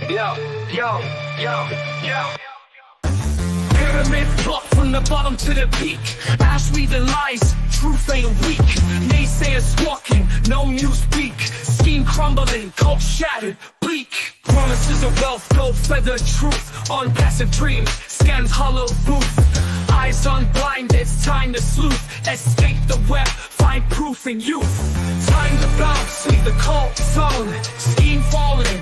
Yo, yo, yo, yo. Pyramid block from the bottom to the peak. Ash weaving lies, truth ain't weak. Naysayers walking, no new speak. Scheme crumbling, cult shattered, bleak. Promises of wealth, gold feather truth. Onpassive dreams, scans hollow booth. Eyes unblind, it's time to sleuth. Escape the web, find proof in youth. Time to bounce, leave the cult zone. Scheme falling,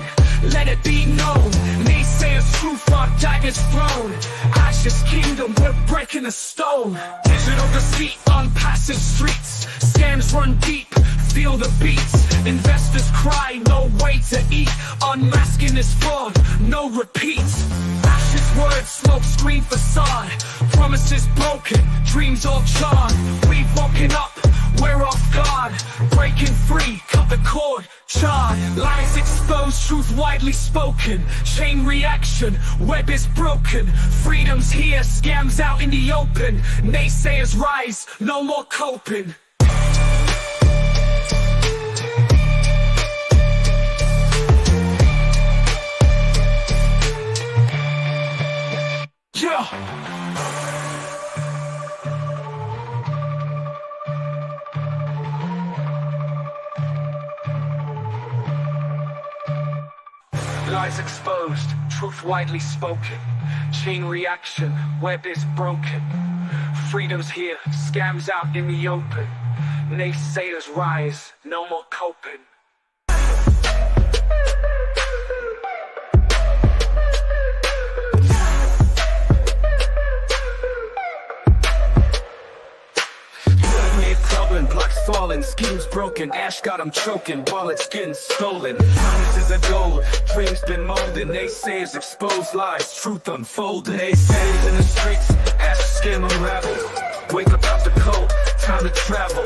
let it be known. Naysayers truth, our daggers thrown. Ashes kingdom, we're breaking a stone. Digital deceit on passive streets. Scams run deep, feel the beats. Investors cry, no way to eat. Unmasking this fraud, no repeats. Ashes words, smoke screen facade. Promises broken, dreams all charred. We've woken up, we're off guard. Breaking free, cut the cord, charred. Lies exposed, truth widely spoken. Chain reaction, web is broken. Freedom's here, scams out in the open. Naysayers rise, no more coping. Yeah. Lies exposed, truth widely spoken. Chain reaction, web is broken. Freedom's here, scams out in the open. Naysayers rise, no more coping. Blocks falling, schemes broken, ash got them choking, wallets getting stolen. Promises of gold, dreams been molded, naysayers expose lies, truth unfolded. Naysayers in the streets, ash skim unravel. Wake up out the cold, time to travel.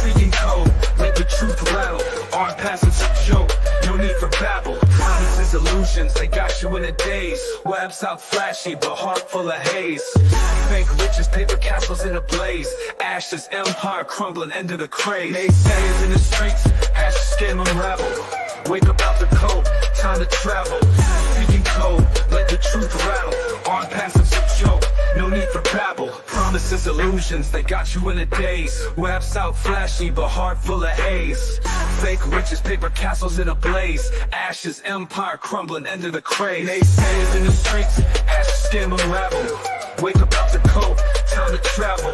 Speaking code, let the truth rattle. Onpassive's a joke, no need for babble. Promises, illusions, they got you in a daze. Webs out flashy, but heart full of haze. Fake riches, paper castles in a blaze. Ashes, empire crumbling into the craze. Naysayers in the streets, ash skim unravel. Wake up out the cold, time to travel. Speaking code, let the truth rattle. Onpassive's a joke, no need for babble. Promises, illusions, they got you in a daze. Webs out flashy, but heart full of haze. Fake riches, paper castles in a blaze. Ashes, empire crumbling into the craze. Naysayers in the streets, ash skim unravel. Wake up out the cold, time to travel.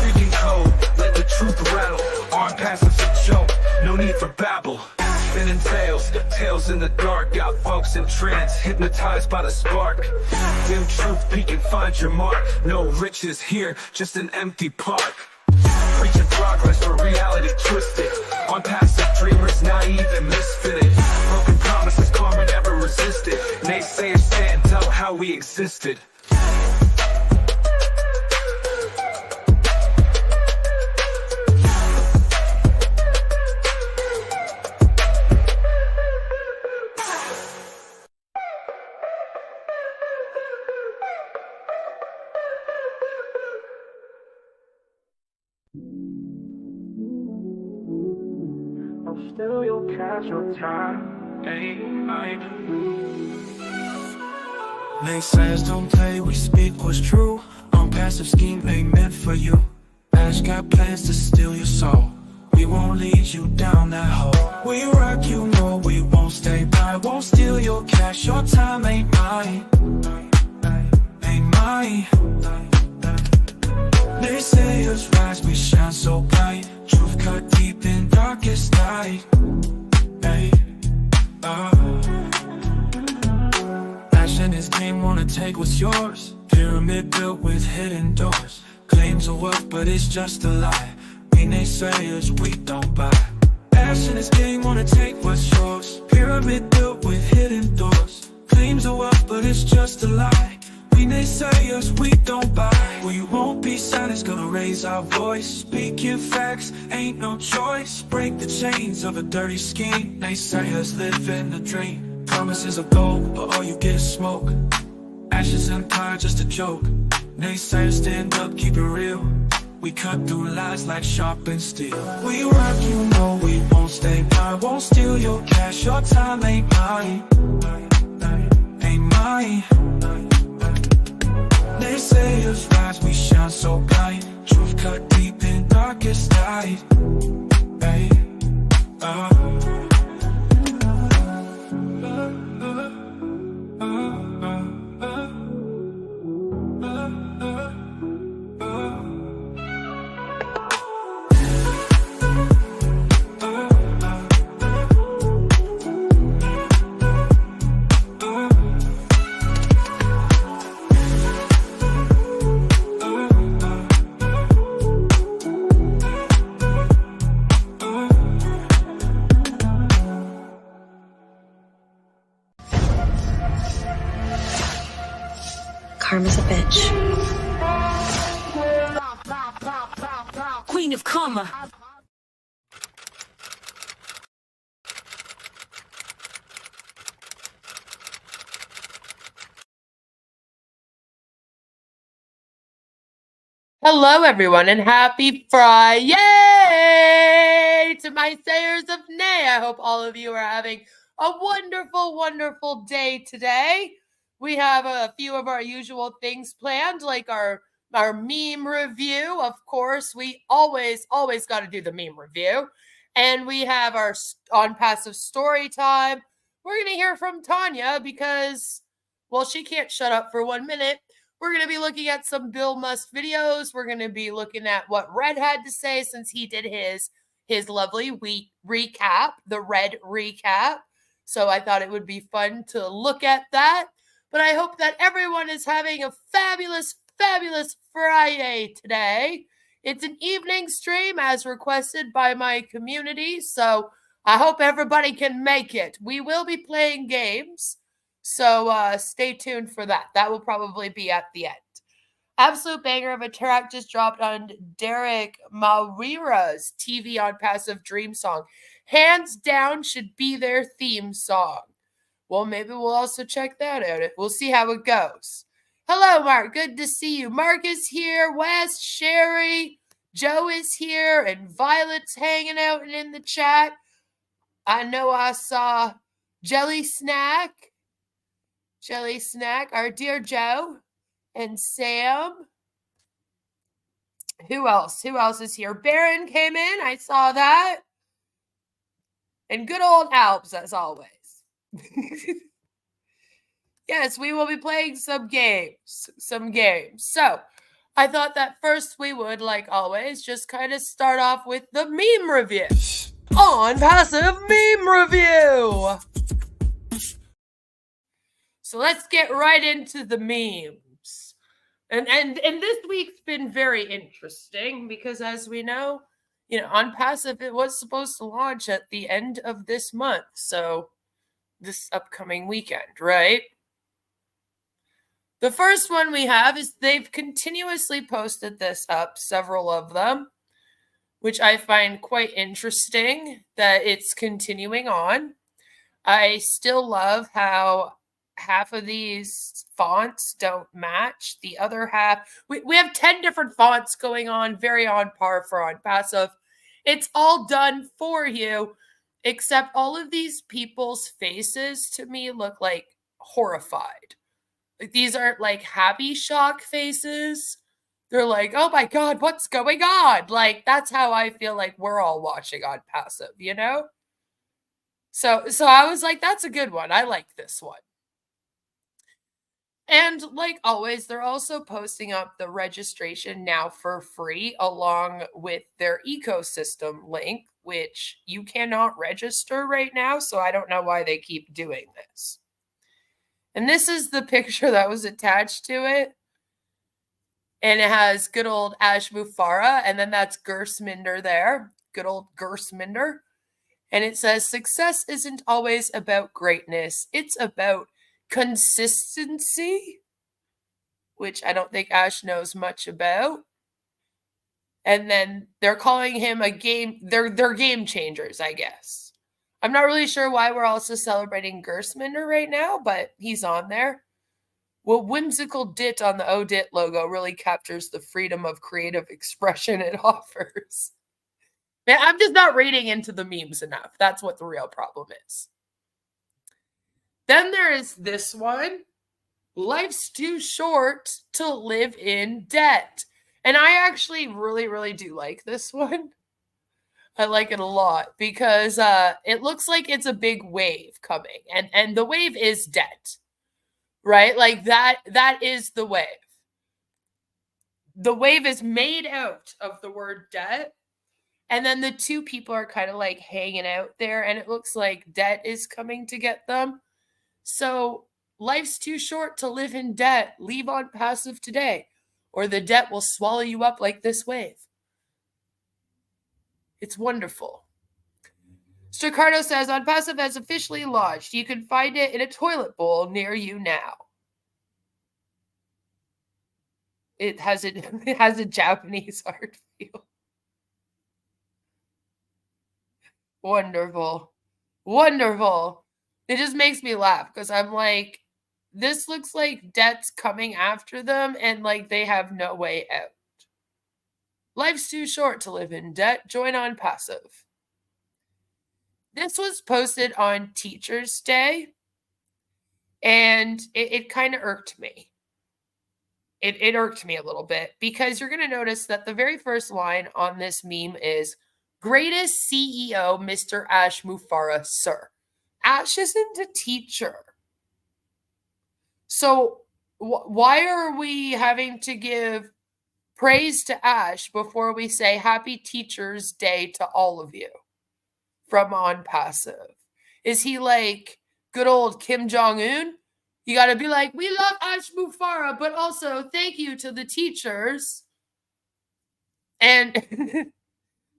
Speaking code, let the truth rattle. Onpassive's a joke, no need for babble. Spinning tales, tales in the dark. Got folks in trance, hypnotized by the spark. Dim truth peeking, find your mark. No riches here, just an empty park. Preaching progress, but reality twisted. Onpassive dreamers, naive and misfitted. Broken promises, karma never resisted. Naysayers stand, tell how we existed. Still you'll catch your time, ain't Naysayers don't play, we speak what's true. Onpassive scheme ain't meant for you. Ash got plans to steal your soul. We won't lead you down that hole. We rock, you know we won't stay by. Won't steal your cash, your time ain't mine. Ain't mine. Naysayers rise, we shine so bright. Truth cut deep in darkest night. Hey, Ash and his game wanna take what's yours. Pyramid built with hidden doors. Claims of wealth, but it's just a lie. We naysayers, we don't buy. Ash and his gang wanna take what's yours. Pyramid built with hidden doors. Claims of wealth, but it's just a lie. We naysayers, we don't buy. We won't be silent, gonna raise our voice. Speaking facts, ain't no choice. Break the chains of a dirty scheme. Naysayers live in the dream. Promises of gold, but all you get is smoke. Ashes empire, just a joke. Naysayers stand up, keep it real. We cut through lies like sharpened steel. We work, you know we won't stay by. Won't steal your cash, your time ain't mine. Ain't mine. Naysayers rise, we shine so bright. Truth cut deep in darkest night. Hey, Karma's a bitch. Queen of Karma. Hello, everyone, and happy FriYAY to my Sayers of Nay. I hope all of you are having a wonderful, wonderful day today. We have a few of our usual things planned, like our meme review. Of course, we always got to do the meme review. And we have our Onpassive story time. We're going to hear from Tanja because, well, she can't shut up for 1 minute. We're going to be looking at some Bill Must videos. We're going to be looking at what Red had to say since he did his lovely week recap, the Red recap. So I thought it would be fun to look at that. But I hope that everyone is having a fabulous, fabulous FriYAY today. It's an evening stream as requested by my community. So I hope everybody can make it. We will be playing games. So stay tuned for that. That will probably be at the end. Absolute banger of a track just dropped on Derek Maurira's TV Onpassive Dream Song. Hands down should be their theme song. Well, maybe we'll also check that out. We'll see how it goes. Hello, Mark. Good to see you. Mark is here. Wes, Sherry, Joe is here, and Violet's hanging out and in the chat. I know I saw Jelly Snack, our dear Joe, and Sam. Who else? Who else is here? Baron came in. I saw that. And good old Alps, as always. Yes, we will be playing some games. So, I thought that first we would, like always, just kind of start off with the meme review. Onpassive meme review! So let's get right into the memes. And this week's been very interesting because, as we know, Onpassive, it was supposed to launch at the end of this month. So this upcoming weekend, right? The first one we have is they've continuously posted this up, several of them, which I find quite interesting that it's continuing on. I still love how half of these fonts don't match the other half. We have 10 different fonts going on, very on par for Onpassive. It's all done for you, except all of these people's faces to me look like horrified. Like, these aren't like happy shock faces. They're like, oh my God, what's going on? Like, that's how I feel like we're all watching Onpassive, you know? So I was like, that's a good one. I like this one. And like always, they're also posting up the registration now for free along with their ecosystem link, which you cannot register right now. So I don't know why they keep doing this. And this is the picture that was attached to it. And it has good old Ash Mufara. And then that's Gersminder there. Good old Gersminder. And it says, success isn't always about greatness. It's about consistency, which I don't think Ash knows much about. And then they're calling him a game, they're game changers, I guess. I'm not really sure why we're also celebrating Gersminder right now, but he's on there. Well, whimsical dit on the ODIT logo really captures the freedom of creative expression it offers. Man, I'm just not reading into the memes enough. That's what the real problem is. Then there is this one. Life's too short to live in debt. And I actually really, really do like this one. I like it a lot because it looks like it's a big wave coming. And the wave is debt. Right? Like that is the wave. The wave is made out of the word debt. And then the two people are kind of like hanging out there, and it looks like debt is coming to get them. So life's too short to live in debt. Leave Onpassive today, or the debt will swallow you up like this wave. It's wonderful. Staccato says Onpassive has officially launched. You can find it in a toilet bowl near you now. It has a Japanese art feel. Wonderful. Wonderful. It just makes me laugh because I'm like, this looks like debt's coming after them and like they have no way out. Life's too short to live in debt. Join Onpassive. This was posted on Teachers' Day and it kind of irked me. It irked me a little bit because you're going to notice that the very first line on this meme is, greatest CEO, Mr. Ash Mufara, sir. Ash isn't a teacher. So why are we having to give praise to Ash before we say Happy Teacher's Day to all of you from Onpassive? Is he like good old Kim Jong-un? You got to be like, we love Ash Mufara, but also thank you to the teachers. And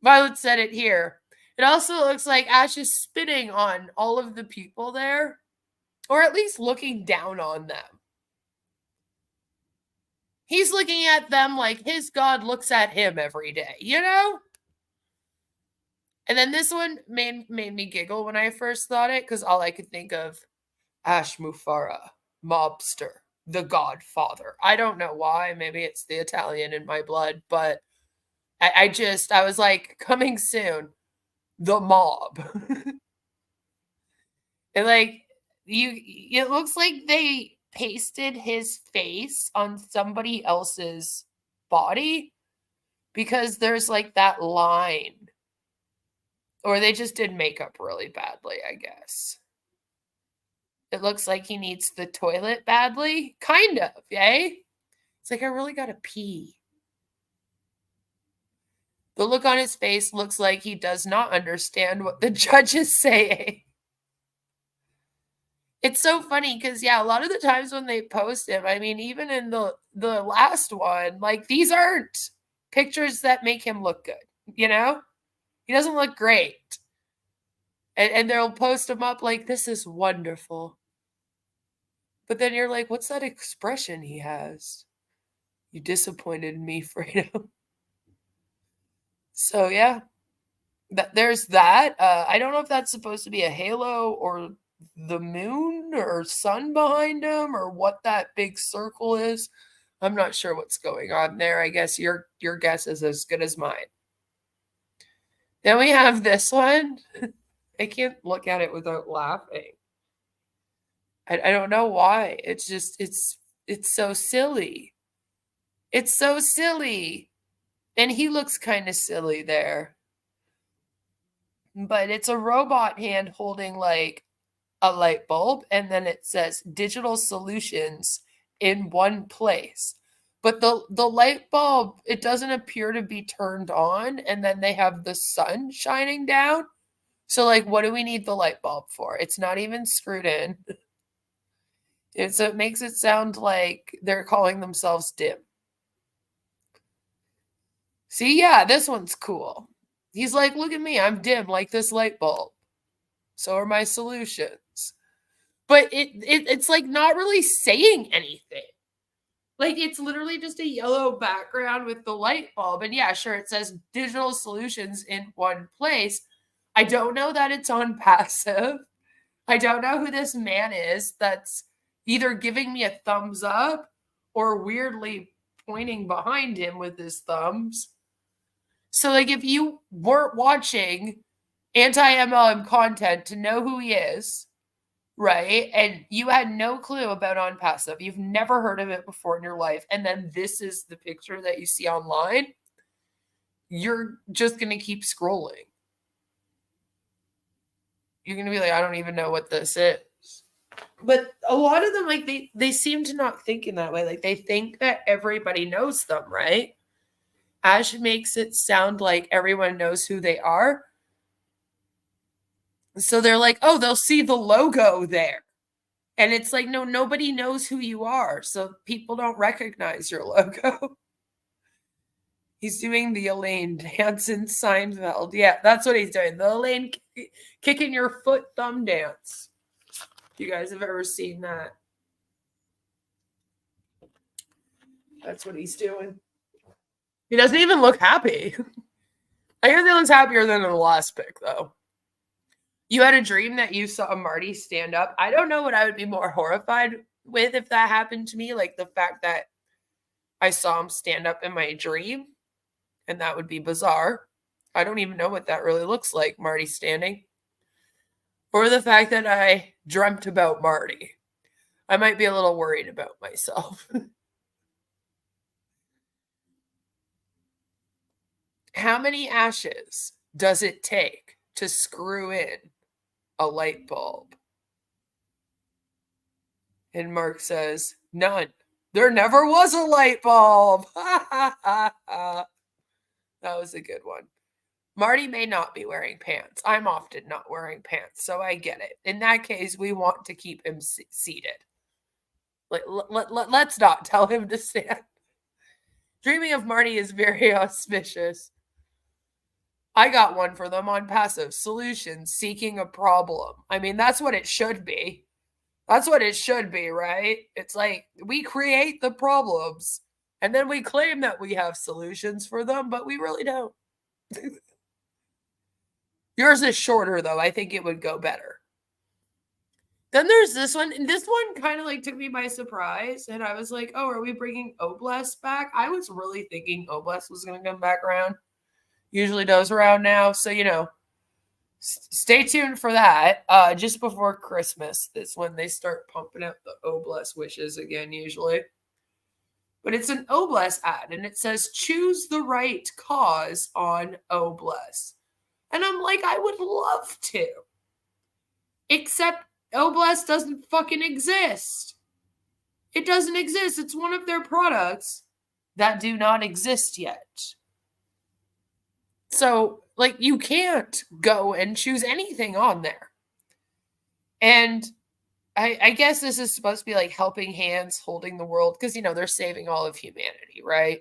Violet said it here. It also looks like Ash is spitting on all of the people there, or at least looking down on them. He's looking at them like his God looks at him every day, you know? And then this one made me giggle when I first thought it, because all I could think of, Ash Mufara, mobster, the Godfather. I don't know why. Maybe it's the Italian in my blood, but I was like, coming soon, the mob. And like, it looks like they pasted his face on somebody else's body because there's like that line. Or they just did makeup really badly, I guess. It looks like he needs the toilet badly. Kind of, yay? It's like, I really gotta pee. The look on his face looks like he does not understand what the judge is saying. It's so funny because, yeah, a lot of the times when they post him, I mean, even in the last one, like, these aren't pictures that make him look good, you know? He doesn't look great. And they'll post him up like, this is wonderful. But then you're like, what's that expression he has? You disappointed me, Fredo. So, yeah, there's that. I don't know if that's supposed to be a halo or the moon or sun behind him or what that big circle is. I'm not sure what's going on there. I guess your guess is as good as mine. Then we have this one. I can't look at it without laughing. I don't know why. It's just, it's so silly. It's so silly. And he looks kind of silly there. But it's a robot hand holding like a light bulb. And then it says digital solutions in one place. But the light bulb, it doesn't appear to be turned on. And then they have the sun shining down. So like, what do we need the light bulb for? It's not even screwed in. So it makes it sound like they're calling themselves dim. See, yeah, this one's cool. He's like, look at me, I'm dim like this light bulb. So are my solutions. But it's like not really saying anything. Like, it's literally just a yellow background with the light bulb. And yeah, sure, it says digital solutions in one place. I don't know that it's Onpassive. I don't know who this man is that's either giving me a thumbs up or weirdly pointing behind him with his thumbs. So, like, if you weren't watching anti-MLM content to know who he is, right, and you had no clue about Onpassive, you've never heard of it before in your life, and then this is the picture that you see online, you're just going to keep scrolling. You're going to be like, I don't even know what this is. But a lot of them, like, they seem to not think in that way. Like, they think that everybody knows them, right? Ash makes it sound like everyone knows who they are. So they're like, oh, they'll see the logo there. And it's like, no, nobody knows who you are. So people don't recognize your logo. He's doing the Elaine dance in Seinfeld. Yeah, that's what he's doing. The Elaine kicking your foot thumb dance. If you guys have ever seen that. That's what he's doing. He doesn't even look happy. I guess he looks happier than in the last pic, though. You had a dream that you saw Marty stand up. I don't know what I would be more horrified with if that happened to me. Like the fact that I saw him stand up in my dream. And that would be bizarre. I don't even know what that really looks like, Marty standing. Or the fact that I dreamt about Marty. I might be a little worried about myself. How many ashes does it take to screw in a light bulb? And Mark says, none. There never was a light bulb. That was a good one. Marty may not be wearing pants. I'm often not wearing pants, so I get it. In that case, we want to keep him seated. Let's not tell him to stand. Dreaming of Marty is very auspicious. I got one for them Onpassive. Solutions, seeking a problem. I mean, that's what it should be. That's what it should be, right? It's like we create the problems and then we claim that we have solutions for them, but we really don't. Yours is shorter, though. I think it would go better. Then there's this one. And this one kind of like took me by surprise. And I was like, oh, are we bringing Oblast back? I was really thinking Oblast was going to come back around. Usually does around now. So, you know, stay tuned for that. Just before Christmas is when they start pumping out the Oblast wishes again, usually. But it's an Oblast ad. And it says, choose the right cause on Oblast. And I'm like, I would love to. Except Oblast doesn't fucking exist. It doesn't exist. It's one of their products that do not exist yet. So, like, you can't go and choose anything on there. And I guess this is supposed to be like helping hands holding the world because, you know, they're saving all of humanity, right?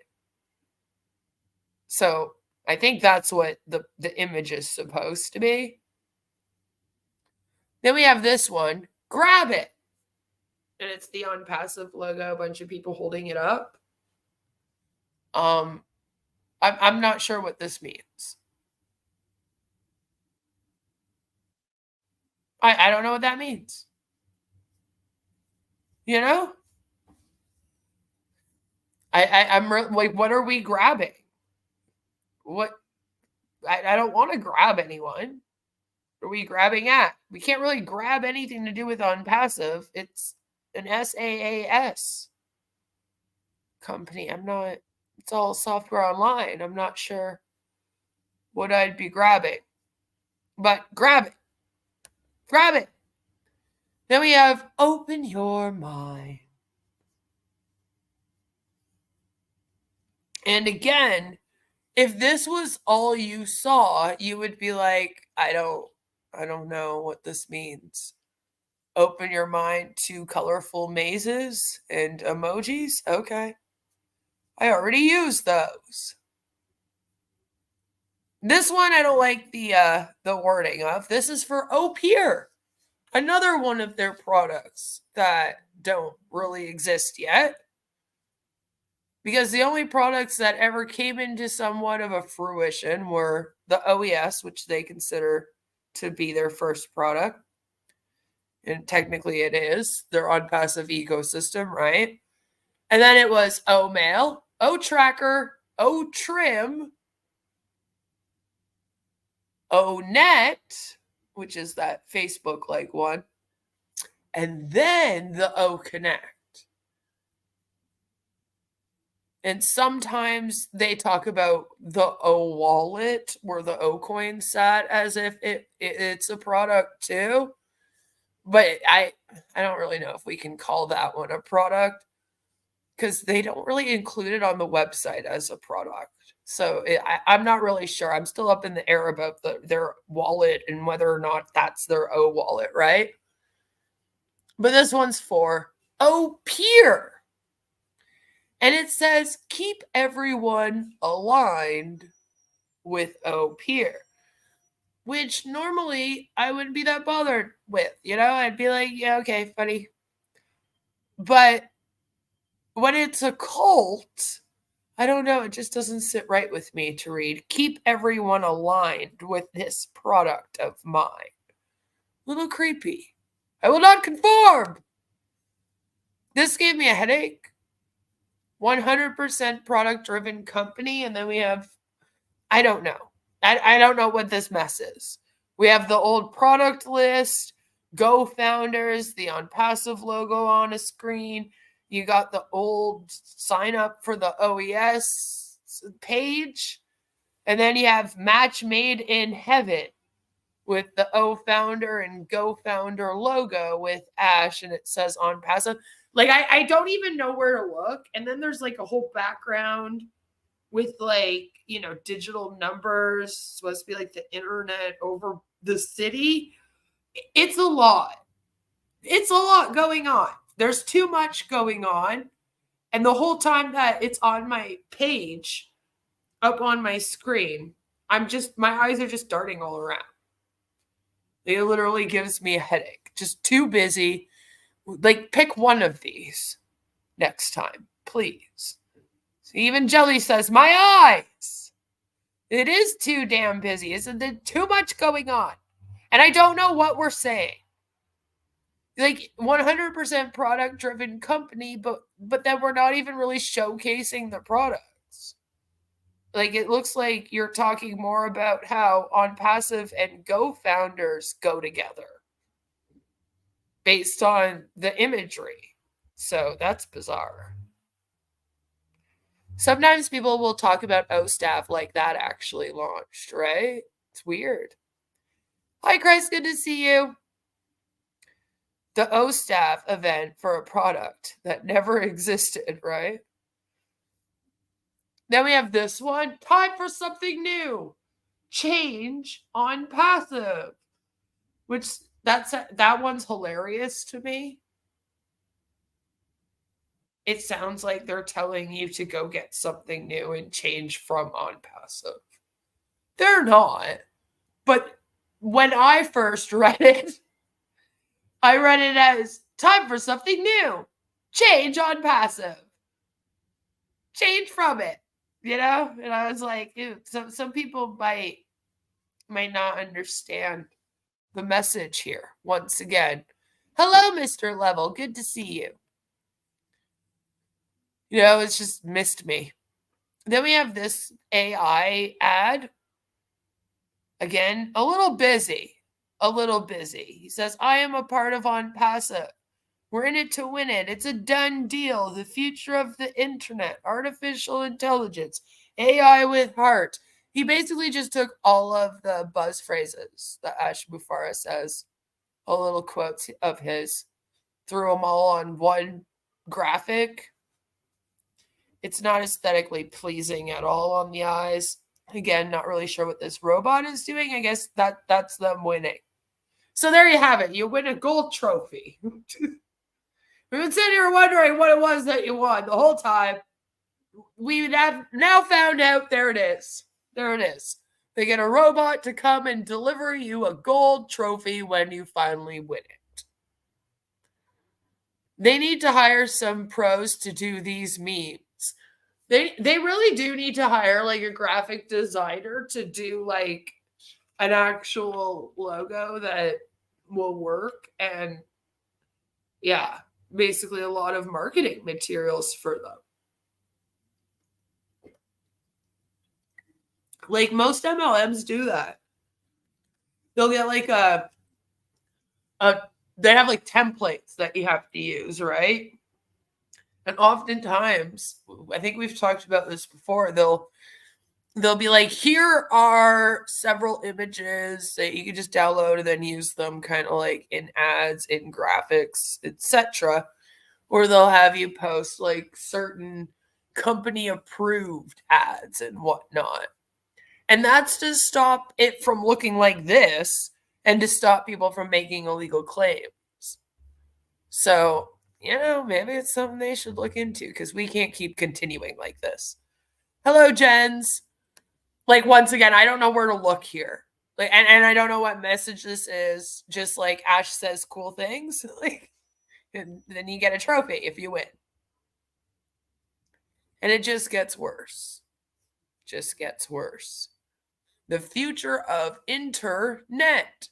So I think that's what the image is supposed to be. Then we have this one. Grab it. And it's the Onpassive logo, a bunch of people holding it up. I'm not sure what this means. I don't know what that means. You know? I'm like, what are we grabbing? What? I don't want to grab anyone. What are we grabbing at? We can't really grab anything to do with Onpassive. It's an SAYERS company. It's all software online. I'm not sure what I'd be grabbing. But grab it. Grab it. Then we have open your mind. And again, if this was all you saw, you would be like, I don't know what this means. Open your mind to colorful mazes and emojis? Okay. I already used those. This one I don't like the wording of. This is for Opier. Another one of their products that don't really exist yet. Because the only products that ever came into somewhat of a fruition were the OES, which they consider to be their first product. And technically it is their Onpassive ecosystem, right? And then it was O Mail, O Tracker, O Trim, O Net, which is that Facebook like one, and then the O Connect. And sometimes they talk about the O Wallet where the O coin sat as if it's a product too. But I don't really know if we can call that one a product because they don't really include it on the website as a product. So I'm not really sure. I'm still up in the air about their wallet and whether or not that's their O wallet, right? But this one's for O Peer. And it says, keep everyone aligned with O Peer, which normally I wouldn't be that bothered with. I'd be like, yeah, okay, funny. But when it's a cult, I don't know. It just doesn't sit right with me to read, keep everyone aligned with this product of mine. A little creepy. I will not conform. This gave me a headache. 100% product driven company. And then we have, I don't know. I don't know what this mess is. We have the old product list, Go Founders, the Onpassive logo on a screen. You got the old sign up for the OES page. And then you have Match Made in Heaven with the O Founder and Go Founder logo with Ash, and it says Onpassive. Like, I don't even know where to look. And then there's like a whole background with like, digital numbers, supposed to be like the internet over the city. It's a lot. It's a lot going on. There's too much going on. And the whole time that it's on my page, up on my screen, my eyes are just darting all around. It literally gives me a headache. Just too busy. Like, pick one of these next time, please. So even Jelly says, my eyes. It is too damn busy. Isn't there too much going on? And I don't know what we're saying. Like, 100% product-driven company, but then we're not even really showcasing the products. Like, it looks like you're talking more about how Onpassive and Go Founders go together based on the imagery. So that's bizarre. Sometimes people will talk about O-Staff like that actually launched, right? It's weird. Hi, Chris. Good to see you. The O-Staff event for a product that never existed, right? Then we have this one. Time for something new. Change Onpassive. Which that one's hilarious to me. It sounds like they're telling you to go get something new and change from Onpassive. They're not. But when I first read it, I read it as time for something new. Change Onpassive. Change from it. And I was like, ew, some people might not understand the message here. Once again, hello, Mr. Level. Good to see you. It's just missed me. Then we have this AI ad. Again, a little busy. He says, I am a part of Onpassive. We're in it to win it. It's a done deal. The future of the internet, artificial intelligence, AI with heart. He basically just took all of the buzz phrases that Ash Bufara says, a little quotes of his, threw them all on one graphic. It's not aesthetically pleasing at all on the eyes. Again, not really sure what this robot is doing. I guess that's them winning. So there you have it. You win a gold trophy. We've been sitting here wondering what it was that you won the whole time. We have now found out. There it is. They get a robot to come and deliver you a gold trophy when you finally win it. They need to hire some pros to do these memes. They really do need to hire like a graphic designer to do like an actual logo that will work and yeah, basically a lot of marketing materials for them. Like most MLMs do that. They'll get like they have like templates that you have to use, right? And oftentimes, I think we've talked about this before, they'll be like, here are several images that you can just download and then use them kind of like in ads, in graphics, etc. Or they'll have you post like certain company approved ads and whatnot. And that's to stop it from looking like this and to stop people from making illegal claims. So, maybe it's something they should look into because we can't keep continuing like this. Hello, Jens. Like, once again, I don't know where to look here. Like, and I don't know what message this is. Just like Ash says cool things. Like, and then you get a trophy if you win. And it just gets worse. Just gets worse. The future of internet.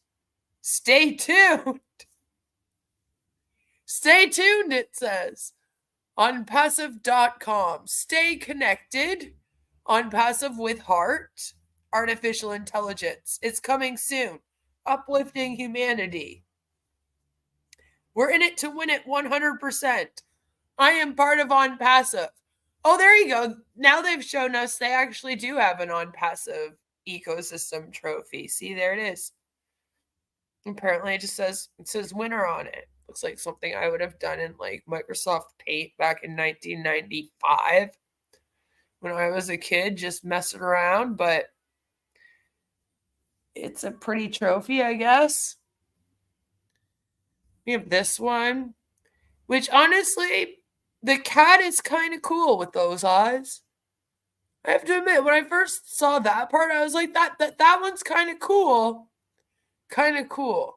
Stay tuned. Stay tuned, it says. Onpassive.com. Stay connected. Onpassive with heart. Artificial intelligence. It's coming soon. Uplifting humanity. We're in it to win it 100%. I am part of Onpassive. Oh, there you go. Now they've shown us they actually do have an Onpassive ecosystem trophy. See, there it is. Apparently it says winner on it. Looks like something I would have done in like Microsoft Paint back in 1995 when I was a kid, just messing around, but it's a pretty trophy, I guess. We have this one, which honestly, the cat is kind of cool with those eyes. I have to admit, when I first saw that part, I was like, that one's kind of cool. Kind of cool.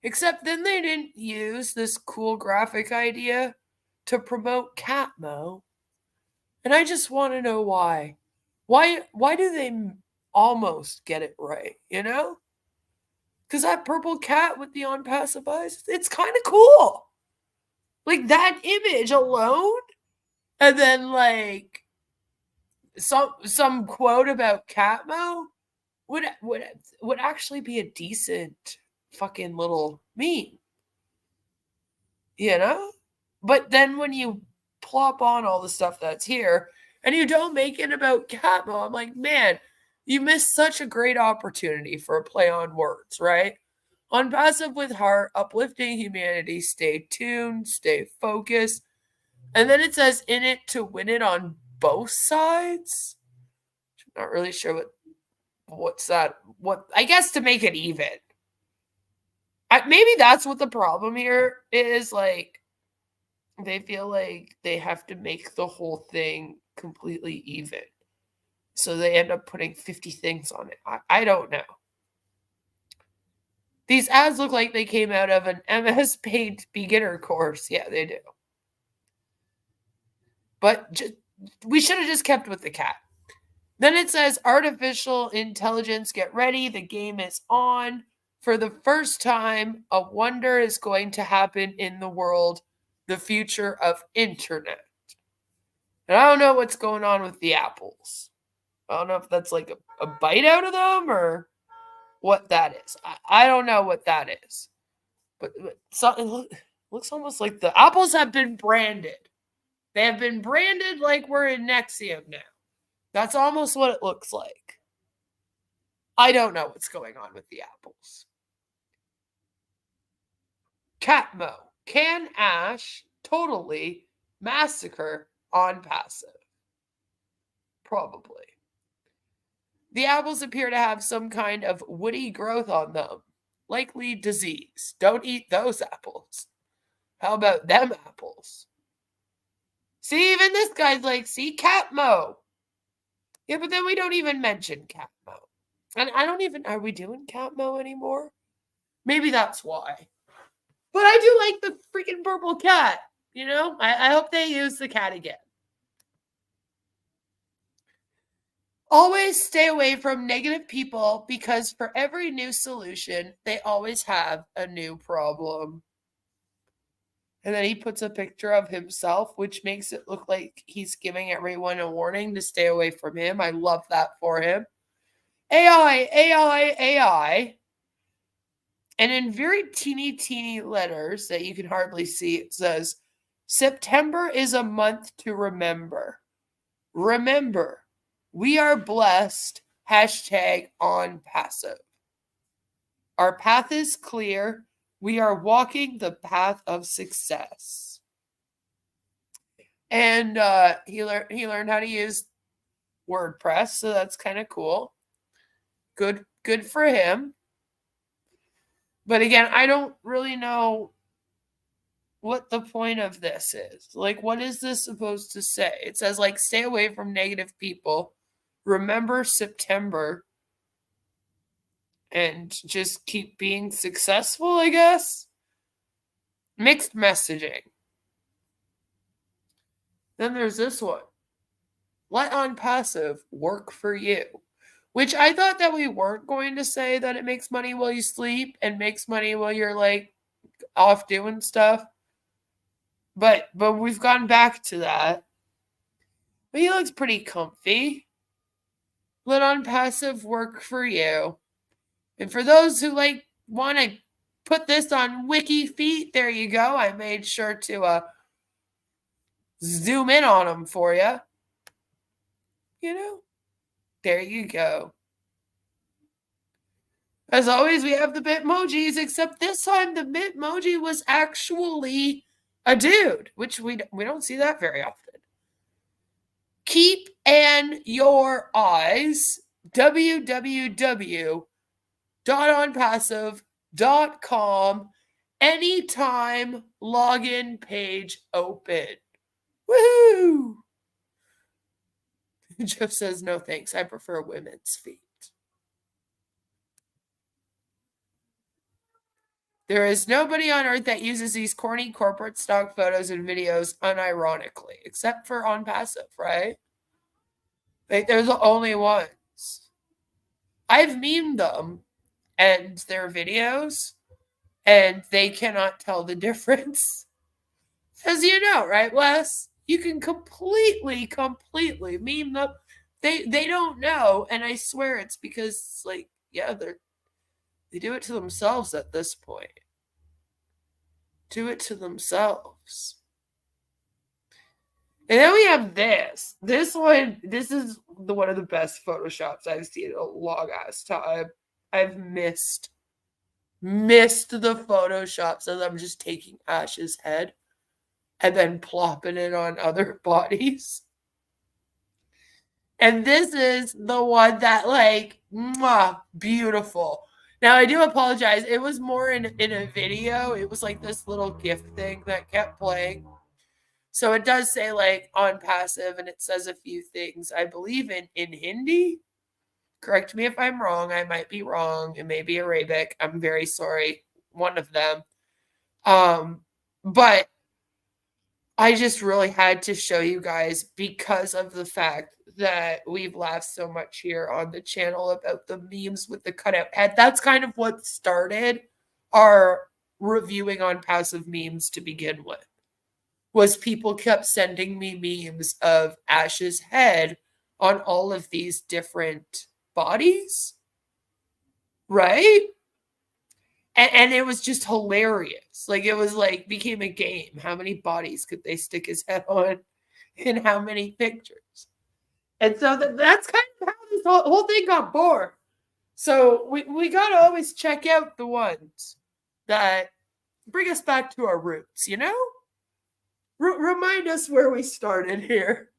Except then they didn't use this cool graphic idea to promote Catmo. And I just want to know why. Why do they almost get it right, Because that purple cat with the Onpassive eyes, it's kind of cool. Like that image alone, and then like some quote about Catmo would actually be a decent fucking little meme. But then when you plop on all the stuff that's here and you don't make it about Catmo, I'm like, man, you missed such a great opportunity for a play on words, right? Onpassive with heart, uplifting humanity, stay tuned, stay focused. And then it says in it to win it on both sides. I'm not really sure what's that. What I guess to make it even. Maybe that's what the problem here is. Like, they feel like they have to make the whole thing completely even. So they end up putting 50 things on it. I don't know. These ads look like they came out of an MS Paint beginner course. Yeah, they do. But we should have just kept with the cat. Then it says, artificial intelligence, get ready. The game is on. For the first time, a wonder is going to happen in the world. The future of internet. And I don't know what's going on with the apples. I don't know if that's like a bite out of them or what that is. I don't know what that is. But it looks almost like the apples have been branded. They have been branded like we're in Nexium now. That's almost what it looks like. I don't know what's going on with the apples. Catmo. Can Ash totally massacre Onpassive? Probably. The apples appear to have some kind of woody growth on them. Likely disease. Don't eat those apples. How about them apples? See, even this guy's like, see, Catmo. Yeah, but then we don't even mention Catmo. And I don't even, are we doing Catmo anymore? Maybe that's why. But I do like the freaking purple cat. I hope they use the cat again. Always stay away from negative people because for every new solution, they always have a new problem. And then he puts a picture of himself, which makes it look like he's giving everyone a warning to stay away from him. I love that for him. AI, AI, AI. And in very teeny letters that you can hardly see, it says, September is a month to remember. Remember, we are blessed. #Onpassive. Our path is clear. We are walking the path of success. And he learned how to use WordPress, so that's kind of cool. Good for him. But again, I don't really know what the point of this is. Like, what is this supposed to say? It says, like, stay away from negative people. Remember September. And just keep being successful, I guess. Mixed messaging. Then there's this one. Let Onpassive work for you. Which I thought that we weren't going to say that it makes money while you sleep and makes money while you're like off doing stuff. But we've gone back to that. But he looks pretty comfy. Let Onpassive work for you. And for those who like want to put this on wiki feet, there you go. I made sure to zoom in on them for you. You know, there you go. As always, we have the Bitmojis, except this time the Bitmoji was actually a dude, which we don't see that very often. Keep an your eyes. www.onpassive.com. Anytime login page open. Woohoo! Jeff says, no thanks. I prefer women's feet. There is nobody on earth that uses these corny corporate stock photos and videos unironically, except for Onpassive, right? Like, they're the only ones. I've memed them and their videos, and they cannot tell the difference. As you know, right, Wes? You can completely meme them. They don't know, and I swear it's because, like, yeah, they do it to themselves at this point. Do it to themselves. And then we have this. This one, this is one of the best Photoshops I've seen in a long ass time. I've missed the Photoshops as I'm just taking Ash's head and then plopping it on other bodies. And this is the one that, like, mwah, beautiful. Now, I do apologize. It was more in a video. It was like this little GIF thing that kept playing. So it does say, like, Onpassive, and it says a few things, I believe, in Hindi. Correct me if I'm wrong. I might be wrong. It may be Arabic. I'm very sorry. One of them. But I just really had to show you guys because of the fact that we've laughed so much here on the channel about the memes with the cutout head. That's kind of what started our reviewing Onpassive memes to begin with. Was people kept sending me memes of Ash's head on all of these different bodies, right? And it was just hilarious. Like, it was like, became a game. How many bodies could they stick his head on in how many pictures? And so that's kind of how this whole thing got born. So we got to always check out the ones that bring us back to our roots, you know? Remind us where we started here.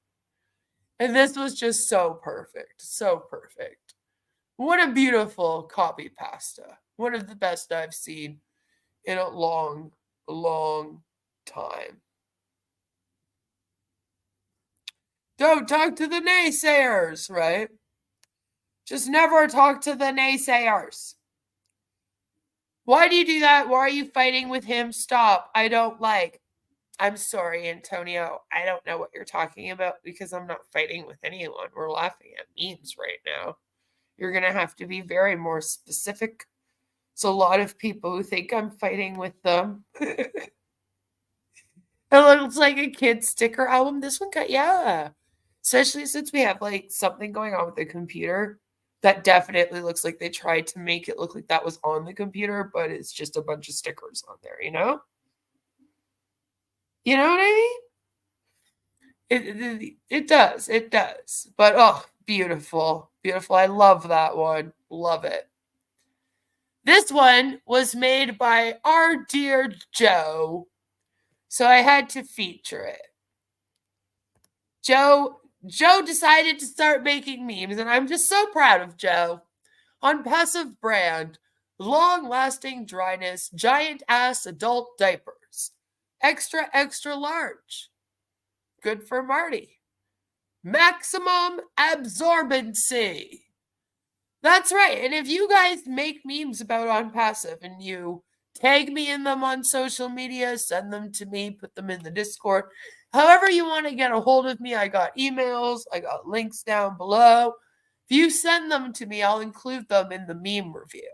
And this was just so perfect. So perfect. What a beautiful copy pasta. One of the best I've seen in a long time. Don't talk to the naysayers, right? Just never talk to the naysayers. Why do you do that? Why are you fighting with him? Stop. I don't like. I'm sorry, Antonio. I don't know what you're talking about because I'm not fighting with anyone. We're laughing at memes right now. You're going to have to be very more specific. It's a lot of people who think I'm fighting with them. It looks like a kid's sticker album. This one got, yeah. Especially since we have like something going on with the computer. That definitely looks like they tried to make it look like that was on the computer, but it's just a bunch of stickers on there, you know? You know what I mean? It does. It does. But oh, beautiful. Beautiful. I love that one. Love it. This one was made by our dear Joe. So I had to feature it. Joe decided to start making memes, and I'm just so proud of Joe. Onpassive brand, long-lasting dryness, giant ass adult diapers, extra extra large. Good for Marty. Maximum absorbency. That's right. And if you guys make memes about Onpassive and you tag me in them on social media, send them to me, put them in the Discord. However you want to get a hold of me, I got emails, I got links down below. If you send them to me, I'll include them in the meme review.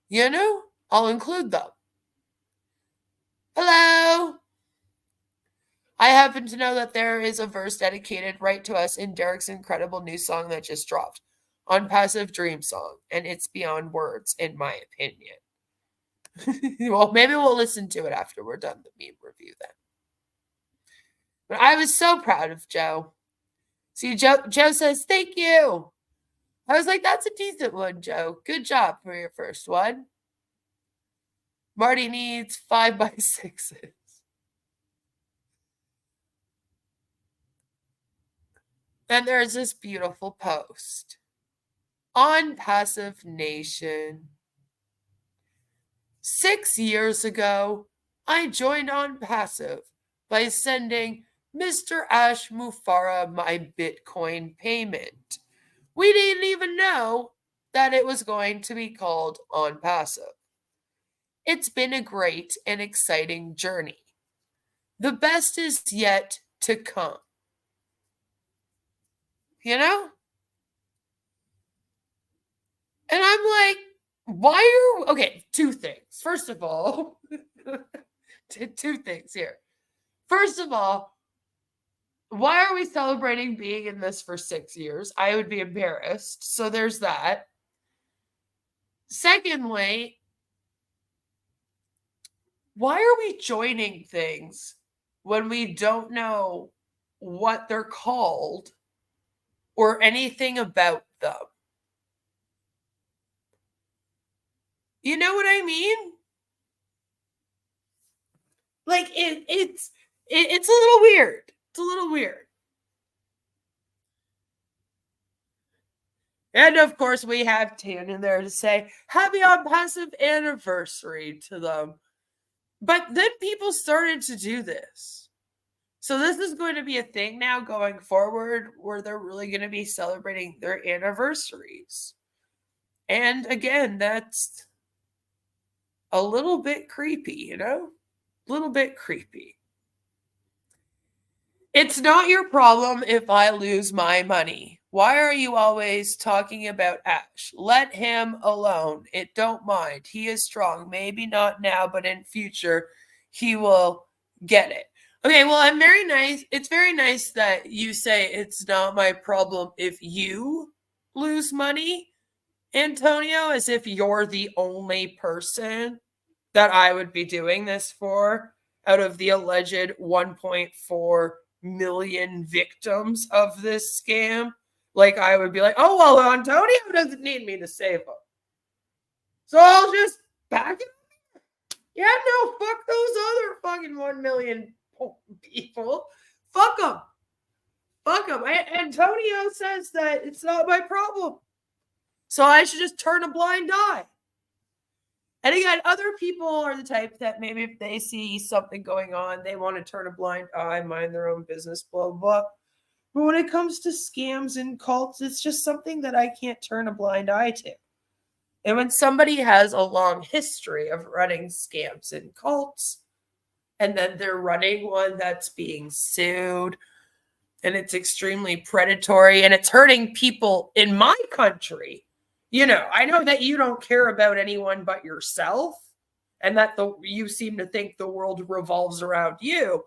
You know, I'll include them. Hello. I happen to know that there is a verse dedicated right to us in Derek's incredible new song that just dropped, Onpassive Dream Song, and it's beyond words, in my opinion. Well, maybe we'll listen to it after we're done the meme review then. But I was so proud of Joe. See, Joe says, thank you. I was like, that's a decent one, Joe. Good job for your first one. Marty needs 5x6s. And there's this beautiful post. Onpassive Nation. 6 years ago, I joined Onpassive by sending Mr. Ash Mufara my Bitcoin payment. We didn't even know that it was going to be called Onpassive. It's been a great and exciting journey. The best is yet to come. You know? And I'm like, why are... Okay, two things. First of all, two things here. First of all, why are we celebrating being in this for 6 years? I would be embarrassed. So there's that. Secondly, why are we joining things when we don't know what they're called or anything about them? You know what I mean? Like it's a little weird. It's a little weird. And of course, we have Tan in there to say happy Onpassive anniversary to them. But then people started to do this. So this is going to be a thing now going forward where they're really going to be celebrating their anniversaries. And again, that's a little bit creepy, you know? A little bit creepy. It's not your problem if I lose my money. Why are you always talking about Ash? Let him alone. It don't mind. He is strong. Maybe not now, but in future, he will get it. Okay, well, I'm very nice. It's very nice that you say it's not my problem if you lose money, Antonio, as if you're the only person that I would be doing this for out of the alleged 1.4 million victims of this scam. Like, I would be like, oh, well, Antonio doesn't need me to save him. So I'll just back it up. Yeah, no, fuck those other fucking 1 million people. Fuck them. Fuck them. Antonio says that it's not my problem. So I should just turn a blind eye. And again, other people are the type that maybe if they see something going on, they want to turn a blind eye, mind their own business, blah, blah. But when it comes to scams and cults, it's just something that I can't turn a blind eye to. And when somebody has a long history of running scams and cults, and then they're running one that's being sued, and it's extremely predatory, and it's hurting people in my country. You know, I know that you don't care about anyone but yourself, and that you seem to think the world revolves around you.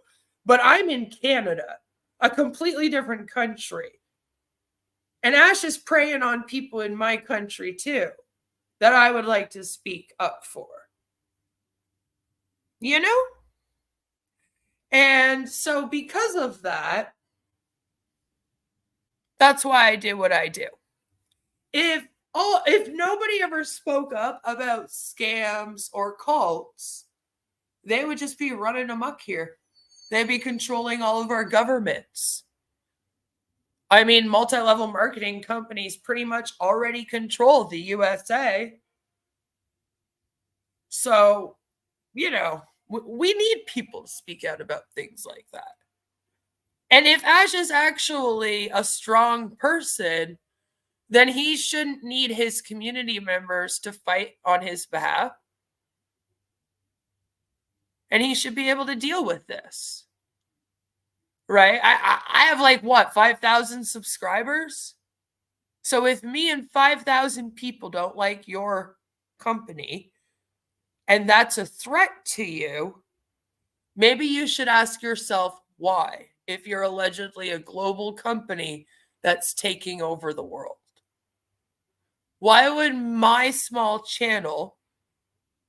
But I'm in Canada, a completely different country. And Ash is preying on people in my country too that I would like to speak up for. You know? And so because of that, that's why I do what I do. If nobody ever spoke up about scams or cults, they would just be running amok here. They'd be controlling all of our governments. I mean, multi-level marketing companies pretty much already control the USA. So, you know, we need people to speak out about things like that. And if Ash is actually a strong person, then he shouldn't need his community members to fight on his behalf. And he should be able to deal with this. Right? I have like what, 5,000 subscribers? So if me and 5,000 people don't like your company, and that's a threat to you, maybe you should ask yourself why, if you're allegedly a global company that's taking over the world. Why would my small channel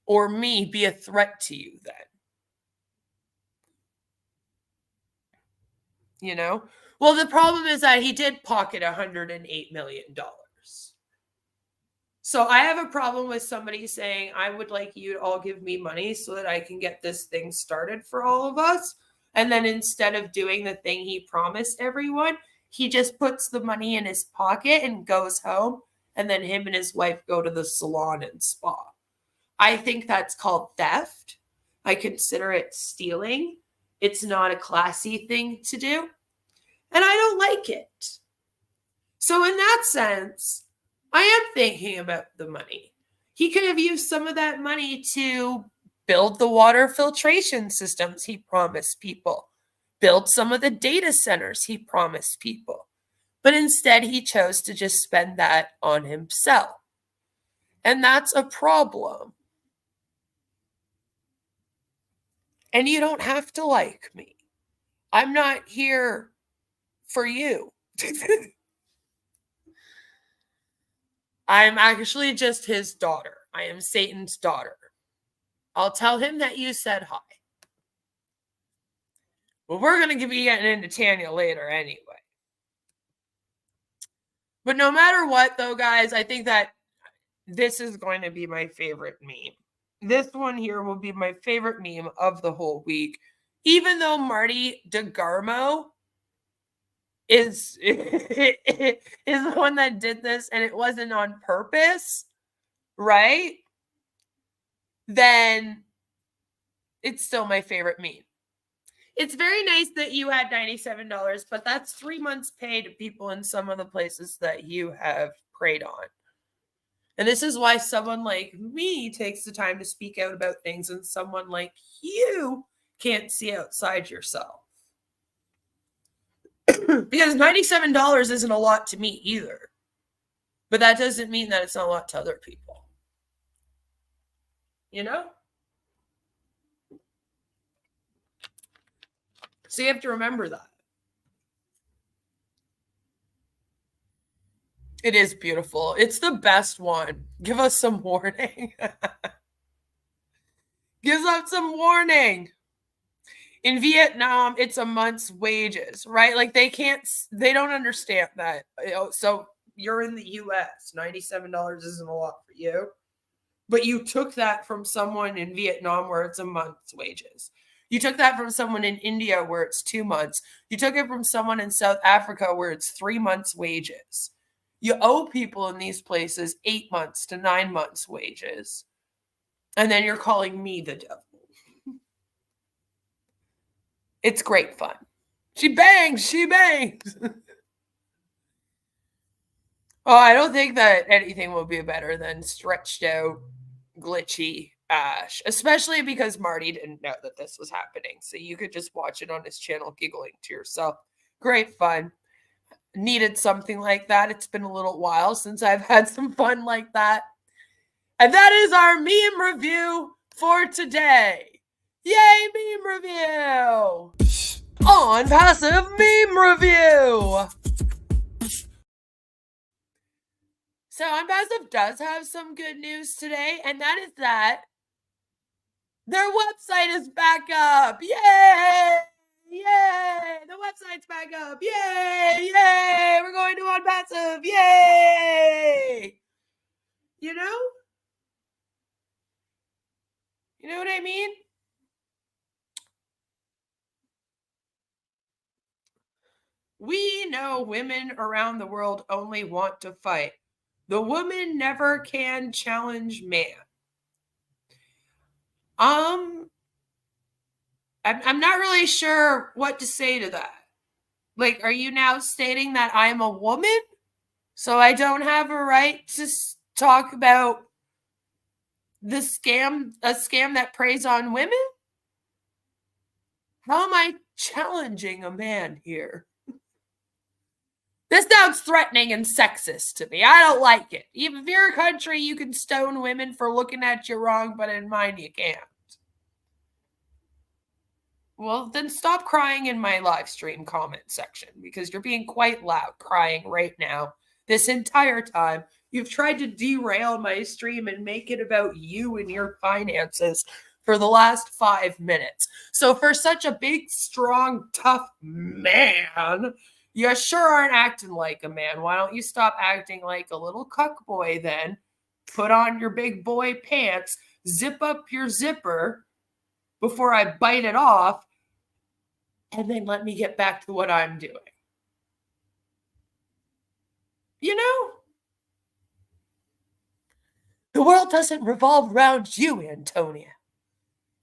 or me be a threat to you then? You know? Well, the problem is that he did pocket $108 million. So I have a problem with somebody saying, I would like you to all give me money so that I can get this thing started for all of us. And then instead of doing the thing he promised everyone, he just puts the money in his pocket and goes home. And then him and his wife go to the salon and spa. I think that's called theft. I consider it stealing. It's not a classy thing to do. And I don't like it. So in that sense, I am thinking about the money. He could have used some of that money to build the water filtration systems he promised people, build some of the data centers he promised people. But instead, he chose to just spend that on himself. And that's a problem. And you don't have to like me. I'm not here for you. I'm actually just his daughter. I am Satan's daughter. I'll tell him that you said hi. Well, we're going to be getting into Tanja later anyway. But no matter what, though, guys, I think that this is going to be my favorite meme. This one here will be my favorite meme of the whole week. Even though Marty DeGarmo is the one that did this and it wasn't on purpose, right? Then it's still my favorite meme. It's very nice that you had $97, but that's 3 months pay to people in some of the places that you have preyed on. And this is why someone like me takes the time to speak out about things and someone like you can't see outside yourself. Because $97 isn't a lot to me either. But that doesn't mean that it's not a lot to other people. You know? So you have to remember that. It is beautiful. It's the best one. Give us some warning. Give us some warning. In Vietnam, it's a month's wages, right? Like they don't understand that. So you're in the US, $97 isn't a lot for you. But you took that from someone in Vietnam where it's a month's wages. You took that from someone in India where it's 2 months. You took it from someone in South Africa where it's 3 months' wages. You owe people in these places 8 months to 9 months' wages. And then you're calling me the devil. It's great fun. She bangs. Oh, I don't think that anything will be better than stretched out, glitchy Ash, especially because Marty didn't know that this was happening. So you could just watch it on his channel giggling to yourself. Great fun. Needed something like that. It's been a little while since I've had some fun like that. And that is our meme review for today. Yay, meme review! Onpassive meme review! So Onpassive does have some good news today, and that is that their website is back up. Yay! Yay! The website's back up. Yay! Yay! We're going to Onpassive. Yay! You know? You know what I mean? We know women around the world only want to fight. The woman never can challenge man. I'm not really sure what to say to that. Like, are you now stating that I'm a woman? So I don't have a right to talk about a scam that preys on women? How am I challenging a man here? This sounds threatening and sexist to me. I don't like it. Even if you're a country, you can stone women for looking at you wrong, but in mine you can't. Well, then stop crying in my live stream comment section because you're being quite loud crying right now. This entire time, you've tried to derail my stream and make it about you and your finances for the last 5 minutes. So for such a big, strong, tough man, you sure aren't acting like a man. Why don't you stop acting like a little cuck boy then? Put on your big boy pants, zip up your zipper before I bite it off, and then let me get back to what I'm doing. You know? The world doesn't revolve around you, Antonia.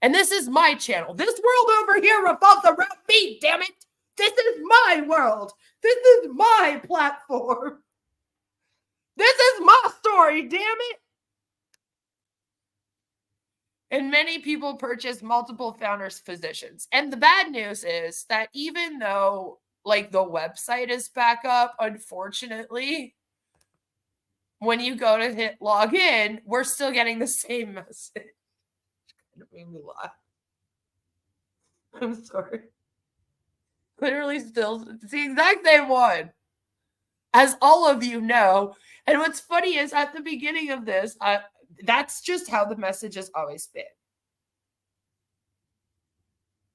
And this is my channel. This world over here revolves around me, damn it. This is my world. This is my platform. This is my story, damn it. And many people purchase multiple founders' positions. And the bad news is that even though like the website is back up, unfortunately, when you go to hit log in, we're still getting the same message. It made me laugh. I'm sorry. Literally still, it's the exact same one. As all of you know. And what's funny is at the beginning of this, that's just how the message has always been.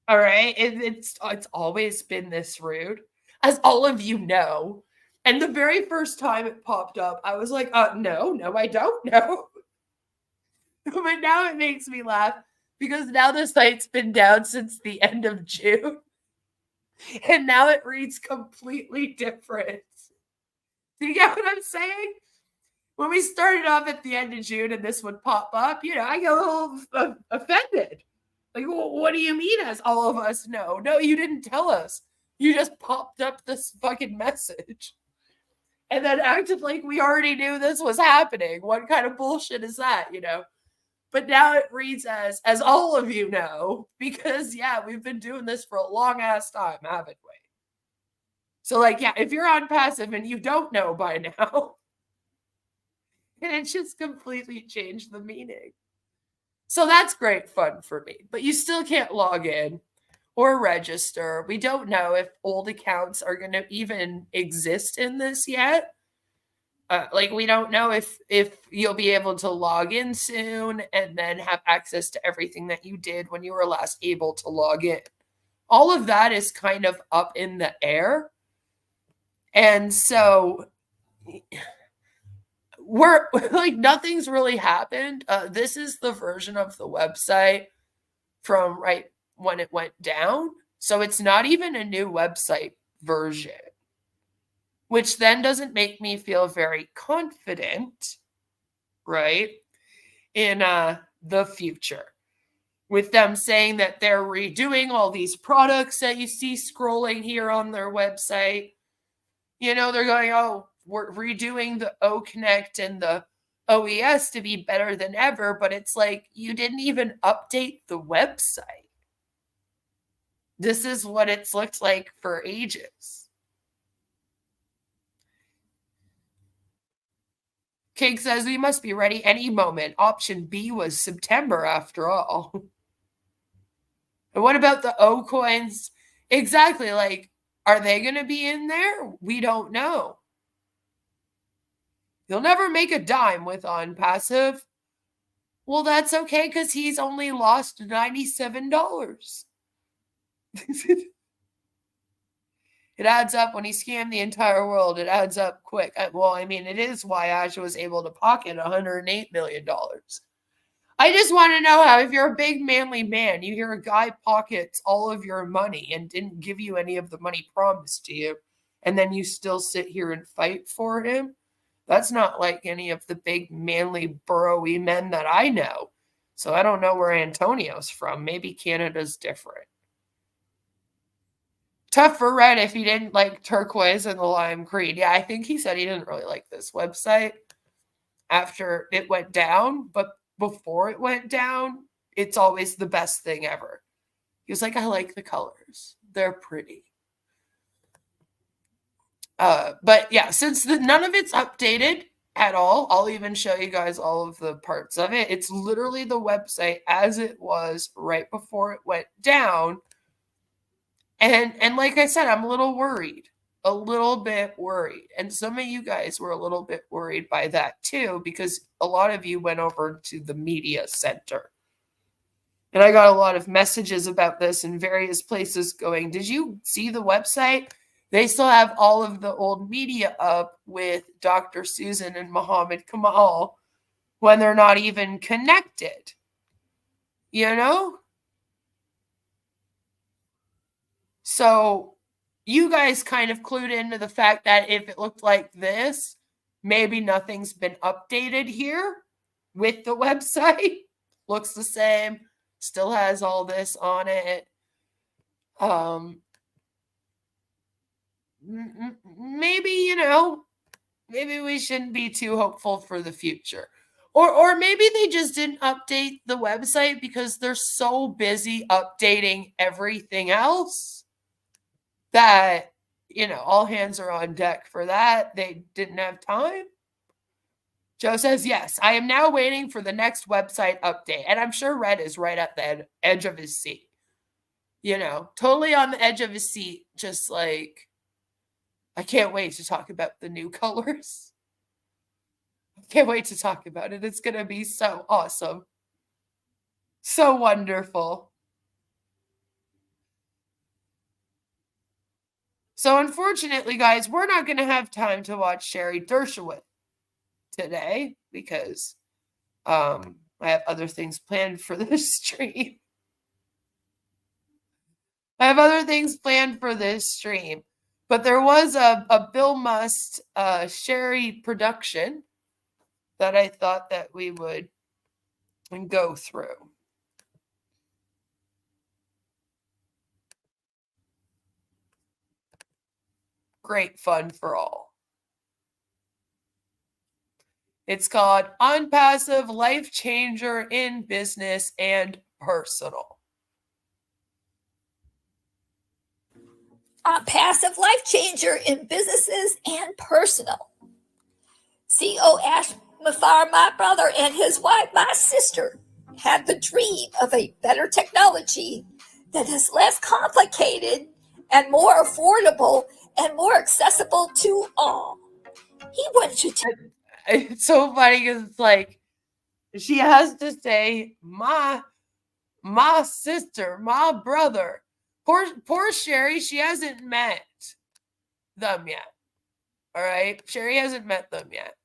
All right. It's always been this rude, as all of you know. And the very first time it popped up, I was like, no, I don't know. But now it makes me laugh because now the site's been down since the end of June. And now it reads completely different. Do you get what I'm saying? When we started off at the end of June and this would pop up, I get a little offended. Like, well, what do you mean as all of us know? No, you didn't tell us. You just popped up this fucking message. And then acted like we already knew this was happening. What kind of bullshit is that, But now it reads as all of you know, because, we've been doing this for a long-ass time, haven't we? So, if you're Onpassive and you don't know by now, and it just completely changed the meaning. So that's great fun for me. But you still can't log in or register. We don't know if old accounts are going to even exist in this yet. We don't know if you'll be able to log in soon and then have access to everything that you did when you were last able to log in. All of that is kind of up in the air. And so we're nothing's really happened. This is the version of the website from right when it went down. So it's not even a new website version, which then doesn't make me feel very confident, right, in the future. With them saying that they're redoing all these products that you see scrolling here on their website. They're going, we're redoing the O Connect and the OES to be better than ever, but it's like you didn't even update the website. This is what it's looked like for ages. Cake says we must be ready any moment. Option B was September after all. And what about the O coins? Exactly. Like, are they going to be in there? We don't know. You'll never make a dime with Onpassive. Well, that's okay because he's only lost $97. It adds up when he scammed the entire world. It adds up quick. Well, I mean, it is why Ash was able to pocket $108 million. I just want to know how, if you're a big manly man, you hear a guy pockets all of your money and didn't give you any of the money promised to you, and then you still sit here and fight for him. That's not like any of the big manly burrowy men that I know. So I don't know where Antonio's from. Maybe Canada's different. Tough for Red if he didn't like turquoise and the lime green. Yeah, I think he said he didn't really like this website after it went down, but before it went down, it's always the best thing ever. He was like, I like the colors. They're pretty. But yeah, since none of it's updated at all, I'll even show you guys all of the parts of it. It's literally the website as it was right before it went down. And like I said, I'm a little bit worried. And some of you guys were a little bit worried by that too, because a lot of you went over to the media center. And I got a lot of messages about this in various places going, did you see the website? They still have all of the old media up with Dr. Susan and Muhammad Kamal when they're not even connected. You know? So you guys kind of clued into the fact that if it looked like this, maybe nothing's been updated here with the website. Looks the same. Still has all this on it. Maybe, maybe we shouldn't be too hopeful for the future. Or maybe they just didn't update the website because they're so busy updating everything else that, all hands are on deck for that. They didn't have time. Joe says, yes, I am now waiting for the next website update. And I'm sure Red is right at the edge of his seat. Totally on the edge of his seat. Just like, I can't wait to talk about the new colors. I can't wait to talk about it. It's going to be so awesome. So wonderful. So unfortunately, guys, we're not going to have time to watch Sherry Dershowitz today because I have other things planned for this stream. But there was a Bill Must Sherry production that I thought that we would go through. Great fun for all. It's called Onpassive, Life Changer in Business and Personal. Onpassive, Life Changer in Businesses and Personal. CEO Ash Mafar, my brother, and his wife, my sister, had the dream of a better technology that is less complicated and more affordable and more accessible to all. He wanted to It's so funny because it's like she has to say my sister, my brother. Poor Sherry, she hasn't met them yet. All right? Sherry hasn't met them yet.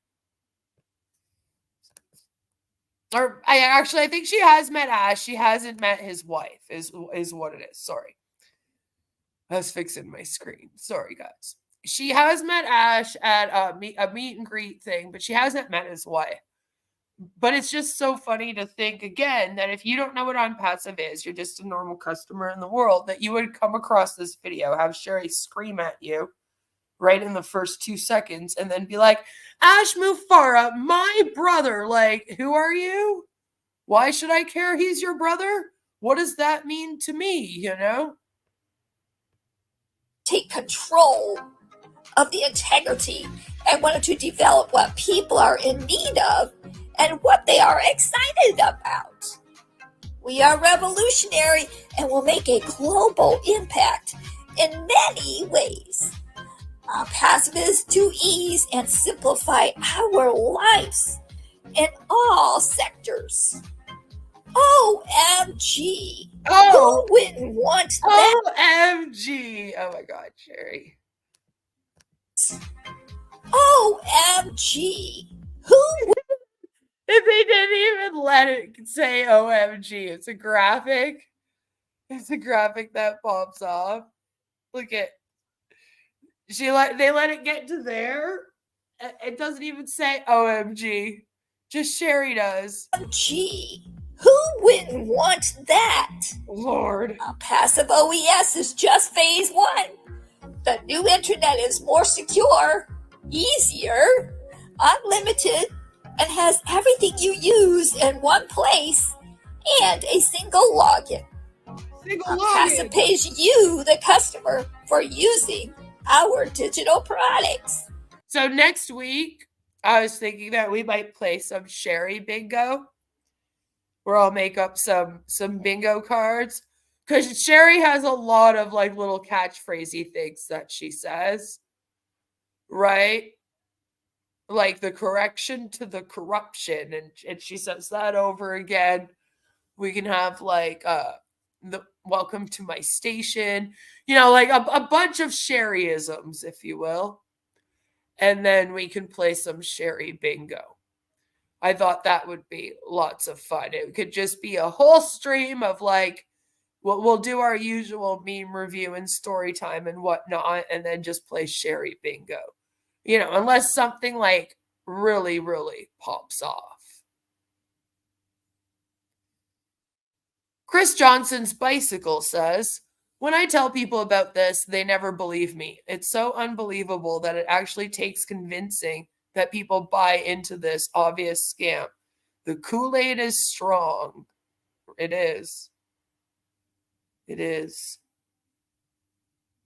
Or I think she has met Ash. She hasn't met his wife is what it is. Sorry. I was fixing my screen. Sorry, guys. She has met Ash at a meet and greet thing, but she hasn't met his wife. But it's just so funny to think, again, that if you don't know what Onpassive is, you're just a normal customer in the world, that you would come across this video, have Sherry scream at you right in the first 2 seconds, and then be like, Ash Mufara, my brother, like, who are you? Why should I care he's your brother? What does that mean to me, take control of the integrity and wanted to develop what people are in need of and what they are excited about. We are revolutionary and will make a global impact in many ways. Onpassive is to ease and simplify our lives in all sectors. OMG! Oh, Who wouldn't want that? OMG! Oh my God, Sherry. OMG! Who If they didn't even let it say OMG, it's a graphic. It's a graphic that pops off. Look at they let it get to there. It doesn't even say OMG. Just Sherry does. OMG? Who wouldn't want that? Lord. Onpassive OES is just phase 1. The new internet is more secure, easier, unlimited, and has everything you use in one place and a single login. Onpassive pays you, the customer, for using our digital products. So next week, I was thinking that we might play some Sherry bingo, where I'll make up some bingo cards, because Sherry has a lot of like little catchphrasey things that she says, right? Like the correction to the corruption, and she says that over again. We can have like the welcome to my station, like a bunch of Sherryisms, if you will. And then we can play some Sherry bingo. I thought that would be lots of fun. It could just be a whole stream of like, we'll do our usual meme review and story time and whatnot, and then just play Sherry bingo. Unless something like really, really pops off. Chris Johnson's Bicycle says, when I tell people about this, they never believe me. It's so unbelievable that it actually takes convincing that people buy into this obvious scam. The Kool-Aid is strong. It is. It is.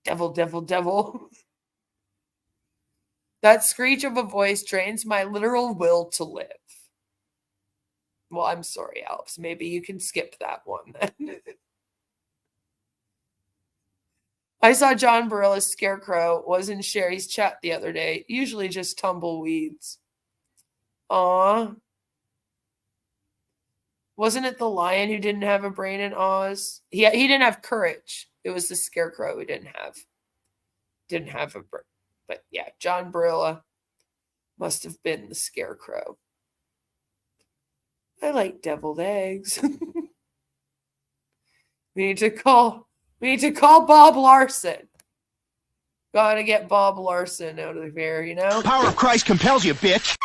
Devil, devil, devil. That screech of a voice drains my literal will to live. Well, I'm sorry, Alex. Maybe you can skip that one then. I saw John Barilla's scarecrow was in Sherry's chat the other day. Usually just tumbleweeds. Aw. Wasn't it the lion who didn't have a brain in Oz? He didn't have courage. It was the scarecrow who didn't have a brain. But yeah, John Barilla must have been the scarecrow. I like deviled eggs. We need to call Bob Larson. Gotta get Bob Larson out of here, Power of Christ compels you, bitch.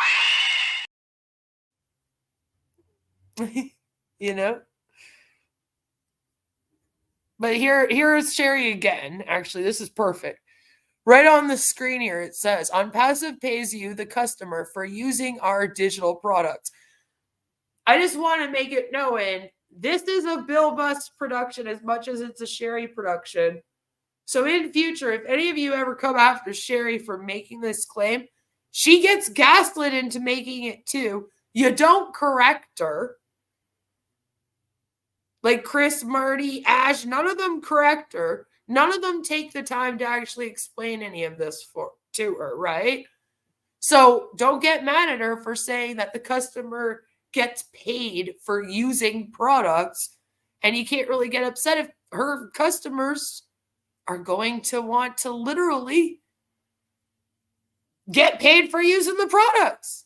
But here is Sherry again. Actually, this is perfect. Right on the screen here, it says, Onpassive pays you, the customer, for using our digital products. I just want to make it known, this is a Bill Bust production as much as it's a Sherry production. So in future, if any of you ever come after Sherry for making this claim, she gets gaslit into making it too. You don't correct her. Like Chris, Marty, Ash, none of them correct her. None of them take the time to actually explain any of this to her, right? So don't get mad at her for saying that the customer gets paid for using products, and you can't really get upset if her customers are going to want to literally get paid for using the products.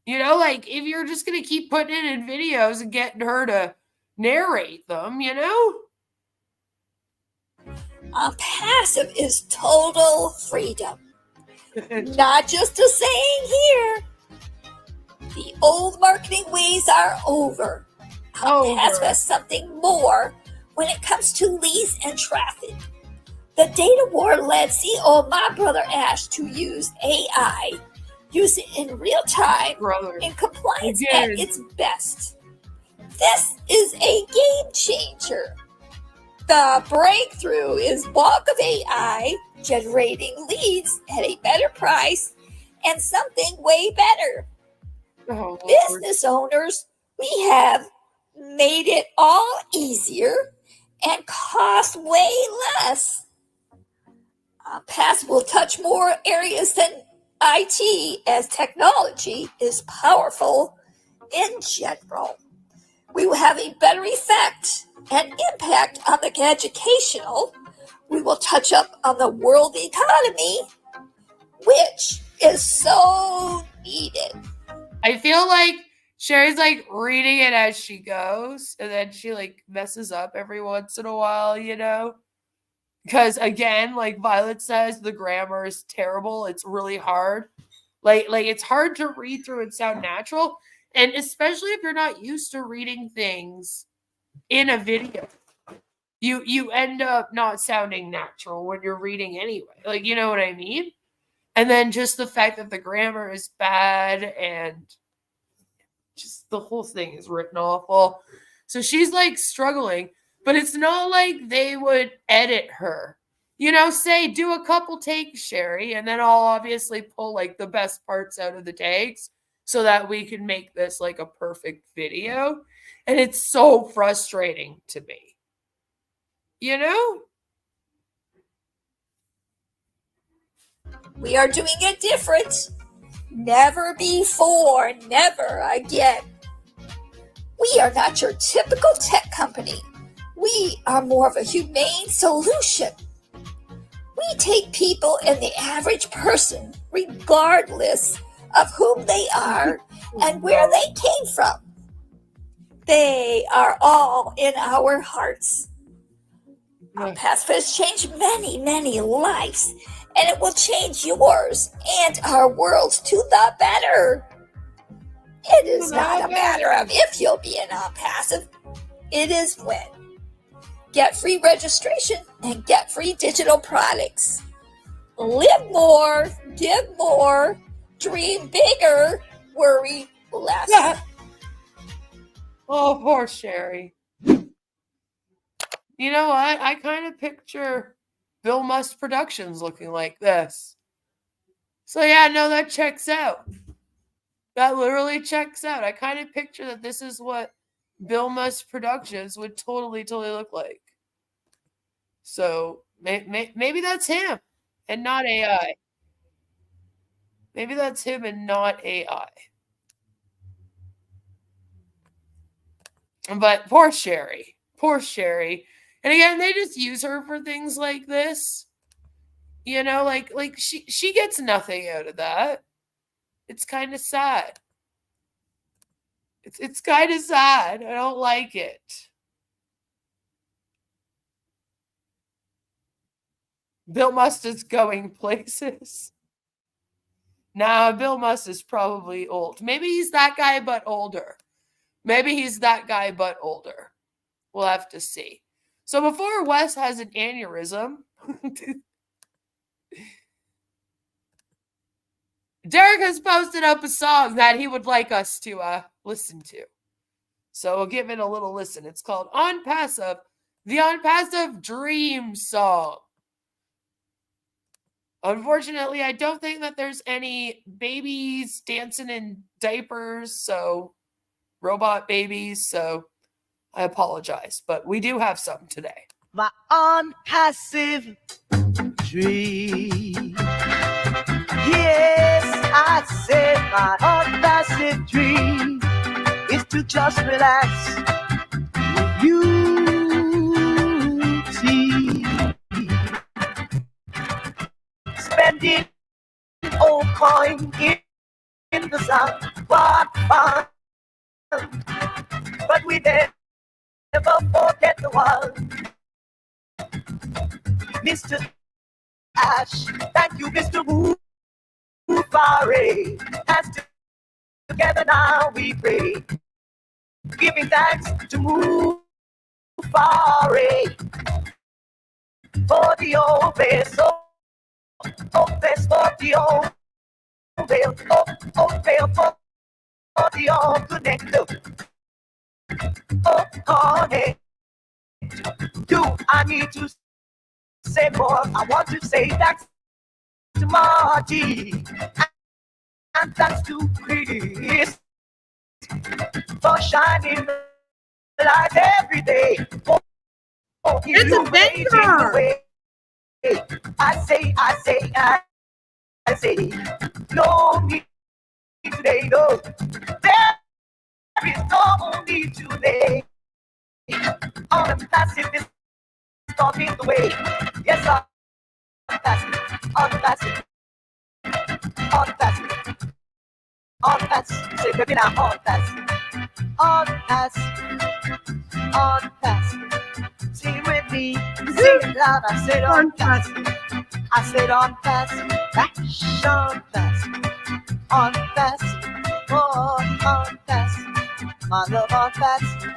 Like if you're just going to keep putting it in videos and getting her to narrate them, Onpassive is total freedom. Not just a saying here. The old marketing ways are over. Onpassive has something more when it comes to leads and traffic. The data war led CEO my brother Ash to use AI, use it in real time, in compliance at its best. This is a game changer. The breakthrough is bulk of AI generating leads at a better price and something way better. Oh, Lord. Business owners, we have made it all easier and cost way less. Onpassive will touch more areas than IT as technology is powerful in general. We will have a better effect and impact on the educational. We will touch up on the world economy, which is so needed. I feel like Sherry's like reading it as she goes, and then she like messes up every once in a while, you know? Because again, like Violet says, the grammar is terrible. It's really hard. Like it's hard to read through and sound natural. And especially if you're not used to reading things in a video. You end up not sounding natural when you're reading anyway. Like, you know what I mean? And then just the fact that the grammar is bad and just the whole thing is written awful. So she's like struggling, but it's not like they would edit her. You know, say do a couple takes, Sherry, and then I'll obviously pull like the best parts out of the takes so that we can make this like a perfect video. And it's so frustrating to me. You know? We are doing it different. Never before, never again. We are not your typical tech company. We are more of a humane solution. We take people and the average person, regardless of whom they are and where they came from. They are all in our hearts. Onpassive has changed many, many lives, and it will change yours and our world to the better. It is not a matter of if you'll be an Onpassive. It is when. Get free registration and get free digital products. Live more, give more, dream bigger, worry less. Yeah. Oh, poor Sherry. You know what? I kind of picture Bill Must Productions looking like this. So yeah, no, that checks out. That literally checks out. I kind of picture that this is what Bill Must Productions would totally look like. So maybe that's him and not AI. Maybe that's him and not AI. But poor Sherry. Poor Sherry. And again, they just use her for things like this. You know, like she gets nothing out of that. It's kind of sad. It's kind of sad. I don't like it. Bill Must is going places. Nah, Bill Must is probably old. Maybe he's that guy, but older. Maybe he's that guy, but older. We'll have to see. So before Wes has an aneurysm, Derek has posted up a song that he would like us to listen to. So we'll give it a little listen. It's called Onpassive, the Onpassive Dream Song. Unfortunately, I don't think that there's any babies dancing in diapers, so robot babies, so I apologize, but we do have some today. My Onpassive dream. Yes, I said my Onpassive dream is to just relax with you. See, spending old coin in the sun, what fun! But we never forget the one, Mr. Ash. Thank you, Mr. FriYAY. As together now we pray, giving thanks to FriYAY for the old best, old best for the old best, old best for the old connect. Oh, honey, Do I need to say more? I want to say thanks to Marty and thanks to Chris for shining the light every day. For It's a illuminating the banger. way. I say, no need today, no. There is no need today. Onpassive is starting the way. Yes, Onpassive. Say, baby, now Onpassive. Sing with me, sing it loud. I said Onpassive. Onpassive. Oh, Onpassive. My love Onpassive.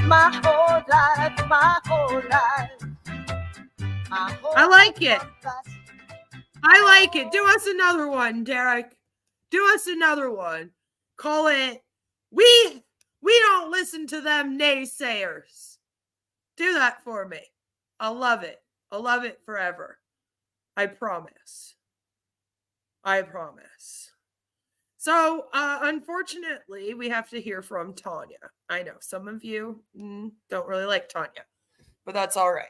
My whole life. I like it. I like it. Do us another one, Derek. Do us another one. Call it We Don't Listen to Them Naysayers. Do that for me. I'll love it. I'll love it forever. I promise. So, unfortunately, we have to hear from Tanja. I know some of you don't really like Tanja, but that's all right.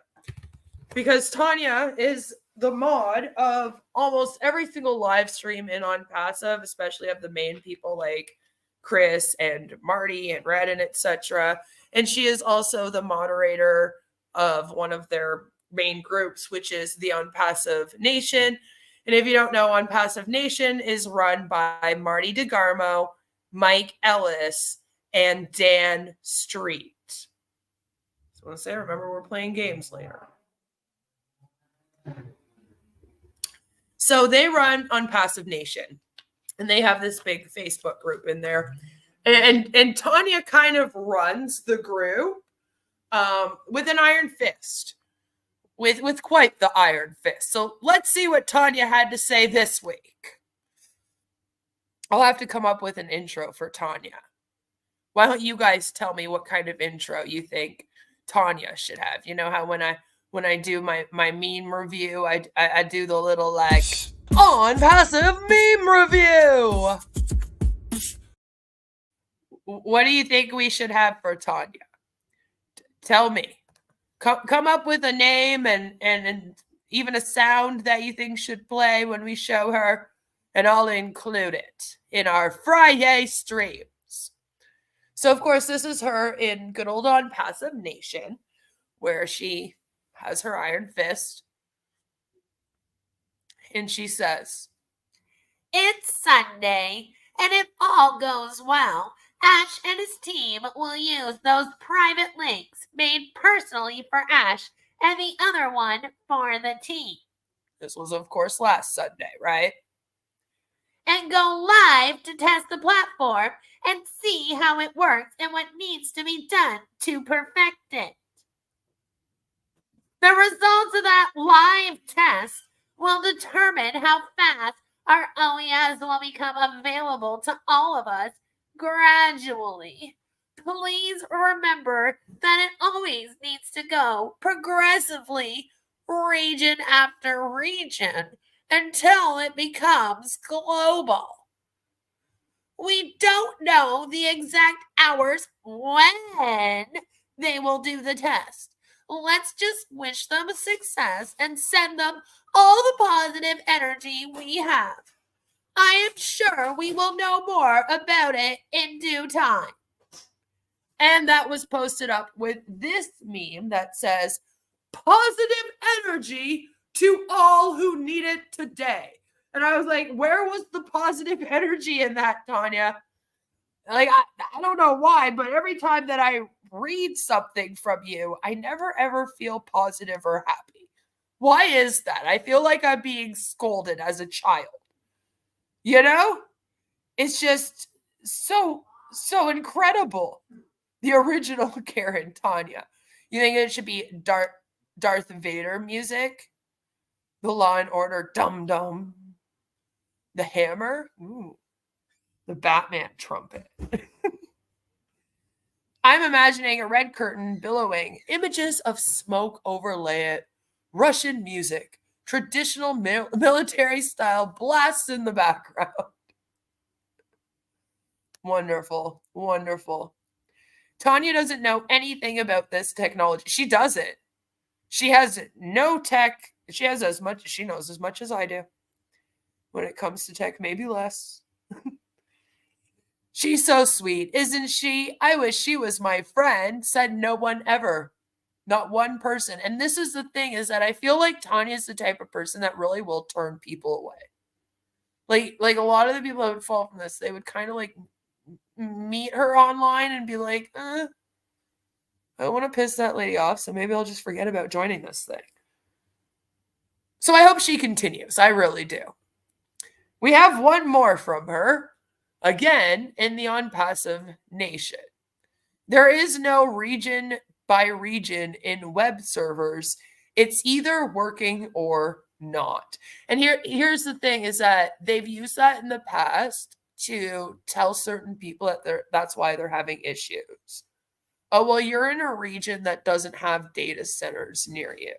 Because Tanja is the mod of almost every single live stream in Onpassive, especially of the main people like Chris and Marty and Red and etc. And she is also the moderator of one of their main groups, which is the Onpassive Nation. And if you don't know, Onpassive Nation is run by Marty DeGarmo, Mike Ellis, and Dan Street. So I want to say, remember, we're playing games later. So they run Onpassive Nation, and they have this big Facebook group in there. And Tanja kind of runs the group with an iron fist. With quite the iron fist. So let's see what Tanja had to say this week. I'll have to come up with an intro for Tanja. Why don't you guys tell me what kind of intro you think Tanja should have? You know how when I do my meme review, I do the little like Onpassive meme review. What do you think we should have for Tanja? Tell me. Come up with a name and even a sound that you think should play when we show her, and I'll include it in our FriYAY streams. So, of course, this is her in good old Onpassive Nation, where she has her iron fist. And she says, "It's Sunday, and if all goes well, Ash and his team will use those private links made personally for Ash and the other one for the team. This was, of course, last Sunday, right? And go live to test the platform and see how it works and what needs to be done to perfect it. The results of that live test will determine how fast our OES will become available to all of us gradually. Please remember that it always needs to go progressively, region after region, until it becomes global. We don't know the exact hours when they will do the test. Let's just wish them success and send them all the positive energy we have. I am sure we will know more about it in due time." And that was posted up with this meme that says, "Positive energy to all who need it today." And I was like, where was the positive energy in that, Tanja? Like, I don't know why, but every time that I read something from you, I never ever feel positive or happy. Why is that? I feel like I'm being scolded as a child. You know? It's just so incredible. The original Karen Tanja. You think it should be Darth Vader music? The Law and Order dum-dum? The hammer? Ooh. The Batman trumpet. I'm imagining a red curtain billowing, images of smoke overlay it, Russian music, traditional military style blasts in the background. Wonderful, wonderful. Tanja doesn't know anything about this technology. She doesn't. She has no tech. She has as much, she knows as much as I do. When it comes to tech, maybe less. She's so sweet, isn't she? I wish she was my friend, said no one ever. Not one person. And this is the thing, is that I feel like Tanja is the type of person that really will turn people away. Like a lot of the people that would fall from this, they would kind of like meet her online and be like, I don't want to piss that lady off, so maybe I'll just forget about joining this thing. So I hope she continues. I really do. We have one more from her, again, in the Onpassive Nation. There is no region by region in web servers. It's either working or not. And here's the thing, is that they've used that in the past to tell certain people that that's why they're having issues. Oh, well, you're in a region that doesn't have data centers near you.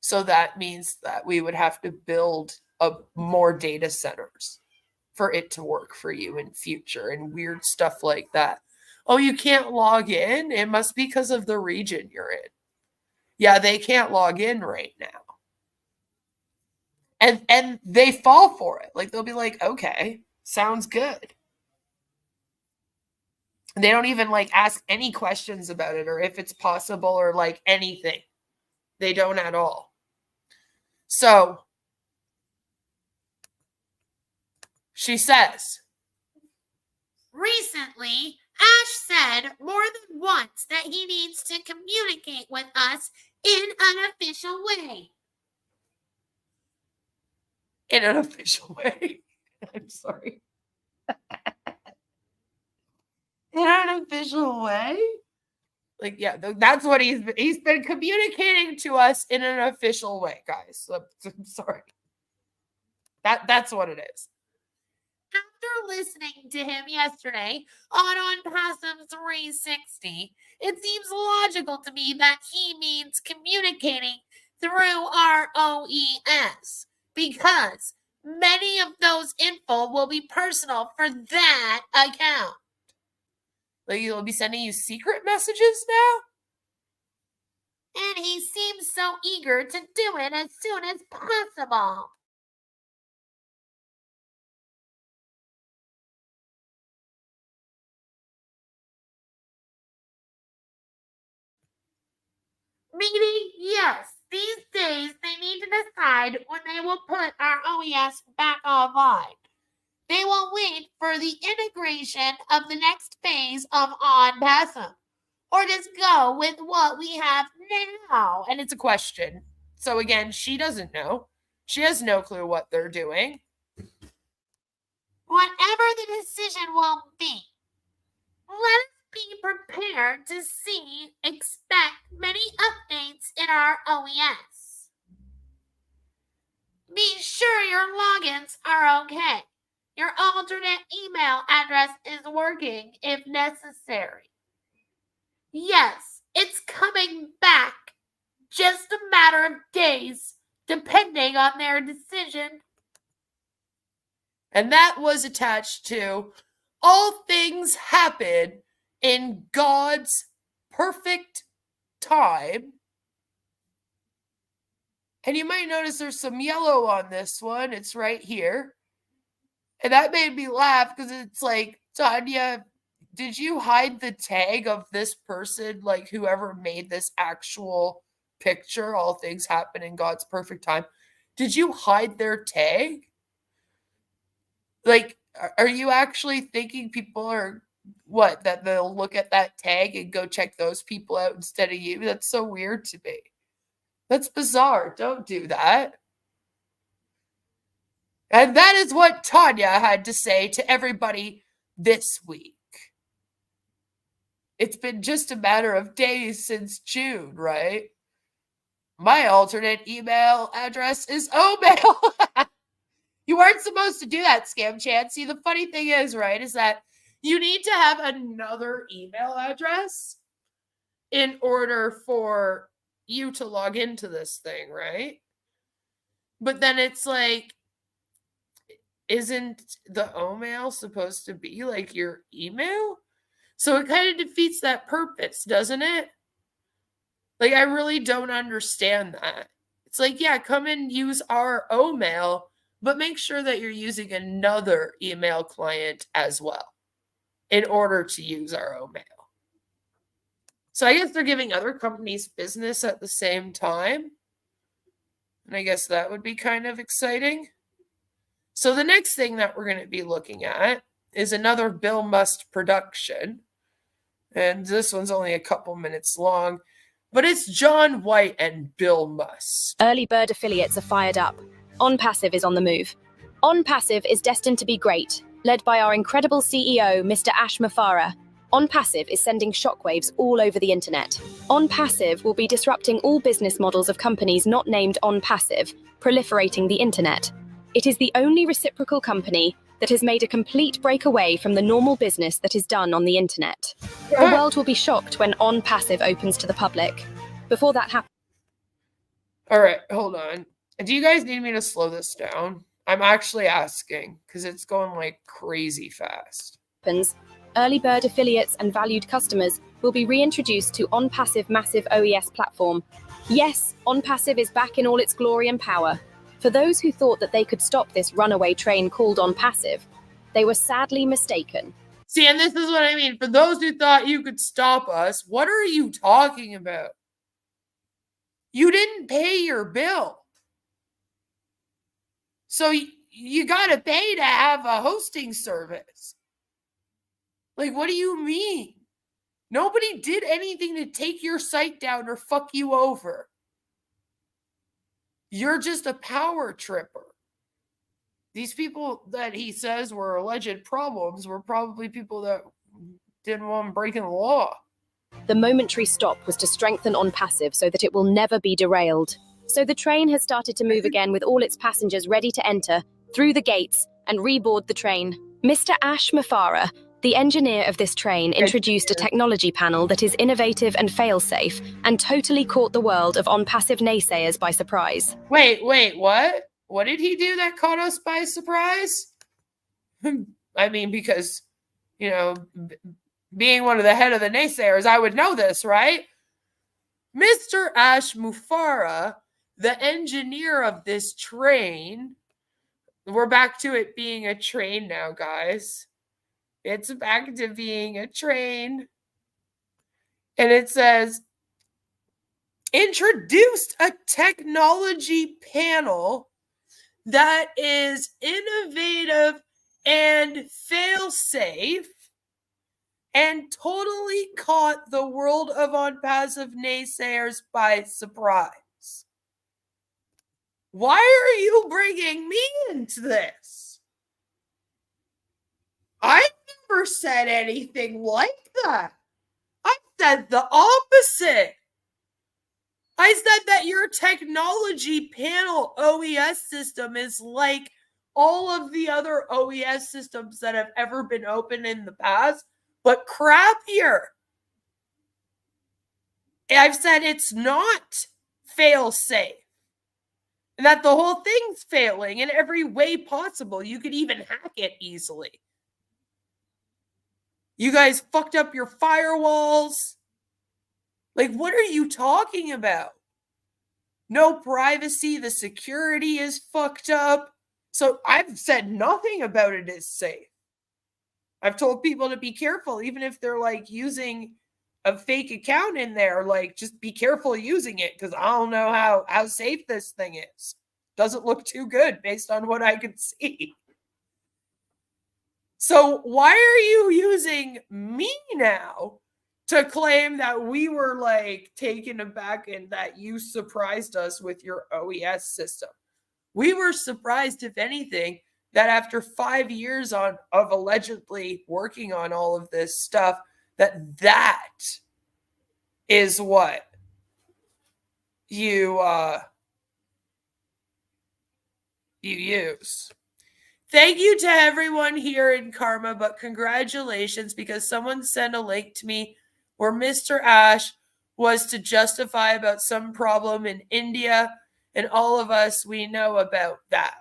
So that means that we would have to build more data centers for it to work for you in future, and weird stuff like that. Oh, you can't log in? It must be because of the region you're in. Yeah, they can't log in right now. And they fall for it. Like, they'll be like, okay, sounds good. And they don't even like ask any questions about it or if it's possible or like anything. They don't at all. So she says, recently, Ash said more than once that he needs to communicate with us in an official way. In an official way. I'm sorry. In an official way? Like, yeah, that's what he's been communicating to us in an official way, guys. I'm sorry. That's what it is. After listening to him yesterday on Onpassive 360, it seems logical to me that he means communicating through our OES, because many of those info will be personal for that account. Like, he'll be sending you secret messages now? And he seems so eager to do it as soon as possible. Meaning, yes, these days they need to decide when they will put our OES back online. They will wait for the integration of the next phase of Onpassive, or just go with what we have now. And it's a question. So again, she doesn't know. She has no clue what they're doing. Whatever the decision will be, let us be prepared to expect many updates in our OES. Be sure your logins are okay. Your alternate email address is working if necessary. Yes, it's coming back. Just a matter of days, depending on their decision. And that was attached to all things happen in God's perfect time. And you might notice there's some yellow on this one. It's right here. And that made me laugh because it's like, Tanja, did you hide the tag of this person, like whoever made this actual picture, all things happen in God's perfect time? Did you hide their tag? Like, are you actually thinking people are, what, that they'll look at that tag and go check those people out instead of you? That's so weird to me. That's bizarre. Don't do that. And that is what Tanja had to say to everybody this week. It's been just a matter of days since June, right? My alternate email address is OMail. You weren't supposed to do that, Scam Chan. See, the funny thing is, right, is that You need to have another email address in order for you to log into this thing, right? But then it's like, isn't the O-mail supposed to be like your email? So it kind of defeats that purpose, doesn't it? Like, I really don't understand that. It's like, yeah, come and use our O-mail, but make sure that you're using another email client as well in order to use our O-mail. So I guess they're giving other companies business at the same time. And I guess that would be kind of exciting. So the next thing that we're going to be looking at is another Bill Must production. And this one's only a couple minutes long, but it's John White and Bill Must. Early bird affiliates are fired up. Onpassive is on the move. Onpassive is destined to be great. Led by our incredible CEO, Mr. Ash Mafara, Onpassive is sending shockwaves all over the internet. Onpassive will be disrupting all business models of companies not named Onpassive, proliferating the internet. It is the only reciprocal company that has made a complete breakaway from the normal business that is done on the internet. The world will be shocked when Onpassive opens to the public. Before that happens... All right, hold on. Do you guys need me to slow this down? I'm actually asking because it's going like crazy fast. Early bird affiliates and valued customers will be reintroduced to Onpassive massive OES platform. Yes, Onpassive is back in all its glory and power. For those who thought that they could stop this runaway train called Onpassive, they were sadly mistaken. See, and this is what I mean. For those who thought you could stop us, what are you talking about? You didn't pay your bill. So you got to pay to have a hosting service. Like, what do you mean? Nobody did anything to take your site down or fuck you over. You're just a power tripper. These people that he says were alleged problems were probably people that didn't want him breaking the law. The momentary stop was to strengthen Onpassive so that it will never be derailed. So the train has started to move again with all its passengers ready to enter through the gates and reboard the train. Mr. Ash Mafara, the engineer of this train, introduced a technology panel that is innovative and fail-safe and totally caught the world of Onpassive naysayers by surprise. Wait, what? What did he do that caught us by surprise? I mean, because, you know, being one of the head of the naysayers, I would know this, right? Mr. Ash Mufara, the engineer of this train, we're back to it being a train now, guys. It's back to being a train. And it says, introduced a technology panel that is innovative and fail-safe and totally caught the world of Onpassive naysayers by surprise. Why are you bringing me into this? I never said anything like that. I said the opposite. I said that your technology panel OES system is like all of the other OES systems that have ever been opened in the past, but crappier. I've said it's not fail-safe. And that the whole thing's failing in every way possible. You could even hack it easily. You guys fucked up your firewalls. Like, what are you talking about? No privacy. The security is fucked up. So I've said nothing about it is safe. I've told people to be careful, even if they're like using a fake account in there. Like, just be careful using it because I don't know how safe this thing is. Doesn't look too good based on what I could see. So why are you using me now to claim that we were like taken aback and that you surprised us with your OES system? We were surprised, if anything, that after 5 years of allegedly working on all of this stuff, that is what you use. Thank you to everyone here in Karma, but congratulations, because someone sent a link to me where Mr. Ash was to justify about some problem in India, and all of us, we know about that.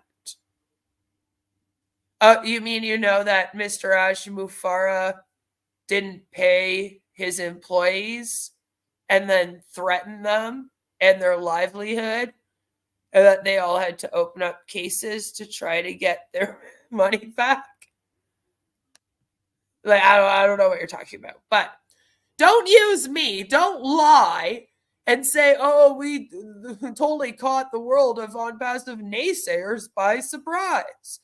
You mean you know that Mr. Ash Mufara didn't pay his employees and then threatened them and their livelihood, and that they all had to open up cases to try to get their money back? Like, I don't know what you're talking about, but don't use me. Don't lie and say, oh, we totally caught the world of Onpassive naysayers by surprise.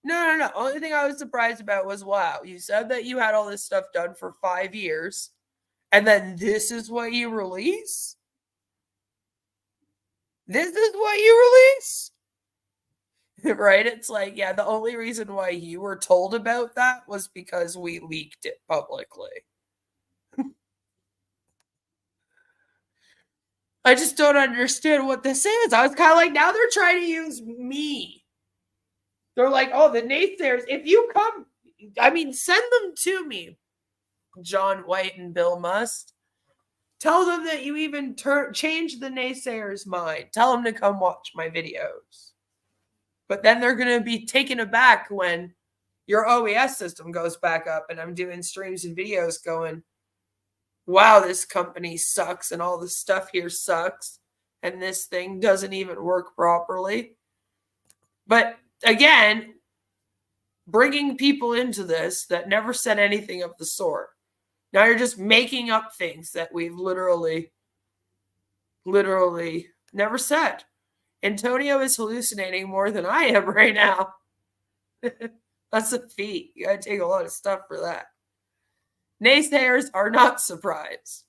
No. Only thing I was surprised about was, wow, you said that you had all this stuff done for 5 years, and then this is what you release? This is what you release? Right? It's like, yeah, the only reason why you were told about that was because we leaked it publicly. I just don't understand what this is. I was kind of like, now they're trying to use me. They're like, oh, the naysayers, if you come, I mean, send them to me, John White and Bill Must. Tell them that you even change the naysayers' mind. Tell them to come watch my videos. But then they're going to be taken aback when your OES system goes back up and I'm doing streams and videos going, wow, this company sucks and all the stuff here sucks and this thing doesn't even work properly. But again, bringing people into this that never said anything of the sort. Now you're just making up things that we've literally never said. Antonio is hallucinating more than I am right now. That's a feat. You gotta take a lot of stuff for that. Naysayers are not surprised.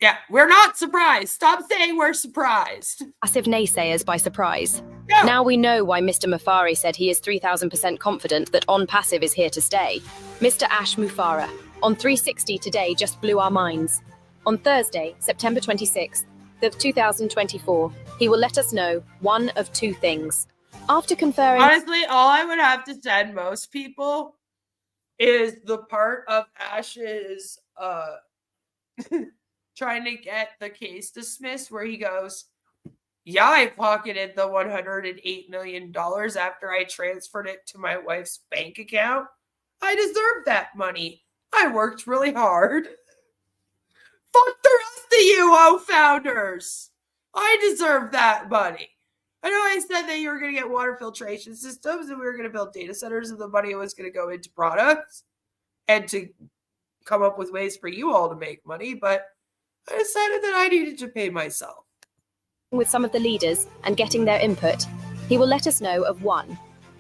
Yeah, we're not surprised. Stop saying we're surprised. Massive naysayers by surprise. No. Now we know why Mr. Mufari said he is 3,000% confident that Onpassive is here to stay. Mr. Ash Mufara, on 360 today, just blew our minds. On Thursday, September 26th, of 2024, he will let us know one of two things. After conferring... Honestly, all I would have to send most people is the part of Ash's trying to get the case dismissed where he goes, yeah, I pocketed the $108 million after I transferred it to my wife's bank account. I deserve that money. I worked really hard. Fuck the rest of you, founders. I deserve that money. I know I said that you were going to get water filtration systems and we were going to build data centers and the money was going to go into products and to come up with ways for you all to make money, but I decided that I needed to pay myself. With some of the leaders and getting their input, he will let us know of one.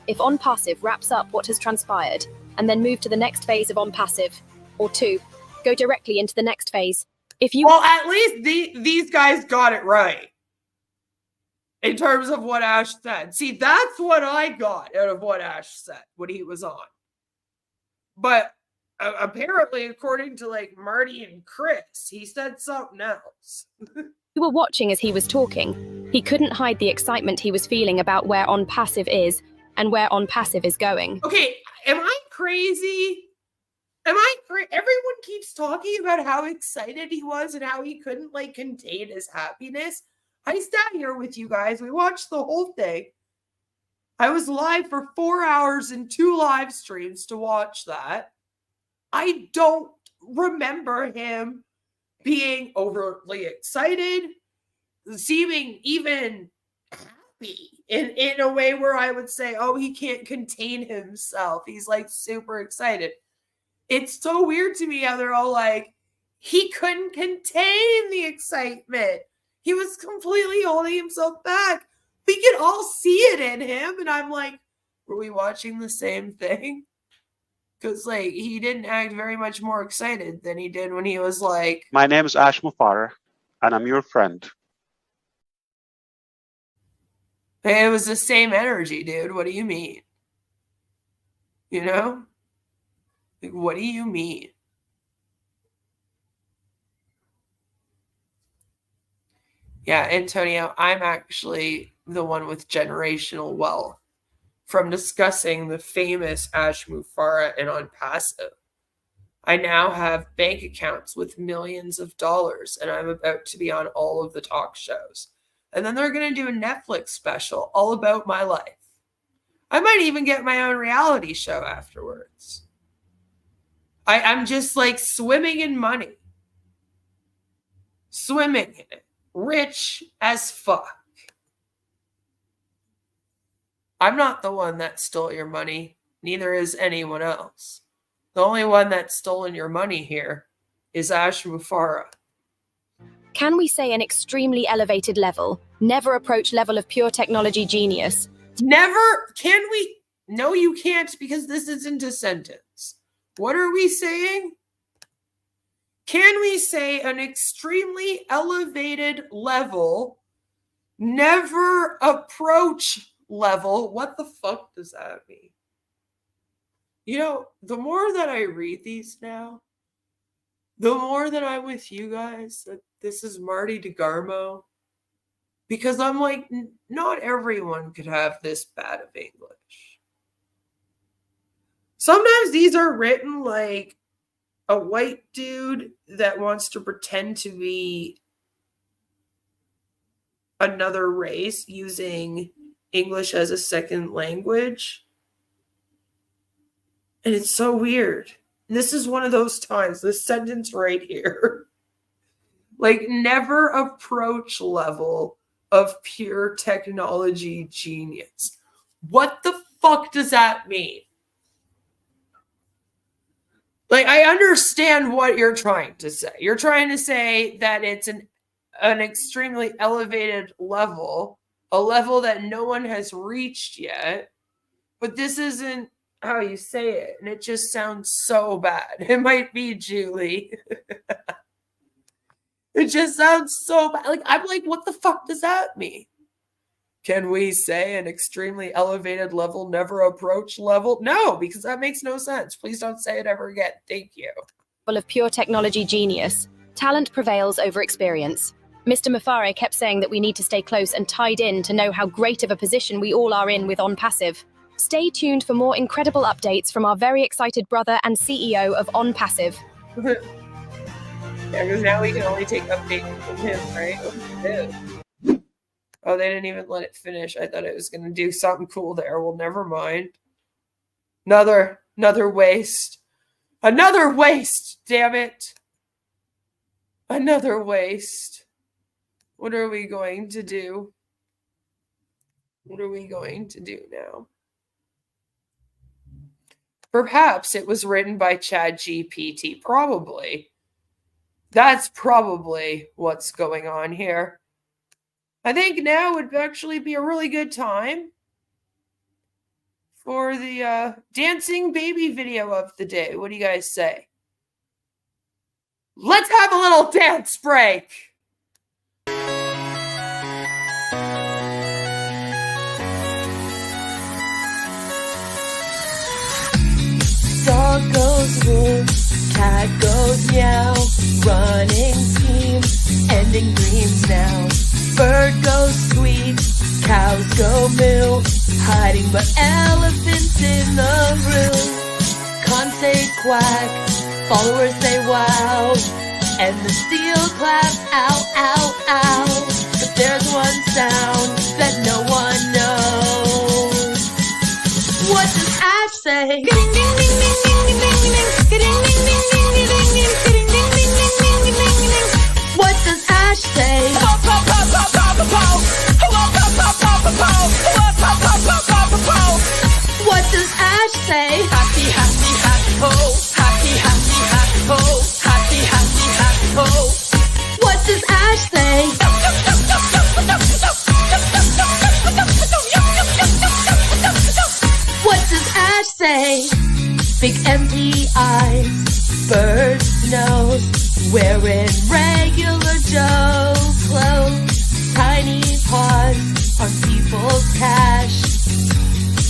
If Onpassive wraps up what has transpired and then move to the next phase of Onpassive, or two, go directly into the next phase. If you... Well, at least these guys got it right in terms of what Ash said. See, that's what I got out of what Ash said when he was on. But apparently, according to like Marty and Chris, he said something else. You were watching as he was talking. He couldn't hide the excitement he was feeling about where Onpassive is and where Onpassive is going. Okay, am I crazy? Everyone keeps talking about how excited he was and how he couldn't like contain his happiness. I sat here with you guys. We watched the whole thing. I was live for 4 hours and 2 live streams to watch that. I don't remember him being overly excited, seeming even happy in a way where I would say, oh, he can't contain himself. He's like super excited. It's so weird to me how they're all like, he couldn't contain the excitement. He was completely holding himself back. We could all see it in him. And I'm like, were we watching the same thing? Because like he didn't act very much more excited than he did when he was like, my name is Ash Mufara, and I'm your friend. it was the same energy, dude. What do you mean? You know? Like, what do you mean? Yeah, Antonio, I'm actually the one with generational wealth from discussing the famous Ash Mufareh and Onpassive. I now have bank accounts with millions of dollars, and I'm about to be on all of the talk shows. And then they're going to do a Netflix special all about my life. I might even get my own reality show afterwards. I'm just like swimming in money. Swimming in it. Rich as fuck. I'm not the one that stole your money. Neither is anyone else. The only one that's stolen your money here is Ash Mufareh. Can we say an extremely elevated level, never approach level of pure technology genius? Never? Can we? No, you can't, because this isn't a sentence. What are we saying? Can we say an extremely elevated level, never approach level? What the fuck does that mean? You know, the more that I read these now, the more that I'm with you guys, that this is Marty DeGarmo, because I'm like, not everyone could have this bad of English. Sometimes these are written like a white dude that wants to pretend to be another race using English as a second language. And it's so weird. And this is one of those times, this sentence right here. Like, never approach level of pure technology genius. What the fuck does that mean? Like, I understand what you're trying to say. You're trying to say that it's an extremely elevated level, a level that no one has reached yet. But this isn't how you say it, and it just sounds so bad. It might be Julie. It just sounds so bad. Like, I'm like, what the fuck does that mean? Can we say an extremely elevated level, never approach level? No, because that makes no sense. Please don't say it ever again. Thank you. Full of pure technology genius, talent prevails over experience. Mr. Mufareh kept saying that we need to stay close and tied in to know how great of a position we all are in with Onpassive. Stay tuned for more incredible updates from our very excited brother and CEO of Onpassive. Yeah, because now we can only take updates from him, right? Oh, they didn't even let it finish. I thought it was going to do something cool there. Well, never mind. Another waste. Another waste, damn it. Another waste. What are we going to do? What are we going to do now? Perhaps it was written by ChatGPT. Probably. That's probably what's going on here. I think now would actually be a really good time for the dancing baby video of the day. What do you guys say? Let's have a little dance break. Dog goes woof, cat goes meow, running schemes, ending dreams now. Bird goes squeak, cows go moo, hiding but elephants in the room. Cons say quack, followers say wow, and the steel claps ow, ow, ow. But there's one sound that no one knows. What does Ash say? What does Ash say? What does Ash say? Happy, happy, happy, ho. Happy, happy, happy, ho. Happy, happy, happy, ho. What does Ash say? What does Ash say? Big empty eyes, bird's nose, wearing regular Joe clothes, tiny paws on people's cash.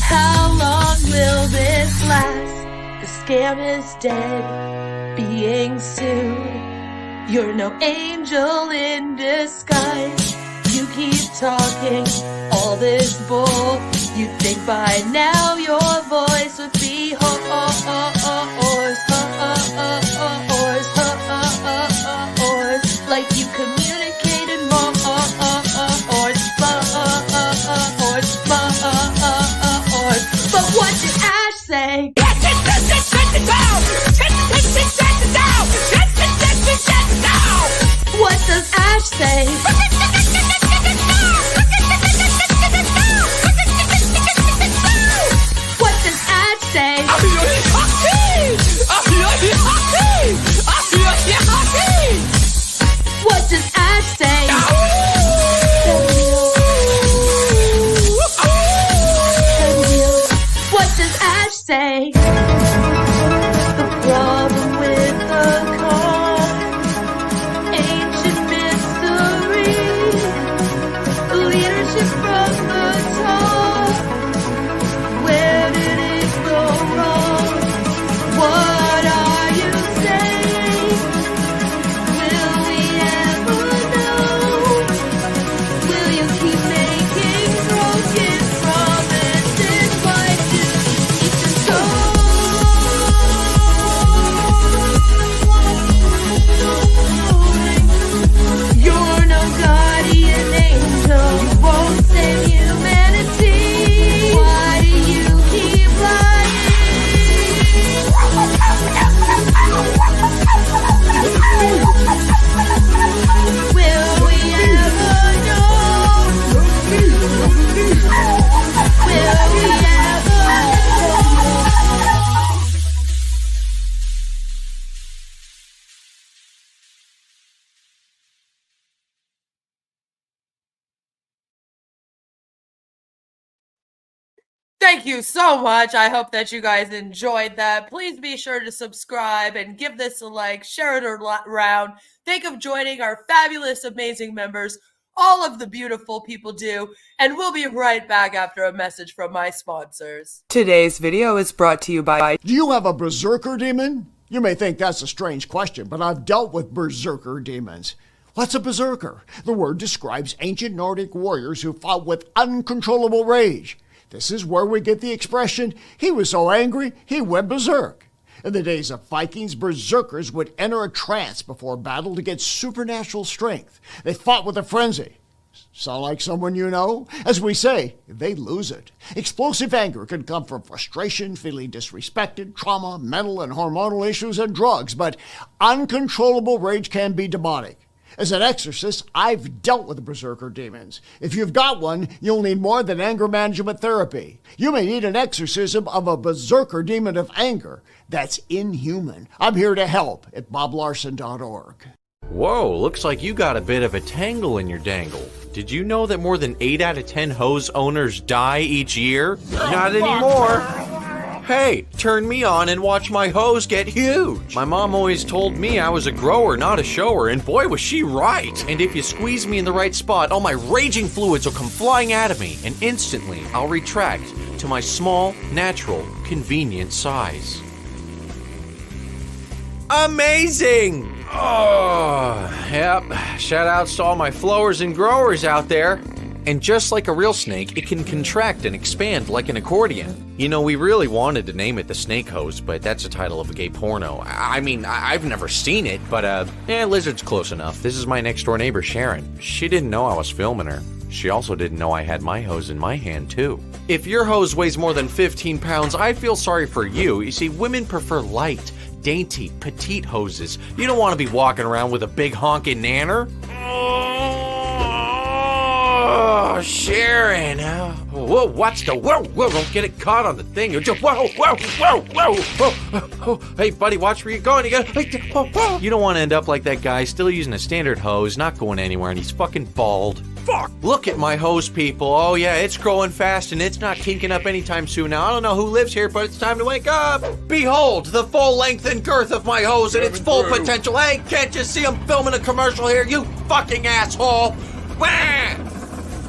How long will this last? The scam is dead, being sued. You're no angel in disguise. you keep talking all this bull. You'd think by now your voice would be hoarse, like you communicated more, but what did Ash say? What does Ash say? What does Ash say? What does Ash say? What does Ash say? The problem with the car, ancient mystery, leadership from the top. Where did it go wrong? What are you saying? Will we ever know? Will you keep making broken promises? Why do you need to go? You're no guardian angel. You won't save humanity. Why do you keep lying? Will we ever know? Will we ever know? Thank you so much. I hope that you guys enjoyed that. Please be sure to subscribe and give this a like, share it around. Think of joining our fabulous, amazing members. All of the beautiful people do. And we'll be right back after a message from my sponsors. Today's video is brought to you by... Do you have a berserker demon? You may think that's a strange question, but I've dealt with berserker demons. What's a berserker? The word describes ancient Nordic warriors who fought with uncontrollable rage. This is where we get the expression, he was so angry, he went berserk. In the days of Vikings, berserkers would enter a trance before battle to get supernatural strength. They fought with a frenzy. Sound like someone you know? As we say, they lose it. Explosive anger can come from frustration, feeling disrespected, trauma, mental and hormonal issues, and drugs, but uncontrollable rage can be demonic. As an exorcist, I've dealt with berserker demons. If you've got one, you'll need more than anger management therapy. You may need an exorcism of a berserker demon of anger. That's inhuman. I'm here to help at boblarson.org. Whoa, looks like you got a bit of a tangle in your dangle. Did you know that more than 8 out of 10 hose owners die each year? Not anymore. Hey, turn me on and watch my hose get huge. My mom always told me I was a grower, not a shower, and boy was she right. And if you squeeze me in the right spot, all my raging fluids will come flying out of me, and instantly I'll retract to my small, natural, convenient size. Amazing! Oh, yep. Shout outs to all my flowers and growers out there. And just like a real snake, it can contract and expand like an accordion. You know, we really wanted to name it the Snake Hose, but that's the title of a gay porno. I mean, I've never seen it, but lizard's close enough. This is my next door neighbor, Sharon. She didn't know I was filming her. She also didn't know I had my hose in my hand, too. If your hose weighs more than 15 pounds, I feel sorry for you. You see, women prefer light, dainty, petite hoses. You don't want to be walking around with a big honking nanner. Oh, Sharon. Whoa, watch the whoa, don't get it caught on the thing. Whoa. Hey, buddy, watch where you're going. You don't want to end up like that guy, still using a standard hose, not going anywhere, and he's fucking bald. Fuck! Look at my hose, people. Oh, yeah, it's growing fast, and it's not kinking up anytime soon. Now, I don't know who lives here, but it's time to wake up. Behold, the full length and girth of my hose and its full potential. Hey, can't you see I'm filming a commercial here, you fucking asshole? Wah!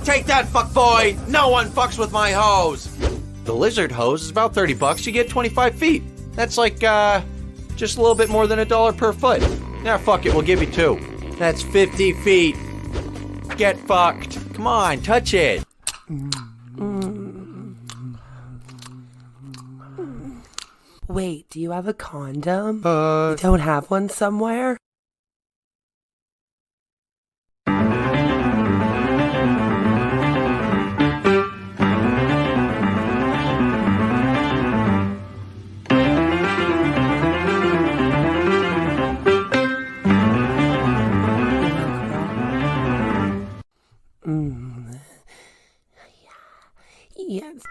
Take that, fuckboy! No one fucks with my hose! The lizard hose is about $30. You get 25 feet. That's like, just a little bit more than $1 per foot. Now, fuck it, we'll give you 2. That's 50 feet. Get fucked. Come on, touch it. Wait, do you have a condom? You don't have one somewhere? Yes.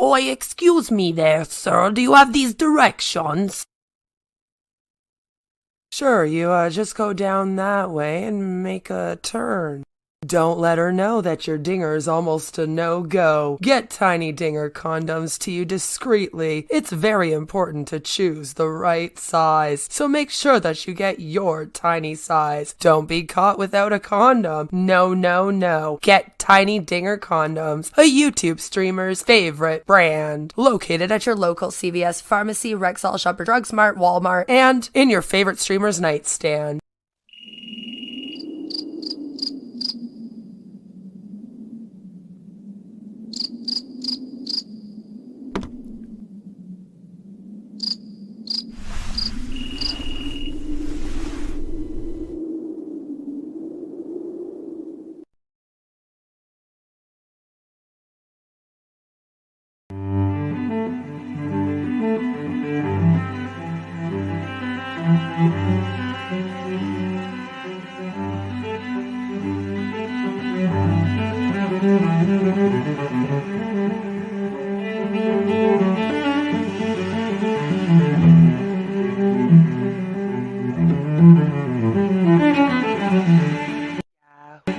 Oi, excuse me there, sir. Do you have these directions? Sure, you just go down that way and make a turn. Don't let her know that your dinger is almost a no-go. Get tiny dinger condoms to you discreetly. It's very important to choose the right size, so make sure that you get your tiny size. Don't be caught without a condom. No, no, no. Get Tiny Dinger Condoms, a YouTube streamer's favorite brand. Located at your local CVS pharmacy, Rexall, Shoppers Drug Mart, Walmart, and in your favorite streamer's nightstand.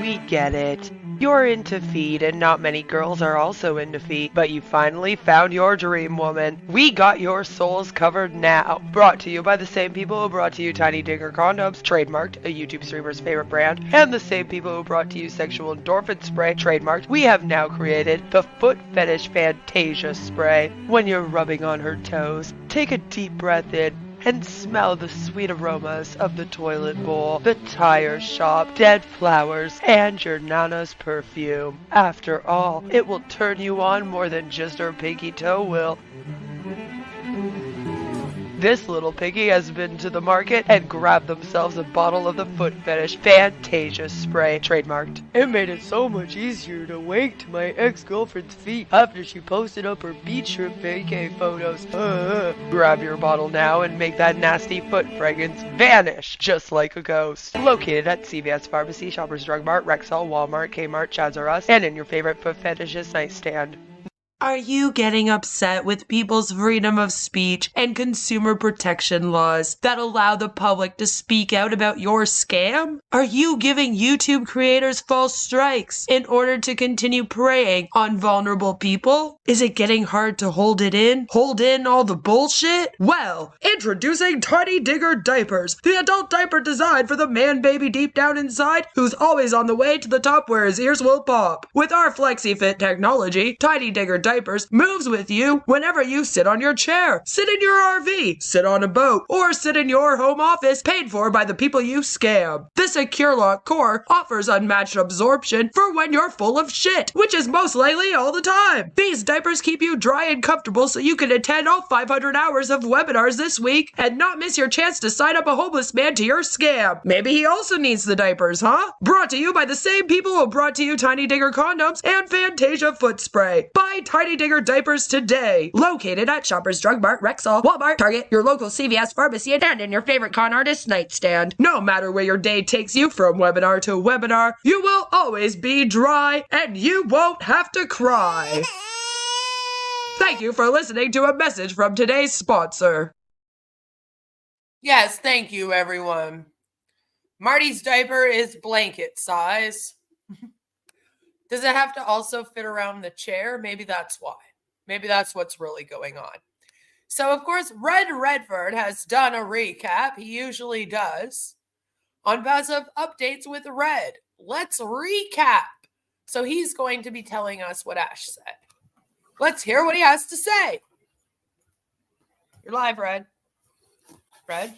We get it. You're into feet, and not many girls are also into feet, but you finally found your dream woman. We got your souls covered now. Brought to you by the same people who brought to you Tiny Dinger Condoms, trademarked, a YouTube streamer's favorite brand, and the same people who brought to you Sexual Endorphin Spray, trademarked. We have now created the Foot Fetish Fantasia Spray. When you're rubbing on her toes, take a deep breath in and smell the sweet aromas of the toilet bowl, the tire shop, dead flowers, and your nana's perfume. After all, it will turn you on more than just her pinky toe will. This little piggy has been to the market and grabbed themselves a bottle of the Foot Fetish Fantasia Spray, trademarked. It made it so much easier to wake to my ex-girlfriend's feet after she posted up her beach trip vacay photos. Grab your bottle now and make that nasty foot fragrance vanish just like a ghost. Located at CVS Pharmacy, Shoppers Drug Mart, Rexall, Walmart, Kmart, Chaz R Us, and in your favorite foot fetishist nightstand. Are you getting upset with people's freedom of speech and consumer protection laws that allow the public to speak out about your scam? Are you giving YouTube creators false strikes in order to continue preying on vulnerable people? Is it getting hard to hold it in? Hold in all the bullshit? Well, introducing Tiny Digger Diapers, the adult diaper designed for the man baby deep down inside who's always on the way to the top where his ears will pop. With our FlexiFit technology, Tiny Digger Diapers moves with you whenever you sit on your chair, sit in your RV, sit on a boat, or sit in your home office paid for by the people you scam. The Secure Lock Core offers unmatched absorption for when you're full of shit, which is most likely all the time. These diapers keep you dry and comfortable so you can attend all 500 hours of webinars this week and not miss your chance to sign up a homeless man to your scam. Maybe he also needs the diapers, huh? Brought to you by the same people who brought to you Tiny Digger Condoms and Fantasia Foot Spray. Buy Tiny Digger Diapers today. Located at Shoppers Drug Mart, Rexall, Walmart, Target, your local CVS pharmacy, and in your favorite con artist nightstand. No matter where your day takes you from webinar to webinar, you will always be dry and you won't have to cry. Thank you for listening to a message from today's sponsor. Yes, thank you, everyone. Marty's diaper is blanket size. Does it have to also fit around the chair? Maybe that's why. Maybe that's what's really going on. So, of course, Red Redfern has done a recap. He usually does. Onpassive updates with Red. Let's recap. So he's going to be telling us what Ash said. Let's hear what he has to say. You're live, Red. Red?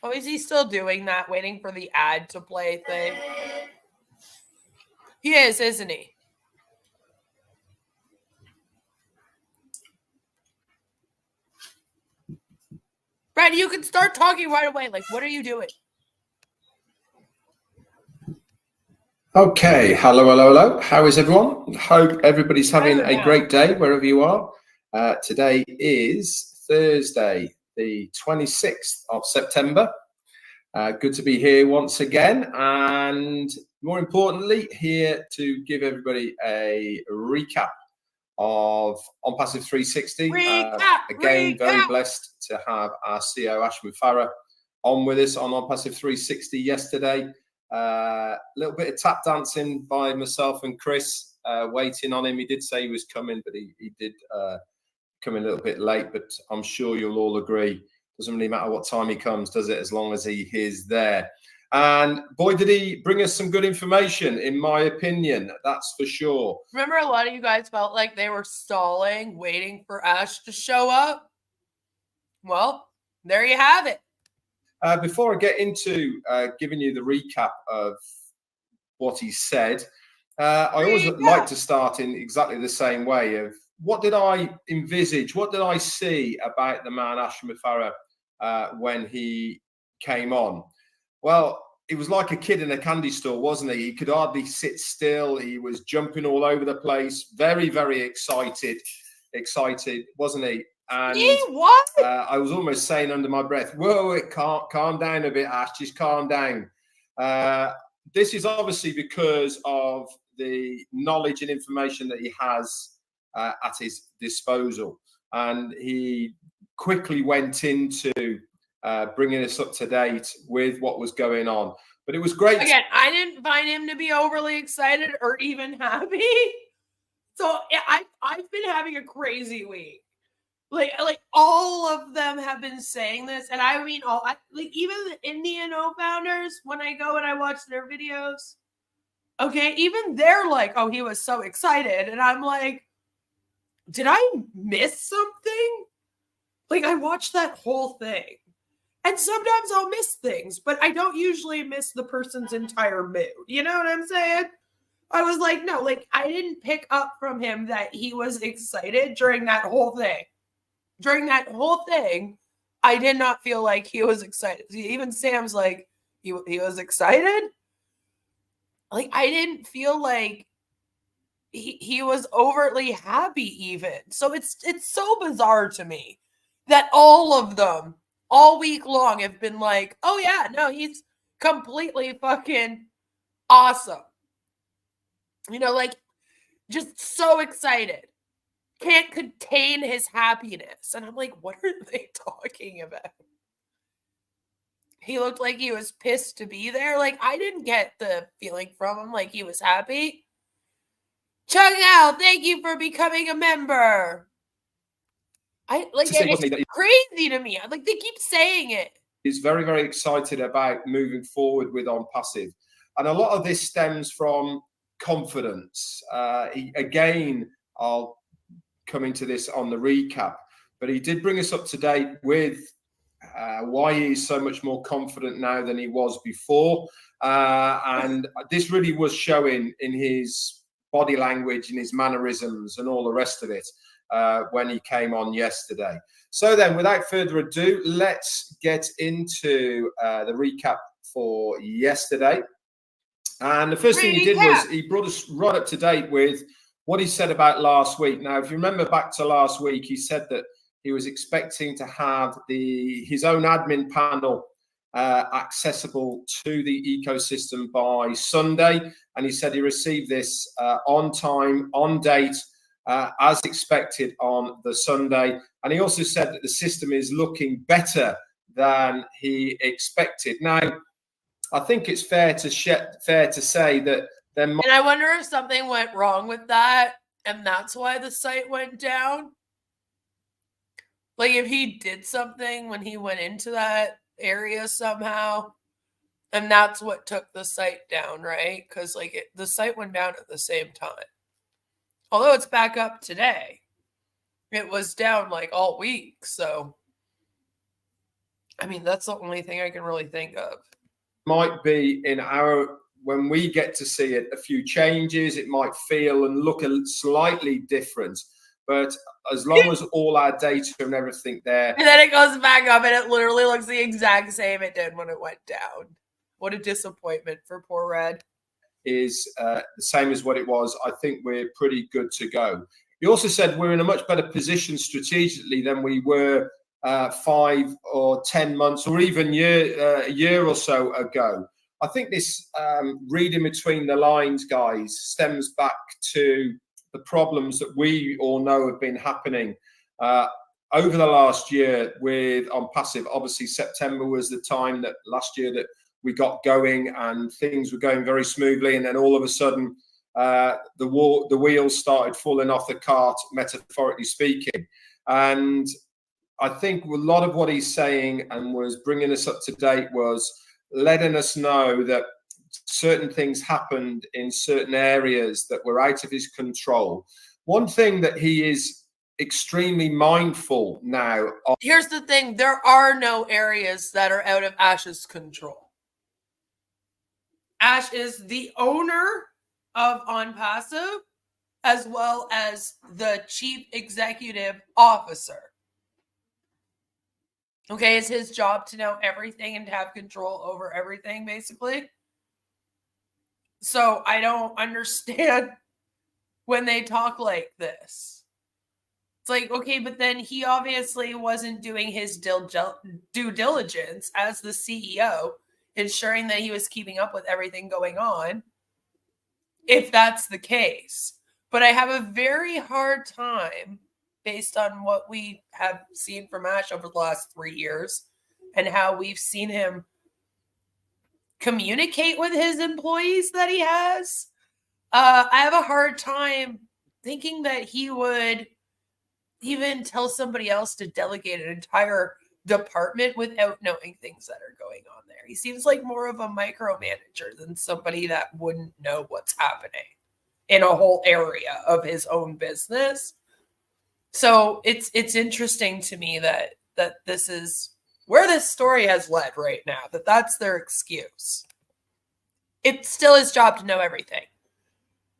Oh, is he still doing that, waiting for the ad to play thing? He is, isn't he? Brad, you can start talking right away. Like, what are you doing? Okay, hello. How is everyone? Hope everybody's having a great day wherever you are. Today is Thursday, the 26th of September. Good to be here once again, and more importantly, here to give everybody a recap of Onpassive 360. Again, very blessed to have our CEO Ash Mufareh on with us on Onpassive 360 yesterday. A little bit of tap dancing by myself and Chris, waiting on him. He did say he was coming, but he did come in a little bit late. But I'm sure you'll all agree, doesn't really matter what time he comes, does it? As long as he is there. And boy, did he bring us some good information, in my opinion. That's for sure. Remember, a lot of you guys felt like they were stalling, waiting for Ash to show up? Well, there you have it. Before I get into giving you the recap of what he said, I always like to start in exactly the same way of what did I envisage, what did I see about the man Ash Mufareh when he came on? Well, he was like a kid in a candy store, wasn't he? He could hardly sit still. He was jumping all over the place, very, very excited, wasn't he? And I was almost saying under my breath, whoa, calm down a bit, Ash, just calm down. This is obviously because of the knowledge and information that he has at his disposal. And he quickly went into bringing us up to date with what was going on. But it was great. Again, I didn't find him to be overly excited or even happy. So I've been having a crazy week. Like all of them have been saying this, and I mean even the Indian founders, when I go and I watch their videos, okay, even they're like, oh, he was so excited, and I'm like, did I miss something? Like, I watched that whole thing, and sometimes I'll miss things, but I don't usually miss the person's entire mood. You know what I'm saying? I was like, no, like I didn't pick up from him that he was excited during that whole thing. During that whole thing, I did not feel like he was excited. Even Sam's like, he was excited? Like, I didn't feel like he was overtly happy even. So it's so bizarre to me that all of them, all week long, have been like, oh yeah, no, he's completely fucking awesome. You know, like, just so excited. Can't contain his happiness. And I'm like, what are they talking about? He looked like he was pissed to be there. Like, I didn't get the feeling from him like he was happy. Chung Al, thank you for becoming a member. It's crazy to me. Like, they keep saying it. He's very, very excited about moving forward with Onpassive. And a lot of this stems from confidence. I'll come into this on the recap, but he did bring us up to date with why he's so much more confident now than he was before. And this really was showing in his body language and his mannerisms and all the rest of it when he came on yesterday. So then, without further ado, let's get into the recap for yesterday. And the first thing he did was he brought us right up to date with what he said about last week. Now, if you remember back to last week, he said that he was expecting to have his own admin panel accessible to the ecosystem by Sunday. And he said he received this on time, on date, as expected on the Sunday. And he also said that the system is looking better than he expected. Now, I think it's fair to say that and I wonder if something went wrong with that, and that's why the site went down. Like, if he did something when he went into that area somehow, and that's what took the site down, right? Because the site went down at the same time. Although it's back up today, it was down like all week. So I mean, that's the only thing I can really think of. Might be in our, when we get to see it, a few changes. It might feel and look slightly different, but as long as all our data and everything there, and then it goes back up and it literally looks the exact same it did when it went down. What a disappointment for poor Red. Is the same as what it was. I think we're pretty good to go. He also said we're in a much better position strategically than we were 5 or 10 months or even a year or so ago. I think this reading between the lines, guys, stems back to the problems that we all know have been happening over the last year with Onpassive. Obviously, September was the time that last year that we got going and things were going very smoothly, and then all of a sudden the wheels started falling off the cart, metaphorically speaking. And I think a lot of what he's saying and was bringing us up to date was letting us know that certain things happened in certain areas that were out of his control. One thing that he is extremely mindful now of. Here's the thing, there are no areas that are out of Ash's control. Ash is the owner of Onpassive as well as the chief executive officer. Okay, it's his job to know everything and to have control over everything, basically. So I don't understand when they talk like this. It's like, okay, but then he obviously wasn't doing his due diligence as the CEO, ensuring that he was keeping up with everything going on, if that's the case. But I have a very hard time, based on what we have seen from Ash over the last 3 years and how we've seen him communicate with his employees that he has, I have a hard time thinking that he would even tell somebody else to delegate an entire department without knowing things that are going on there. He seems like more of a micromanager than somebody that wouldn't know what's happening in a whole area of his own business. So it's interesting to me that this is where this story has led right now, that's their excuse. It's still his job to know everything.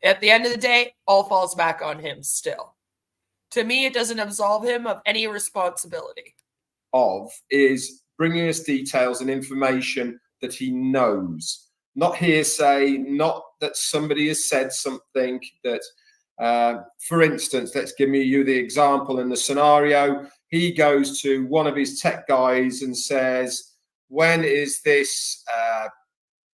At the end of the day, all falls back on him still. To me, it doesn't absolve him of any responsibility. Is bringing us details and information that he knows, not hearsay, not that somebody has said something that, for instance, let's give you the example in the scenario. He goes to one of his tech guys and says, when is this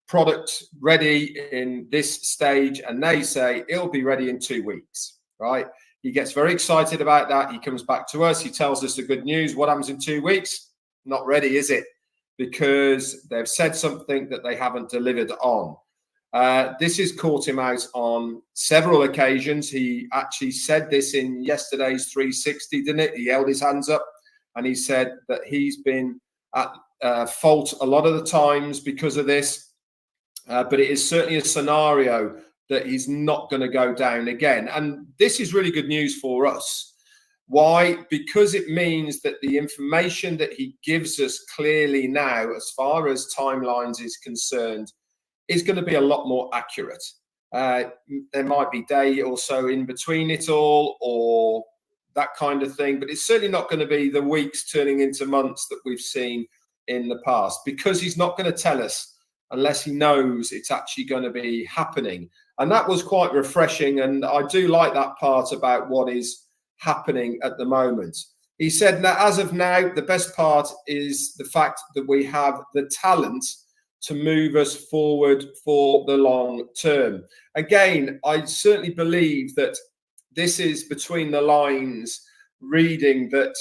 product ready in this stage? And they say, it'll be ready in 2 weeks, right? He gets very excited about that. He comes back to us. He tells us the good news. What happens in 2 weeks? Not ready, is it? Because they've said something that they haven't delivered on. This has caught him out on several occasions. He actually said this in yesterday's 360, didn't it? He held his hands up and he said that he's been at fault a lot of the times because of this. But it is certainly a scenario that he's not going to go down again. And this is really good news for us. Why? Because it means that the information that he gives us clearly now, as far as timelines is concerned, is going to be a lot more accurate. There might be a day or so in between it all or that kind of thing, but it's certainly not going to be the weeks turning into months that we've seen in the past, because he's not going to tell us unless he knows it's actually going to be happening. And that was quite refreshing. And I do like that part about what is happening at the moment. He said that as of now, the best part is the fact that we have the talent to move us forward for the long term. Again, I certainly believe that this is between the lines reading that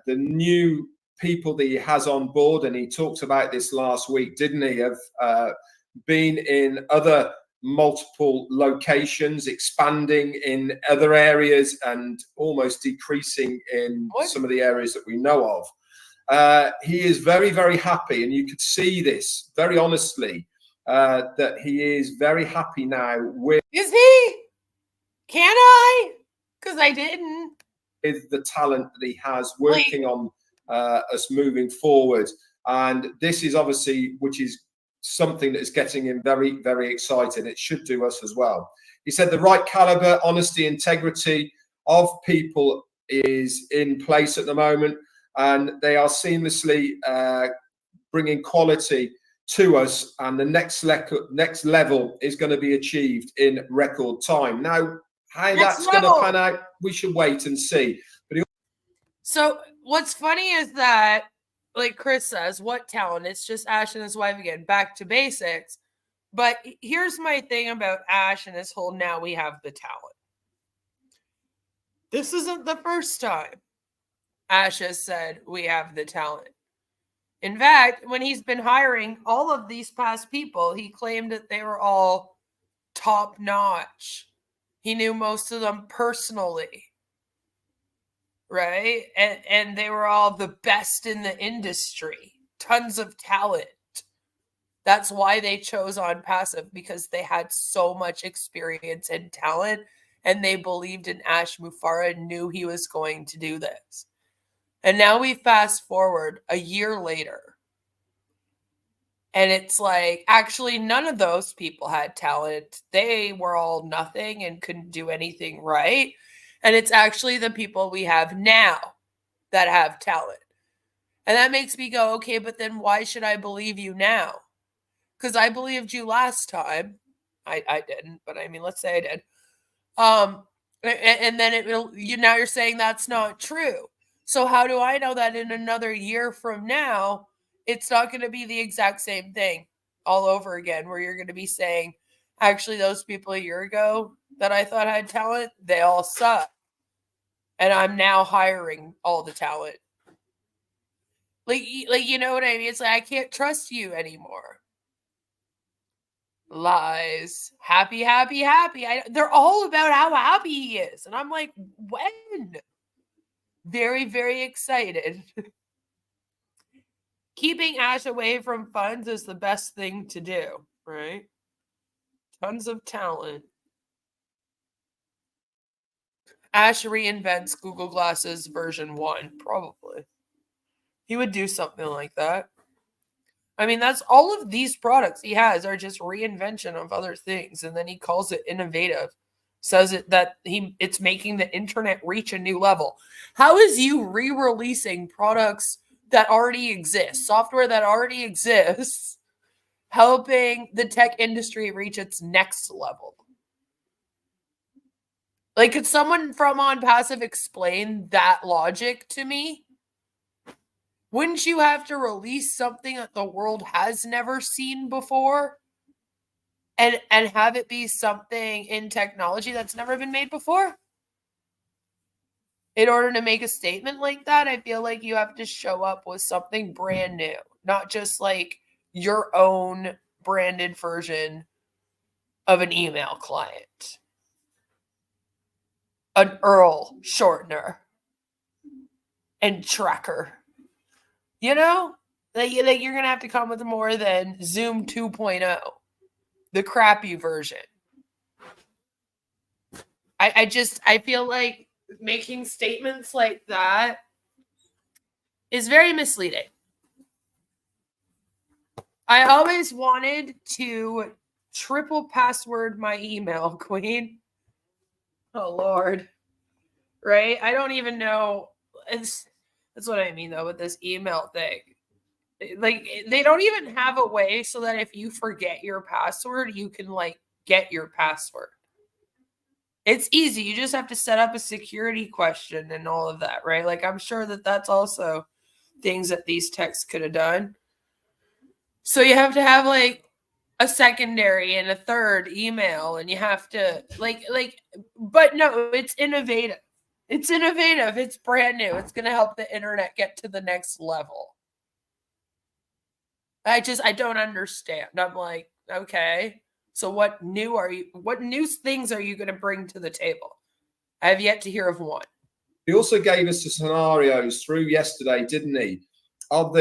the new people that he has on board, and he talked about this last week, didn't he, of being in other multiple locations, expanding in other areas and almost decreasing in some of the areas that we know of. He is very, very happy, and you could see this very honestly, that he is very happy now with... Is he? Can I? Because I didn't. With the talent that he has working on us moving forward. And this is obviously, which is something that is getting him very, very excited. It should do us as well. He said the right caliber, honesty, integrity of people is in place at the moment, and they are seamlessly bringing quality to us, and the next level is going to be achieved in record time. Now, how that's going to pan out, we should wait and see. But so what's funny is that, like Chris says, what talent? It's just Ash and his wife again, back to basics. But here's my thing about Ash and his whole now we have the talent. This isn't the first time Ash has said we have the talent. In fact, when he's been hiring all of these past people, he claimed that they were all top notch. He knew most of them personally, right? And they were all the best in the industry, tons of talent. That's why they chose Onpassive, because they had so much experience and talent, and they believed in Ash Mufareh and knew he was going to do this. And now we fast forward a year later, and it's like, actually, none of those people had talent. They were all nothing and couldn't do anything right. And it's actually the people we have now that have talent. And that makes me go, okay, but then why should I believe you now? Because I believed you last time. I didn't, but I mean, let's say I did. And then now you're saying that's not true. So how do I know that in another year from now, it's not going to be the exact same thing all over again, where you're going to be saying, actually, those people a year ago that I thought had talent, they all suck. And I'm now hiring all the talent. Like, you know what I mean? It's like, I can't trust you anymore. Lies. Happy, happy, happy. They're all about how happy he is. And I'm like, when? Very, very excited. Keeping Ash away from funds is the best thing to do, right? Tons of talent. Ash reinvents Google Glasses version 1, probably. He would do something like that. I mean, that's all of these products he has are just reinvention of other things, and then he calls it innovative. Says it that it's making the internet reach a new level. How is you re-releasing products that already exist, software that already exists, helping the tech industry reach its next level? Like, could someone from Onpassive explain that logic to me? Wouldn't you have to release something that the world has never seen before? And have it be something in technology that's never been made before? In order to make a statement like that, I feel like you have to show up with something brand new, not just like your own branded version of an email client. An URL shortener and tracker. You know? Like you're going to have to come with more than Zoom 2.0. The crappy version. I feel like making statements like that is very misleading. I always wanted to triple password my email, Queen. Oh, Lord. Right? I don't even know. That's what I mean, though, with this email thing. Like, they don't even have a way so that if you forget your password, you can, like, get your password. It's easy. You just have to set up a security question and all of that, right? Like, I'm sure that that's also things that these texts could have done. So you have to have, like, a secondary and a third email, and you have to, but no, it's innovative. It's innovative. It's brand new. It's going to help the internet get to the next level. I don't understand. I'm like, okay, so what new things are you going to bring to the table? I have yet to hear of one. He also gave us the scenarios through yesterday, didn't he? Of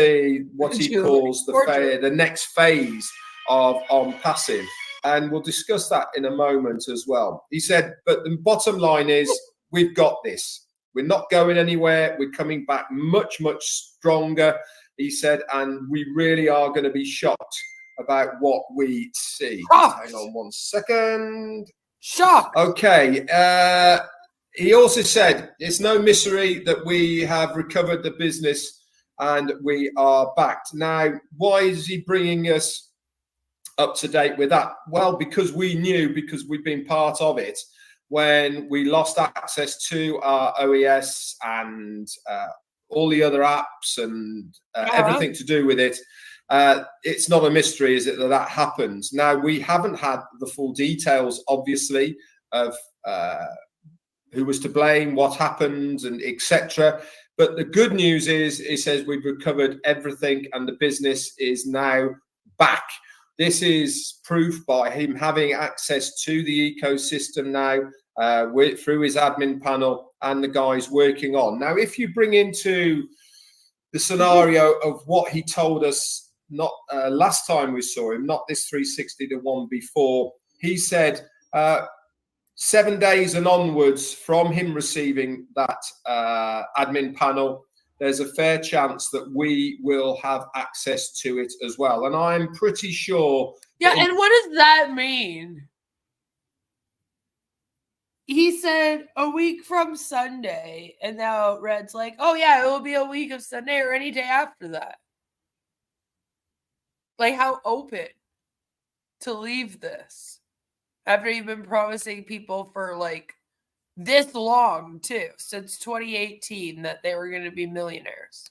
what he calls the next phase of Onpassive. And we'll discuss that in a moment as well. He said, but the bottom line is, we've got this. we're not going anywhere. We're coming back much, much stronger, he said, and we really are going to be shocked about what we see. Just hang on one second. Shocked. Okay. He also said it's no mystery that we have recovered the business and we are backed. Now, why is he bringing us up to date with that? Well, because we knew, because we've been part of it, when we lost access to our OES and all the other apps and everything to do with it. It's not a mystery, is it, that happens? Now, we haven't had the full details, obviously, of who was to blame, what happened, and etc. But the good news is, it says we've recovered everything and the business is now back. This is proof by him having access to the ecosystem now through his admin panel and the guys working on. Now, if you bring into the scenario of what he told us, not last time we saw him, not this 360, the one before, he said 7 days and onwards from him receiving that admin panel, there's a fair chance that we will have access to it as well. And I'm pretty sure. Yeah, and what does that mean? He said a week from Sunday, and now Red's like, oh yeah, it will be a week of Sunday or any day after that. Like, how open to leave this after you've been promising people for like this long too, since 2018, that they were going to be millionaires.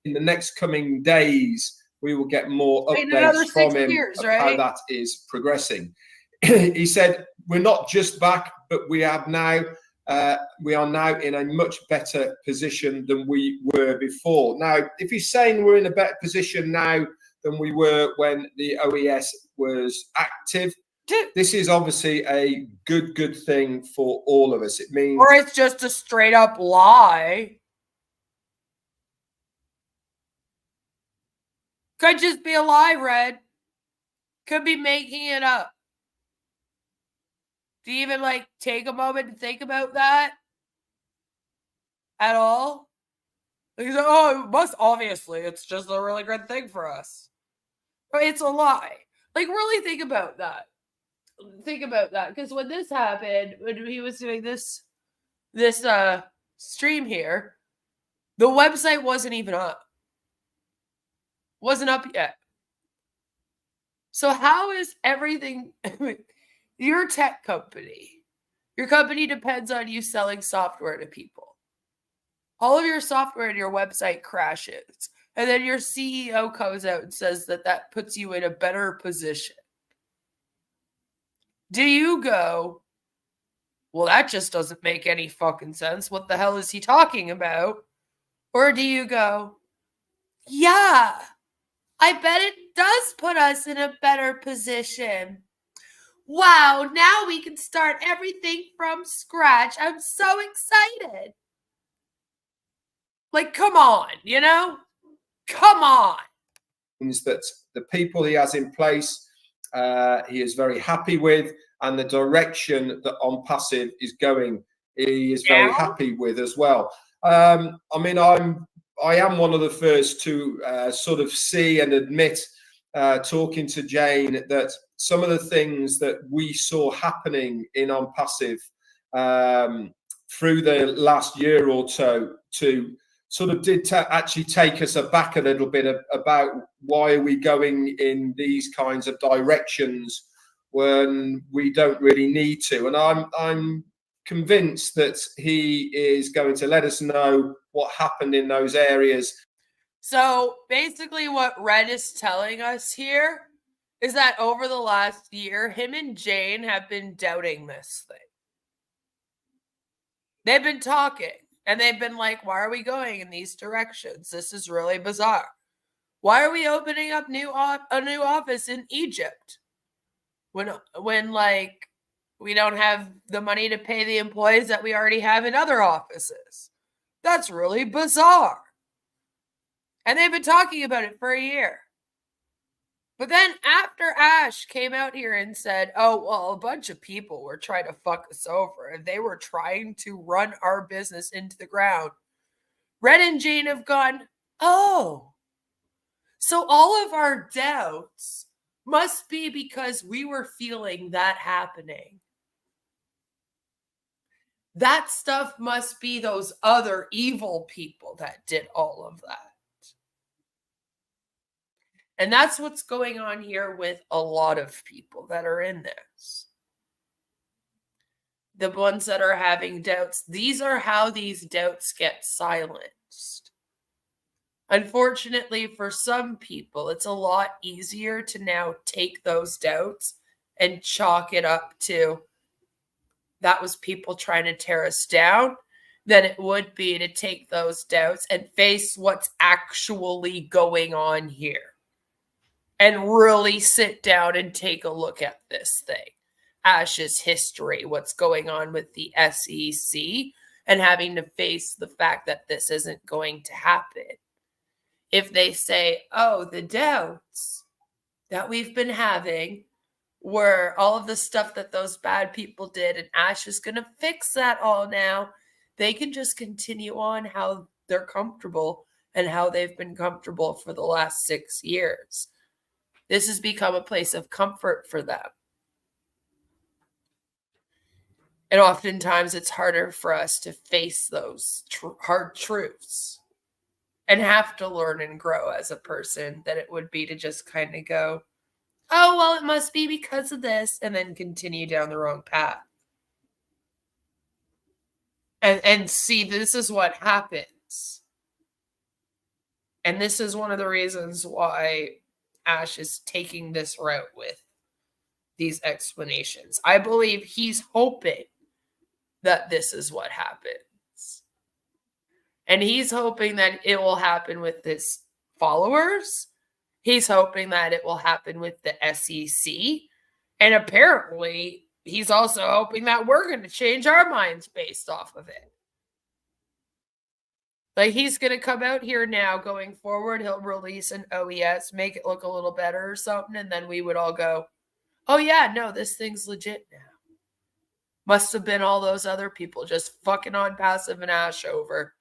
In the next coming days, we will get more In another updates from 6 him years, of right? how that is progressing. He said, we're not just back, but we are now in a much better position than we were before. Now, if he's saying we're in a better position now than we were when the OES was active, this is obviously a good thing for all of us. It means, or it's just a straight up lie. Could just be a lie, Red. Could be making it up. Do you even like take a moment to think about that at all? Like, oh, it must, obviously, it's just a really good thing for us. But it's a lie. Like, really think about that. Think about that, because when this happened, when he was doing this stream here, the website wasn't even up. Wasn't up yet. So how is everything? Your tech company, your company depends on you selling software to people. All of your software and your website crashes, and then your CEO comes out and says that puts you in a better position. Do you go, well, that just doesn't make any fucking sense. What the hell is he talking about? Or do you go, yeah, I bet it does put us in a better position. Wow, now we can start everything from scratch. I'm so excited. Like, come on, you know? Come on. Means that the people he has in place, he is very happy with, and the direction that Onpassive is going, he is very happy with as well. I mean, I am one of the first to sort of see and admit, talking to Jane, that some of the things that we saw happening in Onpassive through the last year or so sort of did actually take us aback a little bit about why are we going in these kinds of directions when we don't really need to. And I'm convinced that he is going to let us know what happened in those areas. So basically what Red is telling us here is that over the last year, him and Jane have been doubting this thing. They've been talking. And they've been like, why are we going in these directions? This is really bizarre. Why are we opening up a new office in Egypt when like we don't have the money to pay the employees that we already have in other offices? That's really bizarre. And they've been talking about it for a year. But then after Ash came out here and said, oh, well, a bunch of people were trying to fuck us over and they were trying to run our business into the ground, Red and Jane have gone, oh, so all of our doubts must be because we were feeling that happening. That stuff must be those other evil people that did all of that. And that's what's going on here with a lot of people that are in this. The ones that are having doubts, these are how these doubts get silenced. Unfortunately, for some people, it's a lot easier to now take those doubts and chalk it up to that was people trying to tear us down than it would be to take those doubts and face what's actually going on here and really sit down and take a look at this thing. Ash's history, what's going on with the SEC, and having to face the fact that this isn't going to happen. If they say, oh, the doubts that we've been having were all of the stuff that those bad people did, and Ash is going to fix that all now, they can just continue on how they're comfortable and how they've been comfortable for the last 6 years. This has become a place of comfort for them. And oftentimes it's harder for us to face those hard truths and have to learn and grow as a person than it would be to just kind of go, oh, well, it must be because of this, and then continue down the wrong path. And see, this is what happens. And this is one of the reasons why Ash is taking this route with these explanations. I believe he's hoping that this is what happens. And he's hoping that it will happen with his followers. He's hoping that it will happen with the SEC. And apparently, he's also hoping that we're going to change our minds based off of it. Like, he's going to come out here now going forward. He'll release an OES, make it look a little better or something. And then we would all go, oh, yeah, no, this thing's legit now. Must have been all those other people just fucking Onpassive and Ash over.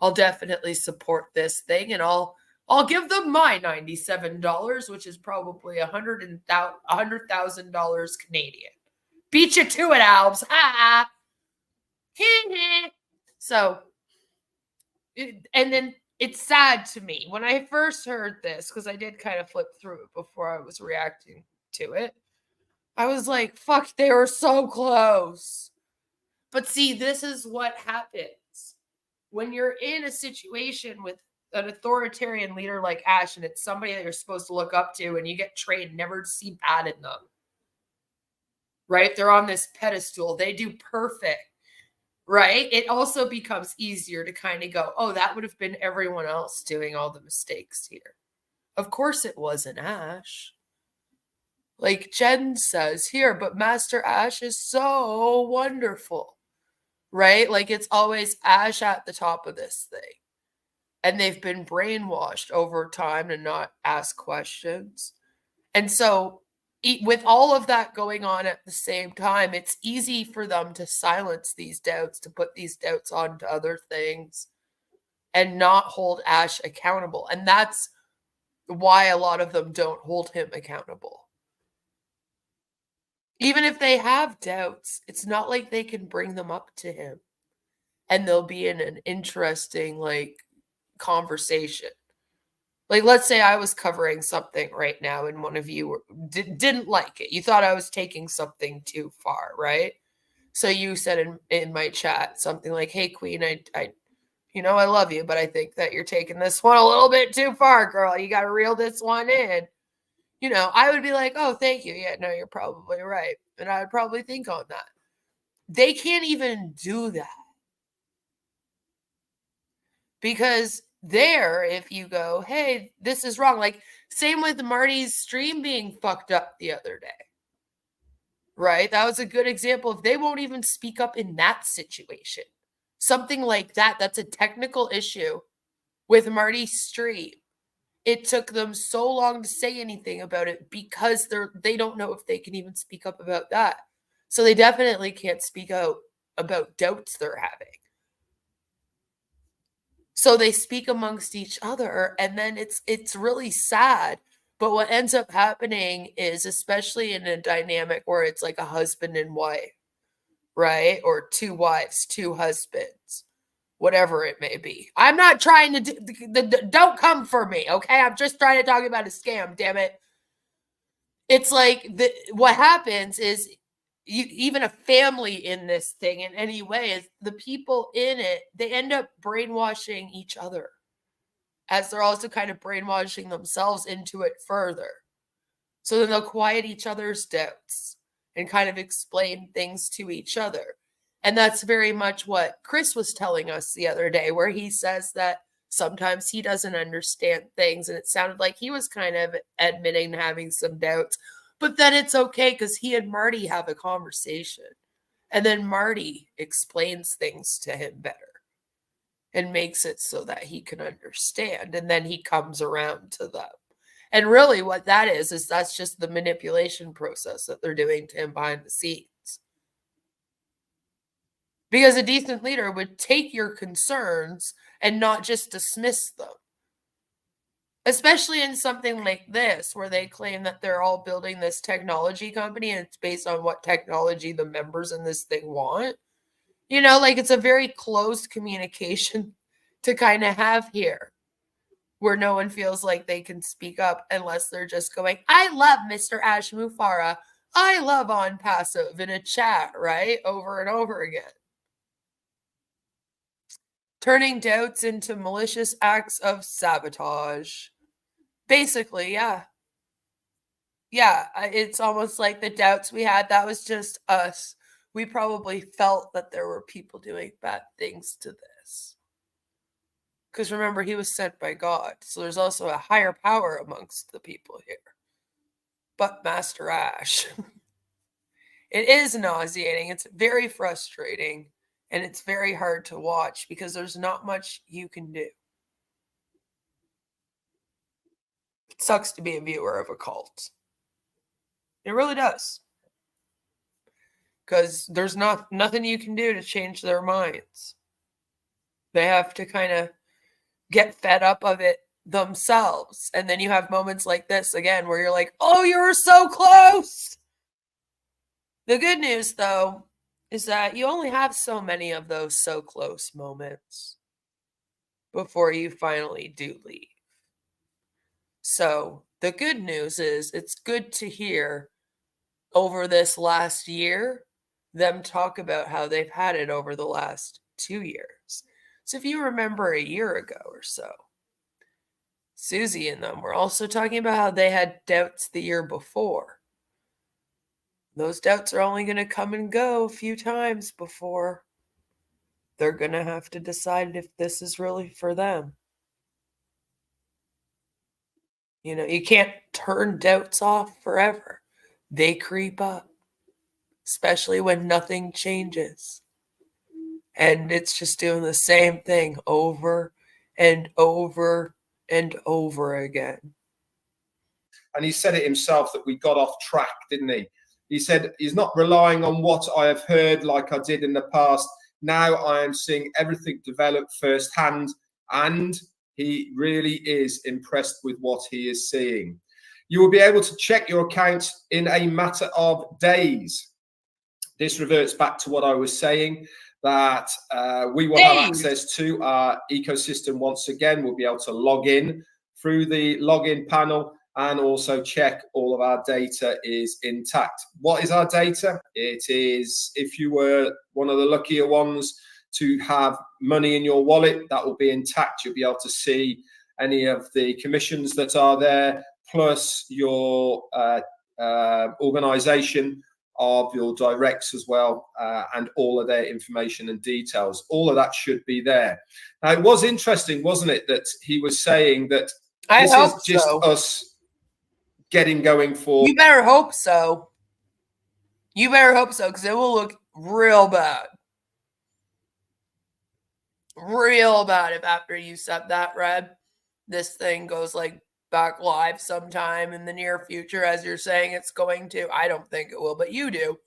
I'll definitely support this thing, and I'll give them my $97, which is probably $100,000 Canadian. Beat you to it, Albs. Ha! So, and then it's sad to me. When I first heard this, because I did kind of flip through it before I was reacting to it, I was like, fuck, they were so close. But see, this is what happens. When you're in a situation with an authoritarian leader like Ash, and it's somebody that you're supposed to look up to, and you get trained never to see bad in them, right? They're on this pedestal. They do perfect, right? It also becomes easier to kind of go, oh, that would have been everyone else doing all the mistakes here. Of course it wasn't Ash. Like Jen says here, but Master Ash is so wonderful, right? Like, it's always Ash at the top of this thing. And they've been brainwashed over time to not ask questions. And so with all of that going on at the same time, it's easy for them to silence these doubts, to put these doubts onto other things and not hold Ash accountable. And that's why a lot of them don't hold him accountable. Even if they have doubts, it's not like they can bring them up to him and they'll be in an interesting, like, conversation. Like, let's say I was covering something right now and one of you didn't like it. You thought I was taking something too far, right? So you said in my chat something like, hey, Queen, I love you, but I think that you're taking this one a little bit too far, girl. You got to reel this one in. I would be like, oh, thank you. Yeah, no, you're probably right. And I would probably think on that. They can't even do that. Because if you go, hey, this is wrong. Like, same with Marty's stream being fucked up the other day. Right? That was a good example. If they won't even speak up in that situation, something like that, that's a technical issue with Marty's stream. it took them so long to say anything about it because they don't know if they can even speak up about that. So they definitely can't speak out about doubts they're having. So they speak amongst each other, and then it's really sad. But what ends up happening is, especially in a dynamic where it's like a husband and wife, right? Or two wives, two husbands, whatever it may be. I'm not trying to don't come for me, okay? I'm just trying to talk about a scam, damn it. It's like what happens is even a family in this thing in any way is the people in it, they end up brainwashing each other as they're also kind of brainwashing themselves into it further. So then they'll quiet each other's doubts and kind of explain things to each other. And that's very much what Chris was telling us the other day, where he says that sometimes he doesn't understand things. And it sounded like he was kind of admitting having some doubts. But then it's okay because he and Marty have a conversation. And then Marty explains things to him better and makes it so that he can understand. And then he comes around to them. And really what that is that's just the manipulation process that they're doing to him behind the scenes. Because a decent leader would take your concerns and not just dismiss them. Especially in something like this, where they claim that they're all building this technology company and it's based on what technology the members in this thing want. You know, like it's a very closed communication to kind of have here, where no one feels like they can speak up unless they're just going, I love Mr. Ash Mufara. I love Onpassive in a chat, right? Over and over again. Turning doubts into malicious acts of sabotage. Basically, yeah. Yeah, it's almost like the doubts we had, that was just us. We probably felt that there were people doing bad things to this. Because remember, he was sent by God. So there's also a higher power amongst the people here. But Master Ash. It is nauseating. It's very frustrating. And it's very hard to watch because there's not much you can do. It sucks to be a viewer of a cult. It really does. Because there's nothing you can do to change their minds. They have to kind of get fed up of it themselves. And then you have moments like this again where you're like, oh, you were so close. The good news, though, is that you only have so many of those so close moments before you finally do leave. So the good news is it's good to hear over this last year them talk about how they've had it over the last 2 years. So if you remember a year ago or so, Susie and them were also talking about how they had doubts the year before. Those doubts are only going to come and go a few times before they're going to have to decide if this is really for them. You know, you can't turn doubts off forever. They creep up, especially when nothing changes. And it's just doing the same thing over and over and over again. And he said it himself that we got off track, didn't he? He said he's not relying on what I have heard like I did in the past. Now I am seeing everything develop firsthand, and he really is impressed with what he is seeing. You will be able to check your account in a matter of days. This reverts back to what I was saying, that we will have access to our ecosystem once again. We'll be able to log in through the login panel and also check all of our data is intact. What is our data? It is, if you were one of the luckier ones to have money in your wallet, that will be intact. You'll be able to see any of the commissions that are there, plus your organization of your directs as well, and all of their information and details. All of that should be there. Now, it was interesting, wasn't it, that he was saying that this is just us getting going for... You better hope so. You better hope so, because it will look real bad. Real bad if after you set that red, this thing goes like back live sometime in the near future, as you're saying it's going to. I don't think it will, but you do.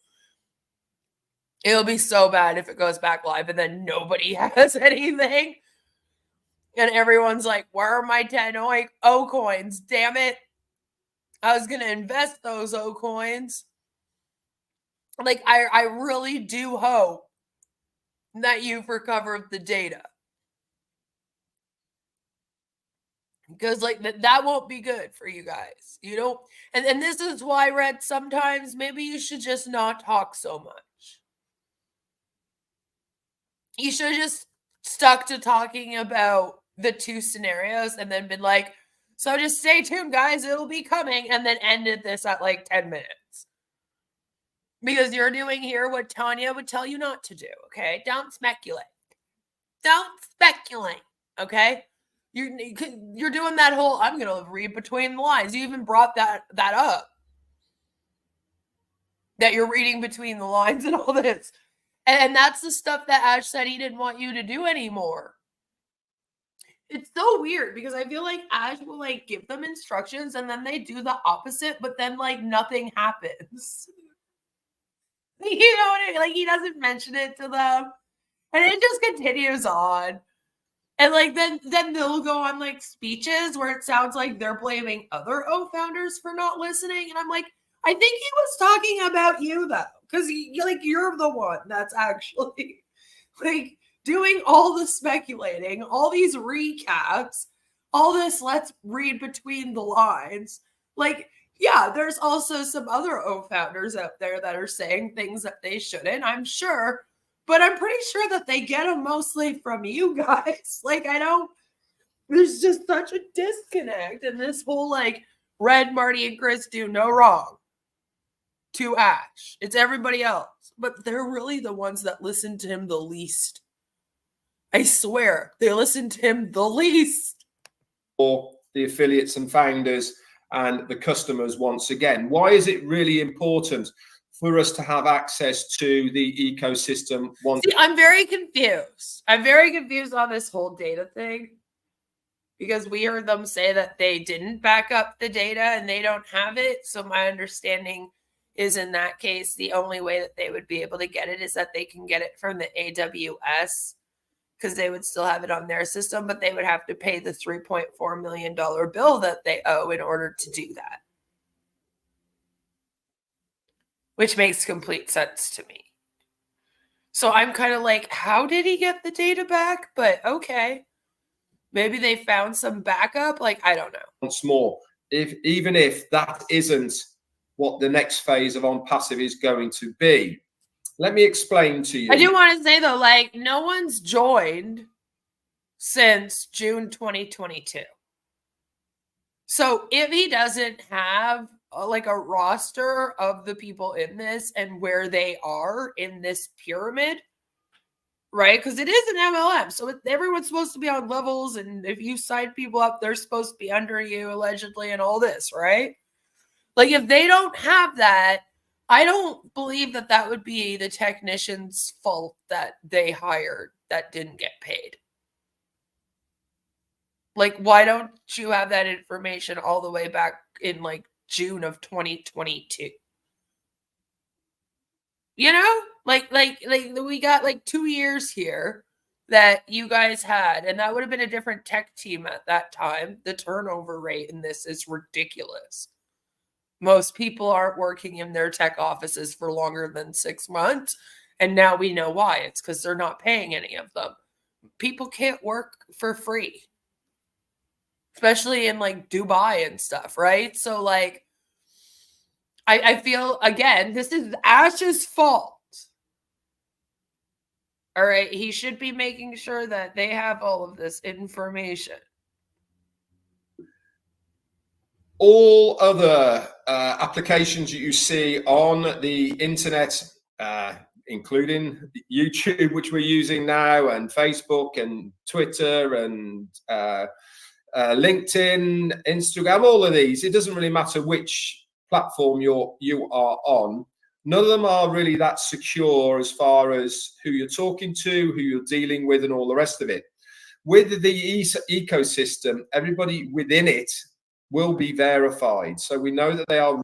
It'll be so bad if it goes back live and then nobody has anything. And everyone's like, where are my 10 O coins? Damn it. I was going to invest those O coins. Like, I really do hope that you've recovered the data. Because, like, that won't be good for you guys. You don't, and this is why, Red, sometimes maybe you should just not talk so much. You should have just stuck to talking about the two scenarios and then been like, so just stay tuned, guys, it'll be coming, and then ended this at like 10 minutes. Because you're doing here what Tanja would tell you not to do, okay? Don't speculate. Don't speculate, okay? You're doing that whole, I'm going to read between the lines. You even brought that up. That you're reading between the lines and all this. And that's the stuff that Ash said he didn't want you to do anymore. It's so weird because I feel like Ash will like give them instructions and then they do the opposite, but then like nothing happens. You know what I mean? Like he doesn't mention it to them. And it just continues on. And like then they'll go on like speeches where it sounds like they're blaming other O founders for not listening. And I'm like, I think he was talking about you though. Because you're the one that's actually like doing all the speculating, all these recaps, all this let's read between the lines. Like, yeah, there's also some other O founders out there that are saying things that they shouldn't, I'm sure. But I'm pretty sure that they get them mostly from you guys. Like, there's just such a disconnect in this whole, like, Red, Marty, and Chris do no wrong to Ash. It's everybody else. But they're really the ones that listen to him the least. I swear, they listen to him the least. For the affiliates and founders and the customers once again. Why is it really important for us to have access to the ecosystem? See, I'm very confused. I'm very confused on this whole data thing because we heard them say that they didn't back up the data and they don't have it. So my understanding is in that case, the only way that they would be able to get it is that they can get it from the AWS because they would still have it on their system, but they would have to pay the $3.4 million bill that they owe in order to do that. Which makes complete sense to me. So I'm kind of like, how did he get the data back? But okay. Maybe they found some backup. Like, I don't know. Once more, even if that isn't what the next phase of Onpassive is going to be, let me explain to you. I do want to say, though, like, no one's joined since June 2022. So if he doesn't have like a roster of the people in this and where they are in this pyramid, right? Because it is an MLM. So everyone's supposed to be on levels. And if you sign people up, they're supposed to be under you allegedly and all this, right? Like if they don't have that, I don't believe that that would be the technician's fault that they hired that didn't get paid. Like, why don't you have that information all the way back in like June of 2022? You know, like we got like 2 years here that you guys had, and that would have been a different tech team at that time. The turnover rate in this is ridiculous. Most people aren't working in their tech offices for longer than 6 months. And now we know why. It's because they're not paying any of them. People can't work for free. Especially in like Dubai and stuff, right? So like, I feel, again, this is Ash's fault. All right. He should be making sure that they have all of this information. All other applications that you see on the internet, including YouTube, which we're using now, and Facebook and Twitter and LinkedIn, Instagram, all of these, it doesn't really matter which platform you are on. None of them are really that secure as far as who you're talking to, who you're dealing with, and all the rest of it. With the ecosystem, everybody within it will be verified. So we know that they are.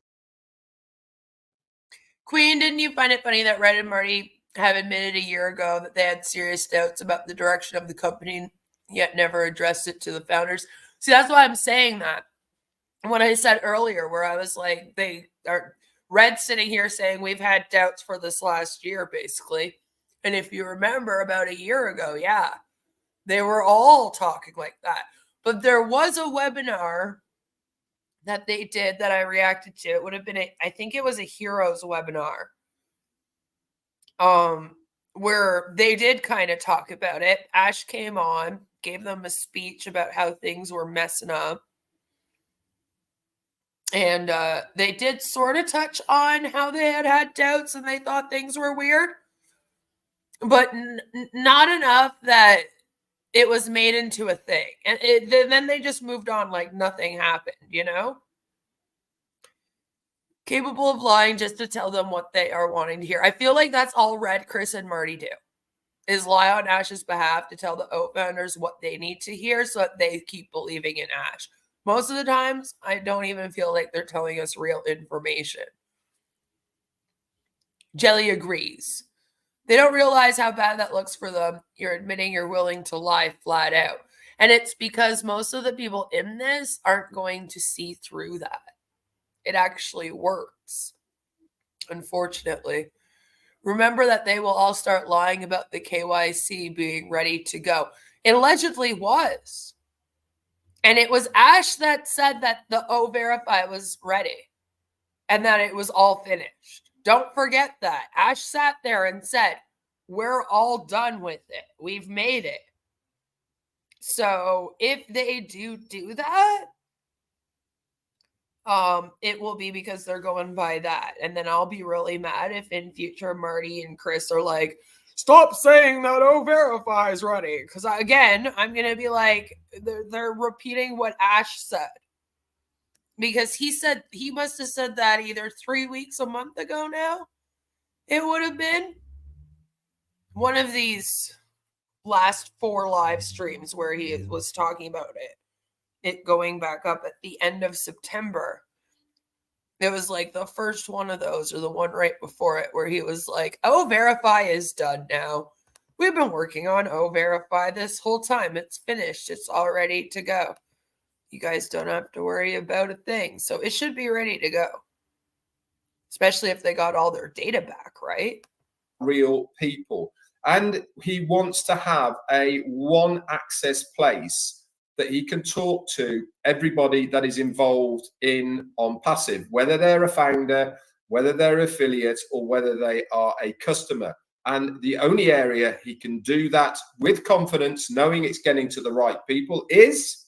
Queen, didn't you find it funny that Red and Marty have admitted a year ago that they had serious doubts about the direction of the company, yet never addressed it to the founders? See, that's why I'm saying that. What I said earlier, where I was like, they are Red sitting here saying we've had doubts for this last year, basically. And if you remember about a year ago, yeah, they were all talking like that. But there was a webinar that they did that I reacted to. It would have been I think it was a Heroes webinar. Where they did kind of talk about it. Ash came on, gave them a speech about how things were messing up. And they did sort of touch on how they had doubts and they thought things were weird. But not enough that it was made into a thing. And then they just moved on like nothing happened, you know? Capable of lying just to tell them what they are wanting to hear. I feel like that's all Red, Chris, and Marty do, is lie on Ash's behalf to tell the oat founders what they need to hear so that they keep believing in Ash. Most of the times, I don't even feel like they're telling us real information. Jelly agrees. They don't realize how bad that looks for them. You're admitting you're willing to lie flat out. And it's because most of the people in this aren't going to see through that. It actually works, unfortunately. Remember that they will all start lying about the KYC being ready to go. It allegedly was. And it was Ash that said that the O-Verify was ready and that it was all finished. Don't forget that. Ash sat there and said, we're all done with it. We've made it. So if they do that, it will be because they're going by that. And then I'll be really mad if in future Marty and Chris are like, stop saying that O-Verify is ready. Because again, I'm going to be like, they're repeating what Ash said. Because he must have said that either 3 weeks, a month ago now. It would have been one of these last 4 live streams where he was talking about it going back up at the end of September. It was like the first one of those or the one right before it where he was like, O-Verify is done now. We've been working on O-Verify this whole time. It's finished. It's all ready to go. You guys don't have to worry about a thing. So it should be ready to go. Especially if they got all their data back, right? Real people. And he wants to have a one access place that he can talk to everybody that is involved in Onpassive, whether they're a founder, whether they're affiliates, or whether they are a customer. And the only area he can do that with confidence, knowing it's getting to the right people, is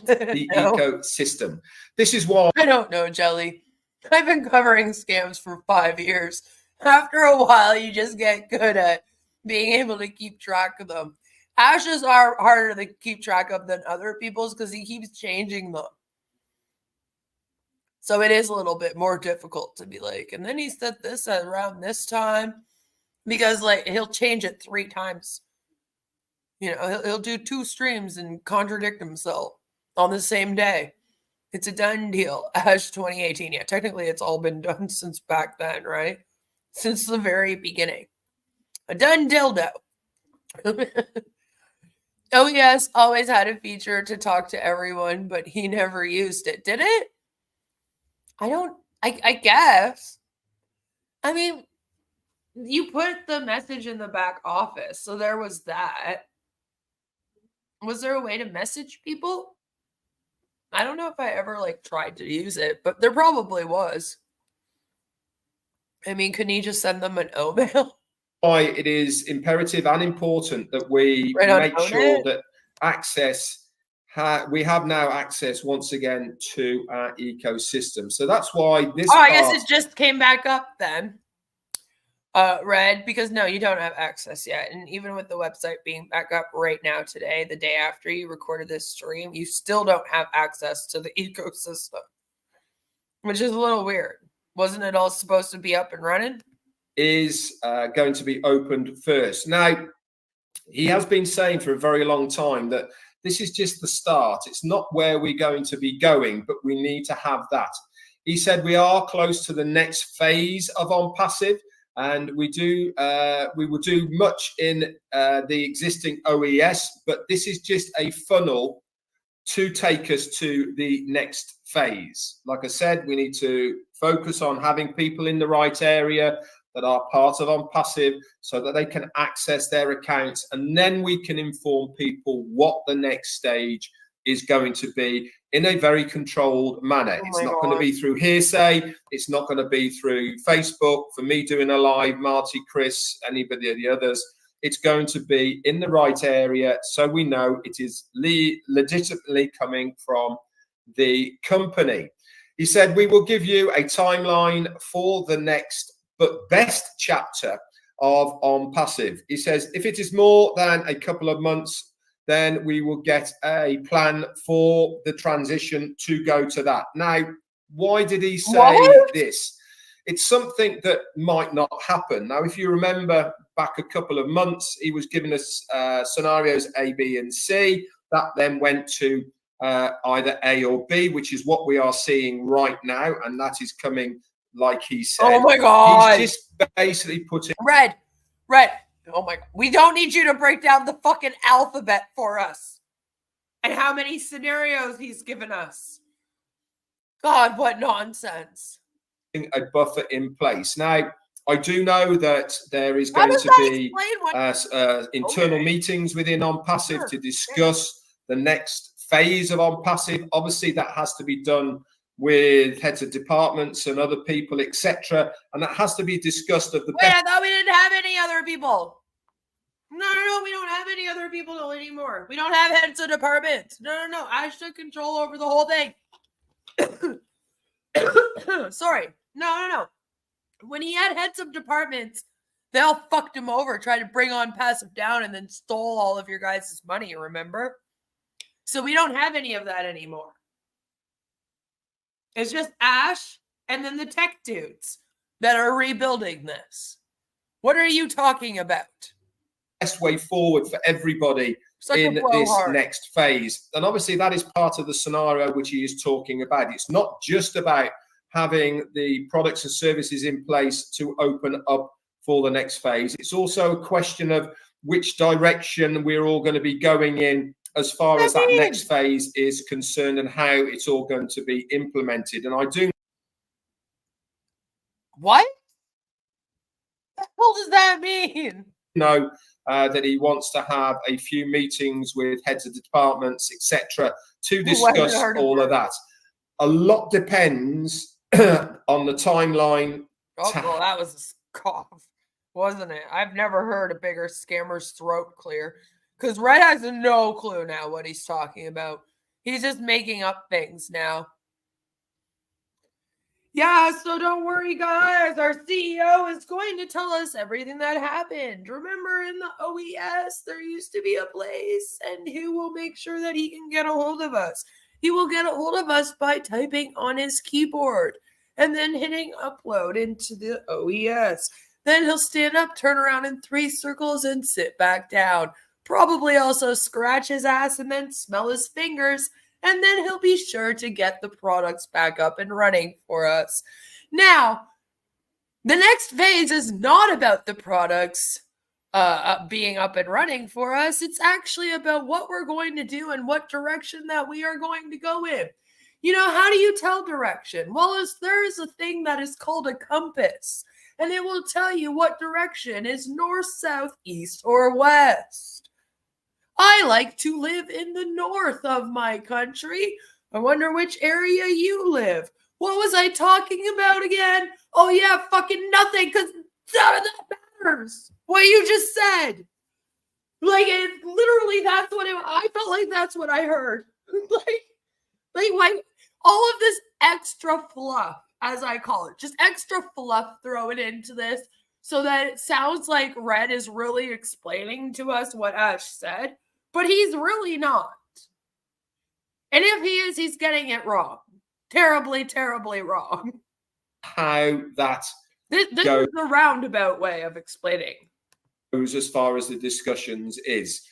the ecosystem. This is why I don't know, Jelly. I've been covering scams for 5 years. After a while, you just get good at being able to keep track of them. Ash's are harder to keep track of than other people's because he keeps changing them. So it is a little bit more difficult to be like, and then he said this around this time because like he'll change it 3 times. You know, he'll do 2 streams and contradict himself on the same day. It's a done deal. Ash 2018. Yeah, technically it's all been done since back then, right? Since the very beginning. A done dildo. Oh, yes, always had a feature to talk to everyone, but he never used it. Did it? I guess. I mean, you put the message in the back office, so there was that. Was there a way to message people? I don't know if I ever like tried to use it, but there probably was. I mean, couldn't he just send them an email? Why it is imperative and important that we make sure that we have now access once again to our ecosystem. So that's why this. Oh, I guess it just came back up then. Red, because no, you don't have access yet. And even with the website being back up right now today, the day after you recorded this stream, you still don't have access to the ecosystem, which is a little weird. Wasn't it all supposed to be up and running? Is going to be opened first. Now, he has been saying for a very long time that This is just the start. It's not where we're going to be going, but we need to have that. He said we are close to the next phase of Onpassive, and we will do much in the existing OES, but this is just a funnel to take us to the next phase. Like I said, we need to focus on having people in the right area that are part of Onpassive so that they can access their accounts, and then we can inform people what the next stage is going to be in a very controlled manner. It's not going to be through hearsay. It's not going to be through Facebook, for me doing a live, Marty, Chris, anybody of the others. It's going to be in the right area so we know it is legitimately coming from the company. He said, we will give you a timeline for the next but best chapter of Onpassive. He says, if it is more than a couple of months, then we will get a plan for the transition to go to that. Now, why did he say this? It's something that might not happen. Now, if you remember back a couple of months, he was giving us scenarios A, B, and C. That then went to either A or B, which is what we are seeing right now. And that is coming, like he said. Oh my God. He's just basically putting... Red. Oh my God. We don't need you to break down the fucking alphabet for us. And how many scenarios he's given us. God, what nonsense. A buffer in place. Now, I do know that there is going to be internal meetings within Onpassive to discuss the next phase of Onpassive. Obviously, that has to be done with heads of departments and other people, etc. And that has to be discussed of the Wait, I thought we didn't have any other people. No, we don't have any other people anymore. We don't have heads of departments. No. I took control over the whole thing. Sorry. No. When he had heads of departments, they all fucked him over, tried to bring Onpassive down, and then stole all of your guys' money, remember? So we don't have any of that anymore. It's just Ash and then the tech dudes that are rebuilding this. What are you talking about? Best way forward for everybody in this next phase. And obviously that is part of the scenario which he is talking about. It's not just about having the products and services in place to open up for the next phase. It's also a question of which direction we're all going to be going in as far as that next phase is concerned and how it's all going to be implemented. And I do... What? What the hell does that mean? Know that he wants to have a few meetings with heads of departments, etc., to discuss all of that. A lot depends on the timeline. Oh, well, that was a cough, wasn't it? I've never heard a bigger scammer's throat clear. Because Red has no clue now what he's talking about. He's just making up things now. Yeah, so don't worry, guys. Our CEO is going to tell us everything that happened. Remember, in the OES, there used to be a place, and he will make sure that he can get a hold of us. He will get a hold of us by typing on his keyboard and then hitting upload into the OES. Then he'll stand up, turn around in 3 circles, and sit back down. Probably also scratch his ass and then smell his fingers, and then he'll be sure to get the products back up and running for us. Now, the next phase is not about the products being up and running for us. It's actually about what we're going to do and what direction that we are going to go in. You know, how do you tell direction? Well, there is a thing that is called a compass, and it will tell you what direction is north, south, east, or west. I like to live in the north of my country. I wonder which area you live. What was I talking about again? Oh yeah, fucking nothing, because none of that matters. What you just said. Like, it literally, that's what I felt like that's what I heard. like all of this extra fluff, as I call it, just extra fluff thrown into this so that it sounds like Red is really explaining to us what Ash said. But he's really not. And if he is, he's getting it wrong. Terribly, terribly wrong. How that this is the roundabout way of explaining. Goes as far as the discussions is.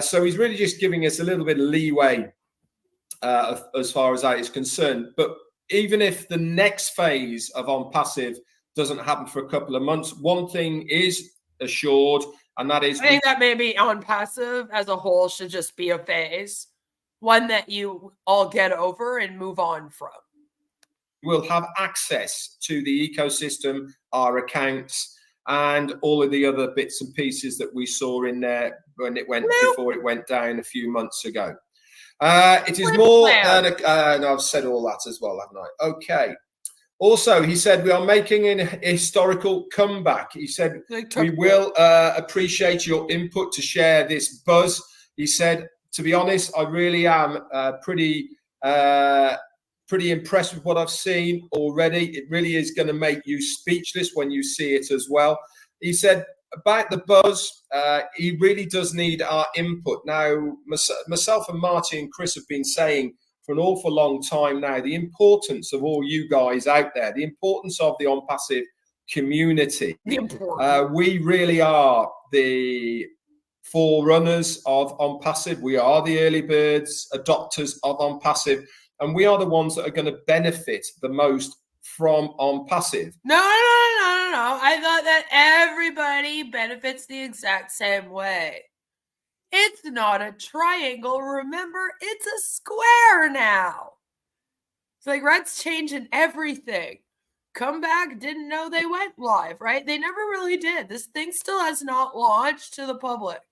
So he's really just giving us a little bit of leeway as far as that is concerned. But even if the next phase of Onpassive doesn't happen for a couple of months, one thing is assured, and that is... I think that maybe Onpassive as a whole should just be a phase, one that you all get over and move on from. We'll have access to the ecosystem, our accounts, and all of the other bits and pieces that we saw in there when it went before it went down a few months ago. It is more than no, I've said all that as well, haven't I? Okay. Also, he said, we are making an historical comeback. He said, we will appreciate your input to share this buzz. He said, to be honest, I really am pretty impressed with what I've seen already. It really is going to make you speechless when you see it as well. He said, about the buzz, he really does need our input. Now, myself and Marty and Chris have been saying for an awful long time now the importance of all you guys out there, the importance of the Onpassive community. We really are the forerunners of Onpassive. We are the early birds, adopters of Onpassive, and we are the ones that are going to benefit the most from Onpassive. No. I thought that everybody benefits the exact same way. It's not a triangle. Remember, it's a square now. It's like Red's changing everything. Comeback didn't know they went live, right? They never really did. This thing still has not launched to the public.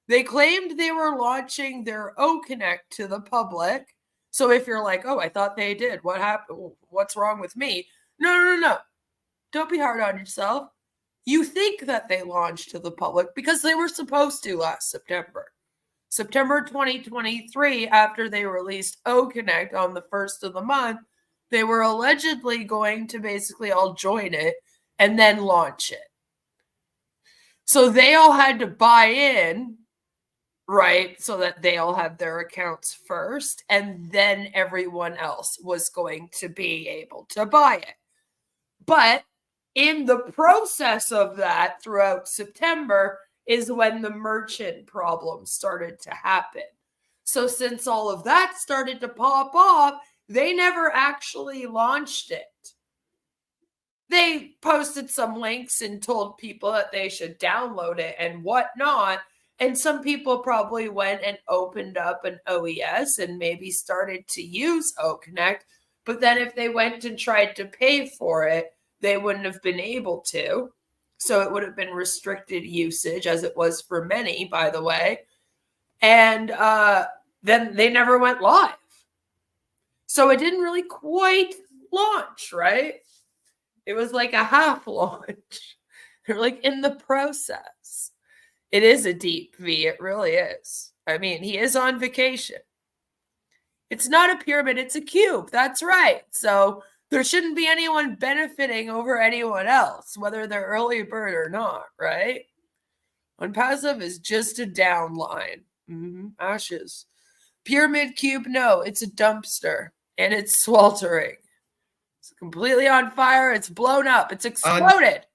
They claimed they were launching their O-Connect to the public. So if you're like, oh, I thought they did. What happened? What's wrong with me? No. Don't be hard on yourself. You think that they launched to the public because they were supposed to last September. September 2023, after they released O-Connect on the 1st of the month, they were allegedly going to basically all join it and then launch it. So they all had to buy in, right, so that they all had their accounts first, and then everyone else was going to be able to buy it. But in the process of that throughout September is when the merchant problem started to happen. So since all of that started to pop off, they never actually launched it. They posted some links and told people that they should download it and whatnot. And some people probably went and opened up an OES and maybe started to use O-Connect. But then if they went and tried to pay for it, they wouldn't have been able to. So it would have been restricted usage, as it was for many, by the way. And then they never went live. So it didn't really quite launch, right? It was like a half launch. They're like in the process. It is a deep V. It really is. I mean, he is on vacation. It's not a pyramid. It's a cube. That's right. So there shouldn't be anyone benefiting over anyone else, whether they're early bird or not, right? Onpassive is just a downline. Ashes. Pyramid cube, no, it's a dumpster. And it's sweltering. It's completely on fire. It's blown up. It's exploded.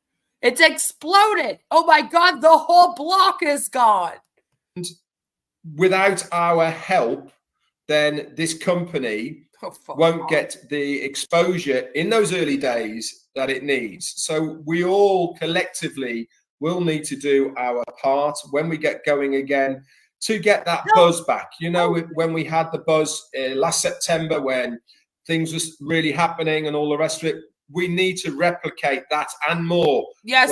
It's exploded. Oh my God, the whole block is gone. Without our help, then this company won't get the exposure in those early days that it needs. So we all collectively will need to do our part when we get going again to get that buzz back. You know, when we had the buzz last September when things was really happening and all the rest of it, we need to replicate that and more. Yes,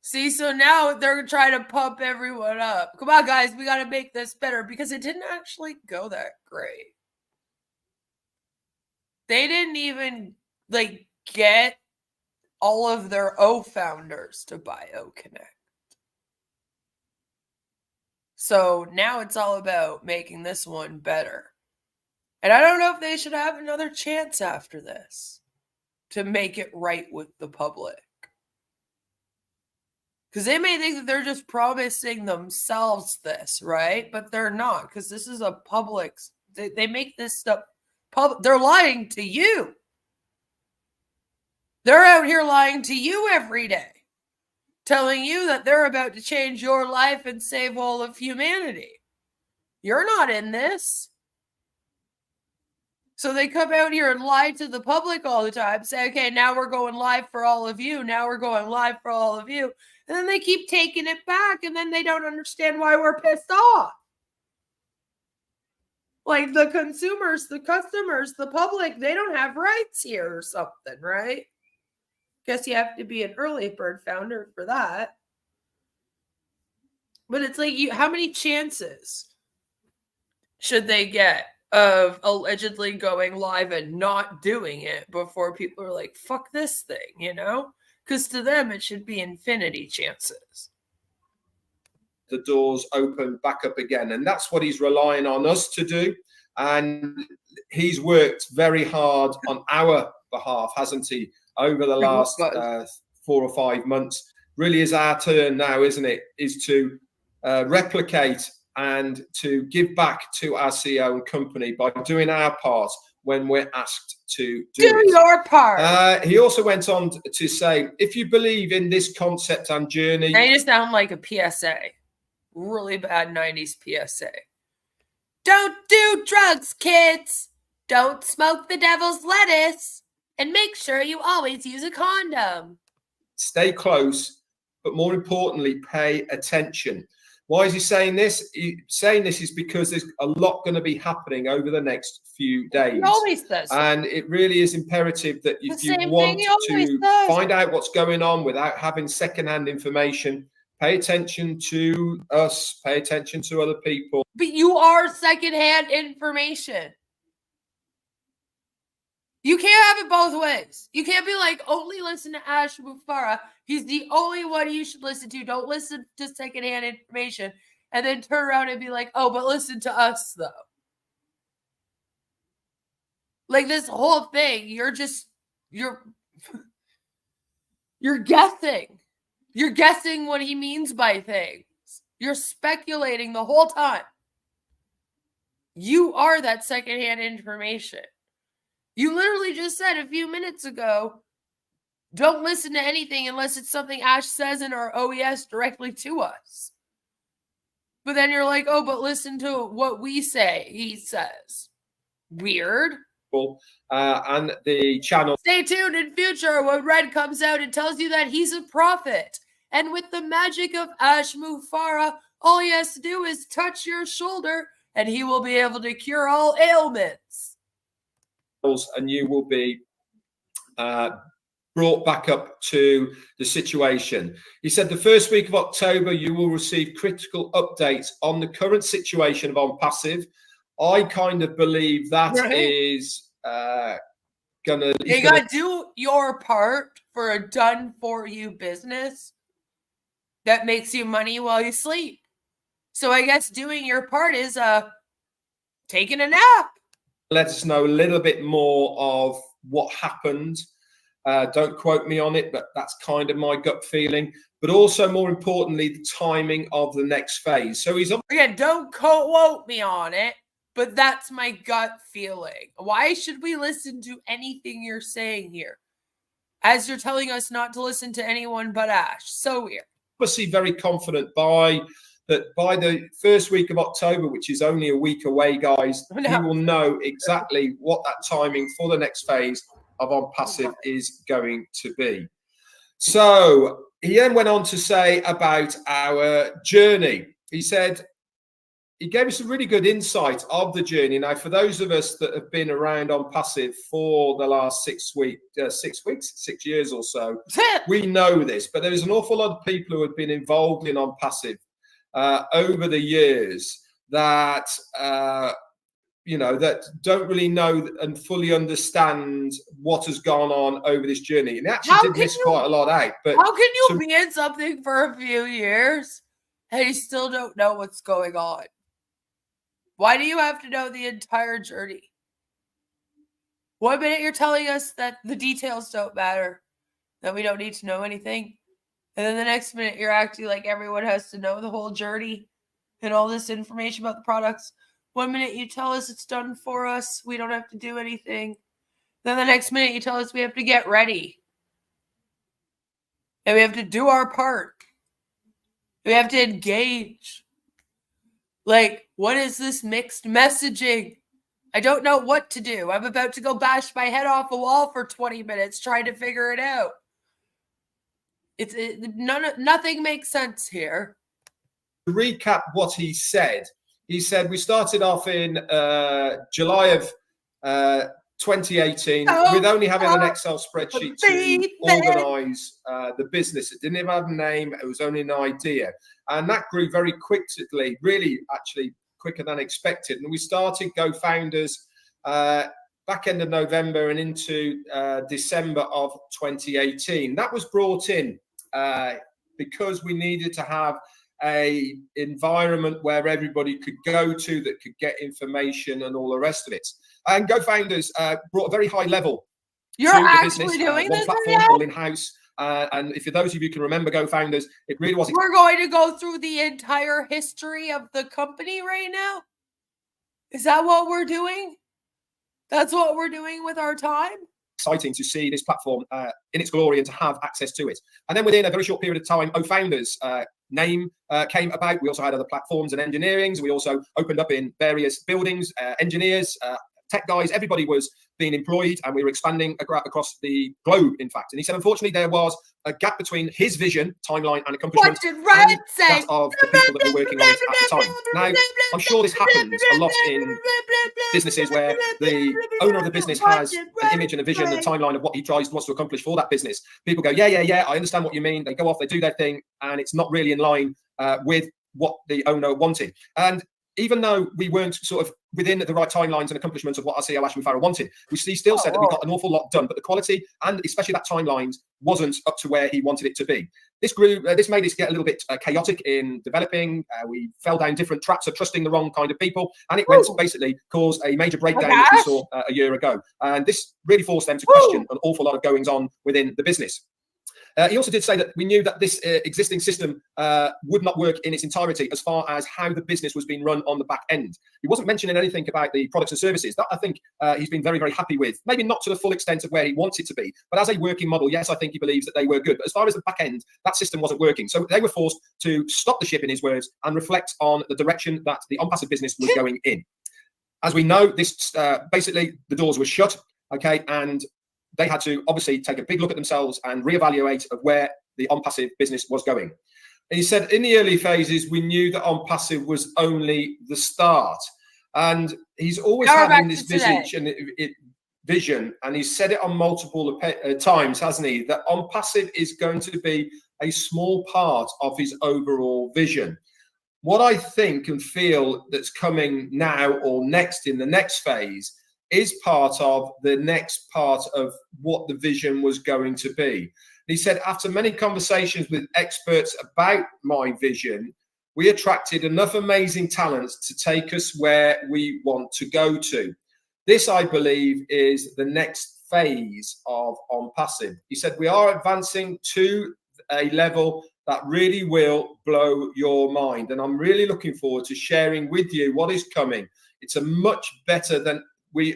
see, so now they're trying to pump everyone up. Come on, guys, we got to make this better because it didn't actually go that great. They didn't even get all of their O founders to buy O-Connect. So now it's all about making this one better. And I don't know if they should have another chance after this to make it right with the public. Because they may think that they're just promising themselves this, right? But they're not, because this is a public. They make this stuff public. They're lying to you. They're out here lying to you every day, telling you that they're about to change your life and save all of humanity. You're not in this. So they come out here and lie to the public all the time, say, okay, now we're going live for all of you. Now we're going live for all of you. And then they keep taking it back, and then they don't understand why we're pissed off. Like the consumers, the customers, the public, they don't have rights here or something, right? Guess you have to be an early bird founder for that. But it's like, how many chances should they get of allegedly going live and not doing it before people are like, fuck this thing, you know? Because to them, it should be infinity chances. The doors open back up again. And that's what he's relying on us to do. And he's worked very hard on our behalf, hasn't he, over the last 4 or 5 months. Really is our turn now, isn't it, is to replicate and to give back to our CEO and company by doing our part when we're asked to do it. Your part. He also went on to say, if you believe in this concept and journey... They just sound like a PSA. Really bad 90s PSA. Don't do drugs, kids. Don't smoke the devil's lettuce. And make sure you always use a condom. Stay close, but more importantly, pay attention. Why is he saying this? He's saying this is because there's a lot going to be happening over the next few days. He always does. And it really is imperative that if you want to find out what's going on without having secondhand information, pay attention to us, pay attention to other people. But you are secondhand information. You can't have it both ways. You can't be like, only listen to Ash Mufara. He's the only one you should listen to. Don't listen to secondhand information. And then turn around and be like, oh, but listen to us, though. Like this whole thing, you're guessing. You're guessing what he means by things. You're speculating the whole time. You are that secondhand information. You literally just said a few minutes ago, don't listen to anything unless it's something Ash says in our OES directly to us. But then you're like, oh, but listen to what we say, he says. Weird. And the channel. Stay tuned in future when Red comes out and tells you that he's a prophet. And with the magic of Ash Mufara, all he has to do is touch your shoulder and he will be able to cure all ailments. And you will be brought back up to the situation. He said the first week of October, you will receive critical updates on the current situation of Onpassive. I kind of believe that is gonna... You gotta do your part for a done-for-you business that makes you money while you sleep. So I guess doing your part is taking a nap. Let us know a little bit more of what happened. Don't quote me on it, but that's kind of my gut feeling. But also, more importantly, the timing of the next phase. So he's... Again, don't quote me on it, but that's my gut feeling. Why should we listen to anything you're saying here? As you're telling us not to listen to anyone but Ash. So weird. Obviously very confident by the first week of October, which is only a week away, guys, he will know exactly what that timing for the next phase of Onpassive is going to be. So he then went on to say about our journey. He said, he gave us a really good insight of the journey. Now, for those of us that have been around Onpassive for the last 6 years or so, we know this, but there's an awful lot of people who have been involved in Onpassive over the years that that don't really know and fully understand what has gone on over this journey. And actually did miss quite a lot out. But how can you be in something for a few years and you still don't know what's going on? Why do you have to know the entire journey? One minute you're telling us that the details don't matter, that we don't need to know anything. And then the next minute you're acting like everyone has to know the whole journey and all this information about the products. One minute you tell us it's done for us, we don't have to do anything. Then the next minute you tell us we have to get ready. And we have to do our part. We have to engage. Like, what is this mixed messaging? I don't know what to do. I'm about to go bash my head off a wall for 20 minutes trying to figure it out. Nothing makes sense here. To recap what he said we started off in July of 2018 with only having an Excel spreadsheet to organize the business. It didn't even have a name. It was only an idea. And that grew very quickly, really actually quicker than expected. And we started GoFounders back end of November and into December of 2018. That was brought in because we needed to have a environment where everybody could go to that could get information and all the rest of it. And GoFounders brought a very high level to the business. One platform, all in-house. And if for those of you can remember GoFounders, it really was. We're going to go through the entire history of the company right now? Is that what we're doing? That's what we're doing with our time? Exciting to see this platform in its glory and to have access to it. And then within a very short period of time, GoFounders name came about. We also had other platforms and engineerings. We also opened up in various buildings, engineers, tech guys, everybody was being employed, and we were expanding across the globe, in fact. And he said, unfortunately, there was a gap between his vision, timeline, and accomplishment and that of the people that were working on it at the time. Now, I'm sure this happens a lot in businesses where the owner of the business has an image and a vision and a timeline of what he wants to accomplish for that business. People go, yeah, I understand what you mean. They go off, they do their thing, and it's not really in line with what the owner wanted. And even though we weren't sort of within the right timelines and accomplishments of what our CEO Ashman Farah wanted, we still said that we got an awful lot done, but the quality and especially that timelines wasn't up to where he wanted it to be. This grew. This made us get a little bit chaotic in developing. We fell down different traps of trusting the wrong kind of people, and it went to basically cause a major breakdown that we saw a year ago. And this really forced them to question an awful lot of goings on within the business. He also did say that we knew that this existing system would not work in its entirety as far as how the business was being run on the back end. He wasn't mentioning anything about the products and services. That I think he's been very, very happy with. Maybe not to the full extent of where he wants it to be, but as a working model, yes, I think he believes that they were good. But as far as the back end, that system wasn't working. So they were forced to stop the ship, in his words, and reflect on the direction that the Onpassive business was going in. As we know, this basically the doors were shut, okay, and they had to obviously take a big look at themselves and reevaluate of where the Onpassive business was going. And he said, in the early phases, we knew that Onpassive was only the start. And he's always having this vision, and he's said it on multiple times, hasn't he, that Onpassive is going to be a small part of his overall vision. What I think and feel that's coming now or next in the next phase is part of the next part of what the vision was going to be. He said, after many conversations with experts about my vision, we attracted enough amazing talents to take us where we want to go to. This, I believe, is the next phase of Onpassive. He said, we are advancing to a level that really will blow your mind. And I'm really looking forward to sharing with you what is coming. It's much better than we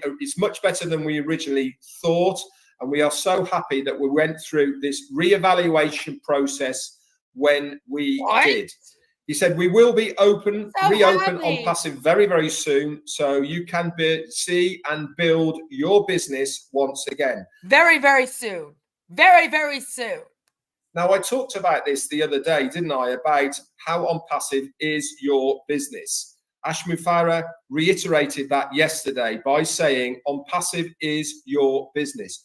originally thought, and we are so happy that we went through this reevaluation process when we did. He said we will be reopen Onpassive very, very soon, so you can see and build your business once again. Very, very soon. Very, very soon. Now, I talked about this the other day, didn't I, about how Onpassive is your business. Ashman Farah reiterated that yesterday by saying Onpassive is your business.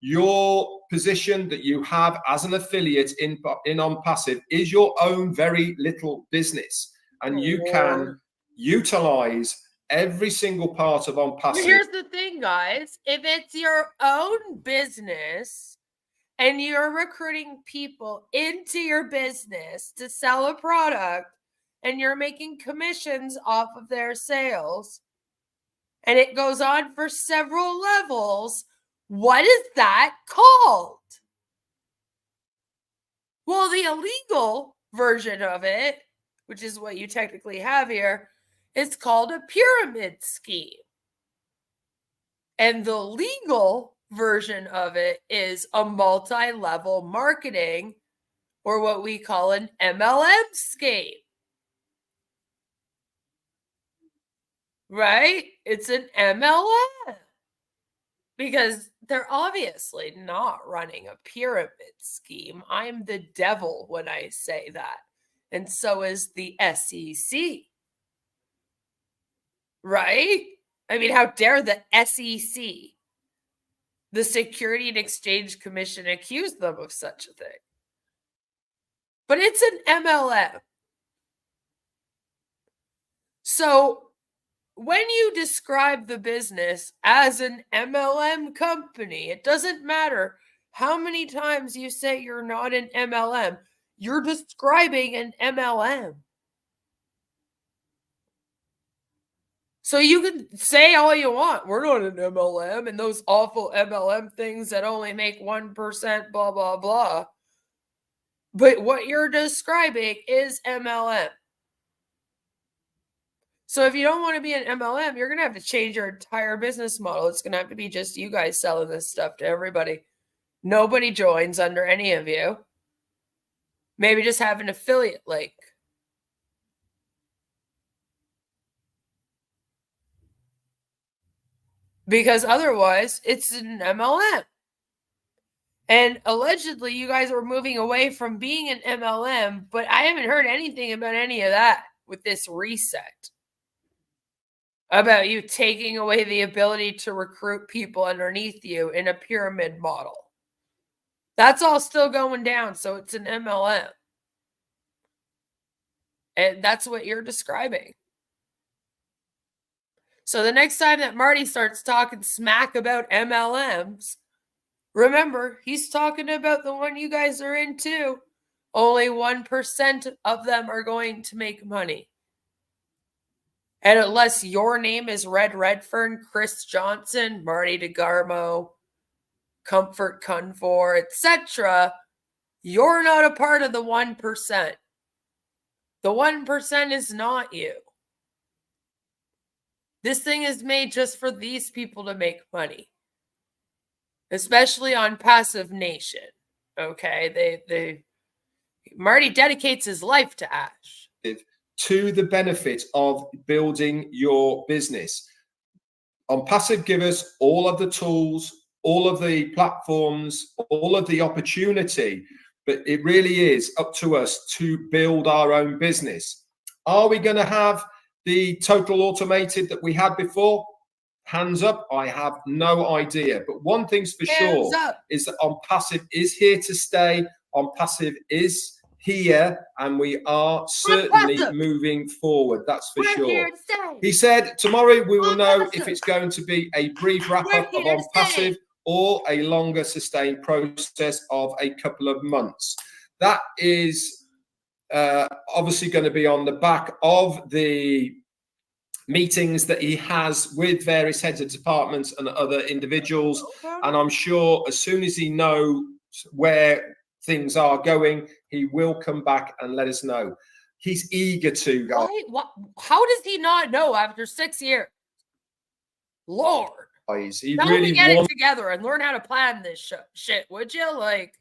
Your position that you have as an affiliate in Onpassive is your own very little business, and you can utilize every single part of Onpassive. Here's the thing, guys. If it's your own business and you're recruiting people into your business to sell a product, and you're making commissions off of their sales, and it goes on for several levels, what is that called? Well, the illegal version of it, which is what you technically have here, is called a pyramid scheme. And the legal version of it is a multi-level marketing or what we call an MLM scheme. Right? It's an MLM. Because they're obviously not running a pyramid scheme. I'm the devil when I say that. And so is the SEC. Right? I mean, how dare the SEC, the Security and Exchange Commission, accuse them of such a thing? But it's an MLM. So when you describe the business as an MLM company, it doesn't matter how many times you say you're not an MLM, you're describing an MLM. So you can say all you want, we're not an MLM, and those awful MLM things that only make 1%, blah, blah, blah. But what you're describing is MLM. So if you don't want to be an MLM, you're going to have to change your entire business model. It's going to have to be just you guys selling this stuff to everybody. Nobody joins under any of you. Maybe just have an affiliate link. Because otherwise, it's an MLM. And allegedly, you guys are moving away from being an MLM, but I haven't heard anything about any of that with this reset. About you taking away the ability to recruit people underneath you in a pyramid model. That's all still going down, so it's an MLM. And that's what you're describing. So the next time that Marty starts talking smack about MLMs, remember, he's talking about the one you guys are in too. Only 1% of them are going to make money. And unless your name is Red Redfern, Chris Johnson, Marty DeGarmo, Comfort Cunfor, etc., you're not a part of the 1%. The 1% is not you. This thing is made just for these people to make money. Especially on Passive Nation. Okay? Marty dedicates his life to Ash. To the benefit of building your business. Onpassive give us all of the tools, all of the platforms, all of the opportunity, but it really is up to us to build our own business. Are we going to have the total automated that we had before? Hands up, I have no idea. But one thing's for sure is that Onpassive is here to stay. Onpassive is here, and we are certainly moving forward. That's for sure. He said tomorrow we will know if it's going to be a brief wrap-up of Onpassive or a longer sustained process of a couple of months. That is obviously going to be on the back of the meetings that he has with various heads of departments and other individuals. And I'm sure as soon as he knows where things are going, he will come back and let us know. He's eager to go. How does he not know after 6 years? Lord. He Tell really me get wants it together and learn how to plan this shit, would you? Like,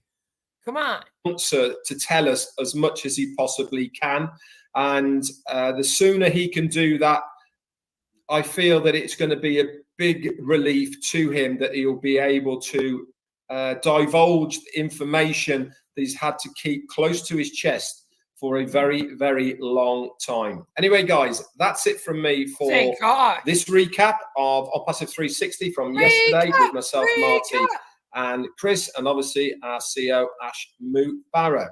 come on. To tell us as much as he possibly can. And the sooner he can do that, I feel that it's going to be a big relief to him that he'll be able to divulge information that he's had to keep close to his chest for a very, very long time. Anyway, guys, that's it from me for this recap of Onpassive 360 from yesterday with myself, Marty, and Chris, and obviously our CEO, Ash Mufarah.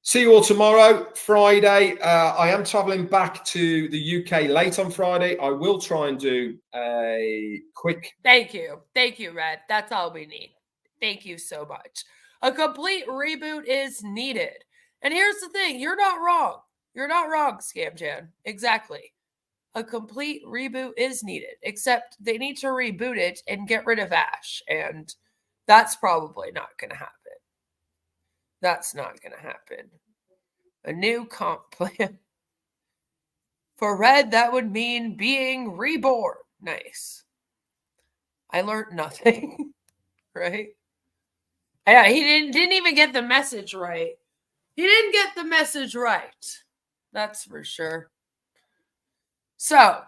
See you all tomorrow, Friday. I am traveling back to the UK late on Friday. I will try and do a quick... Thank you, Red. That's all we need. Thank you so much. A complete reboot is needed. And here's the thing. You're not wrong. You're not wrong, Scamjan. Exactly. A complete reboot is needed, except they need to reboot it and get rid of Ash. And that's probably not going to happen. That's not going to happen. A new comp plan. For Red, that would mean being reborn. Nice. I learned nothing, right? Yeah, he didn't even get the message right. He didn't get the message right. That's for sure. So,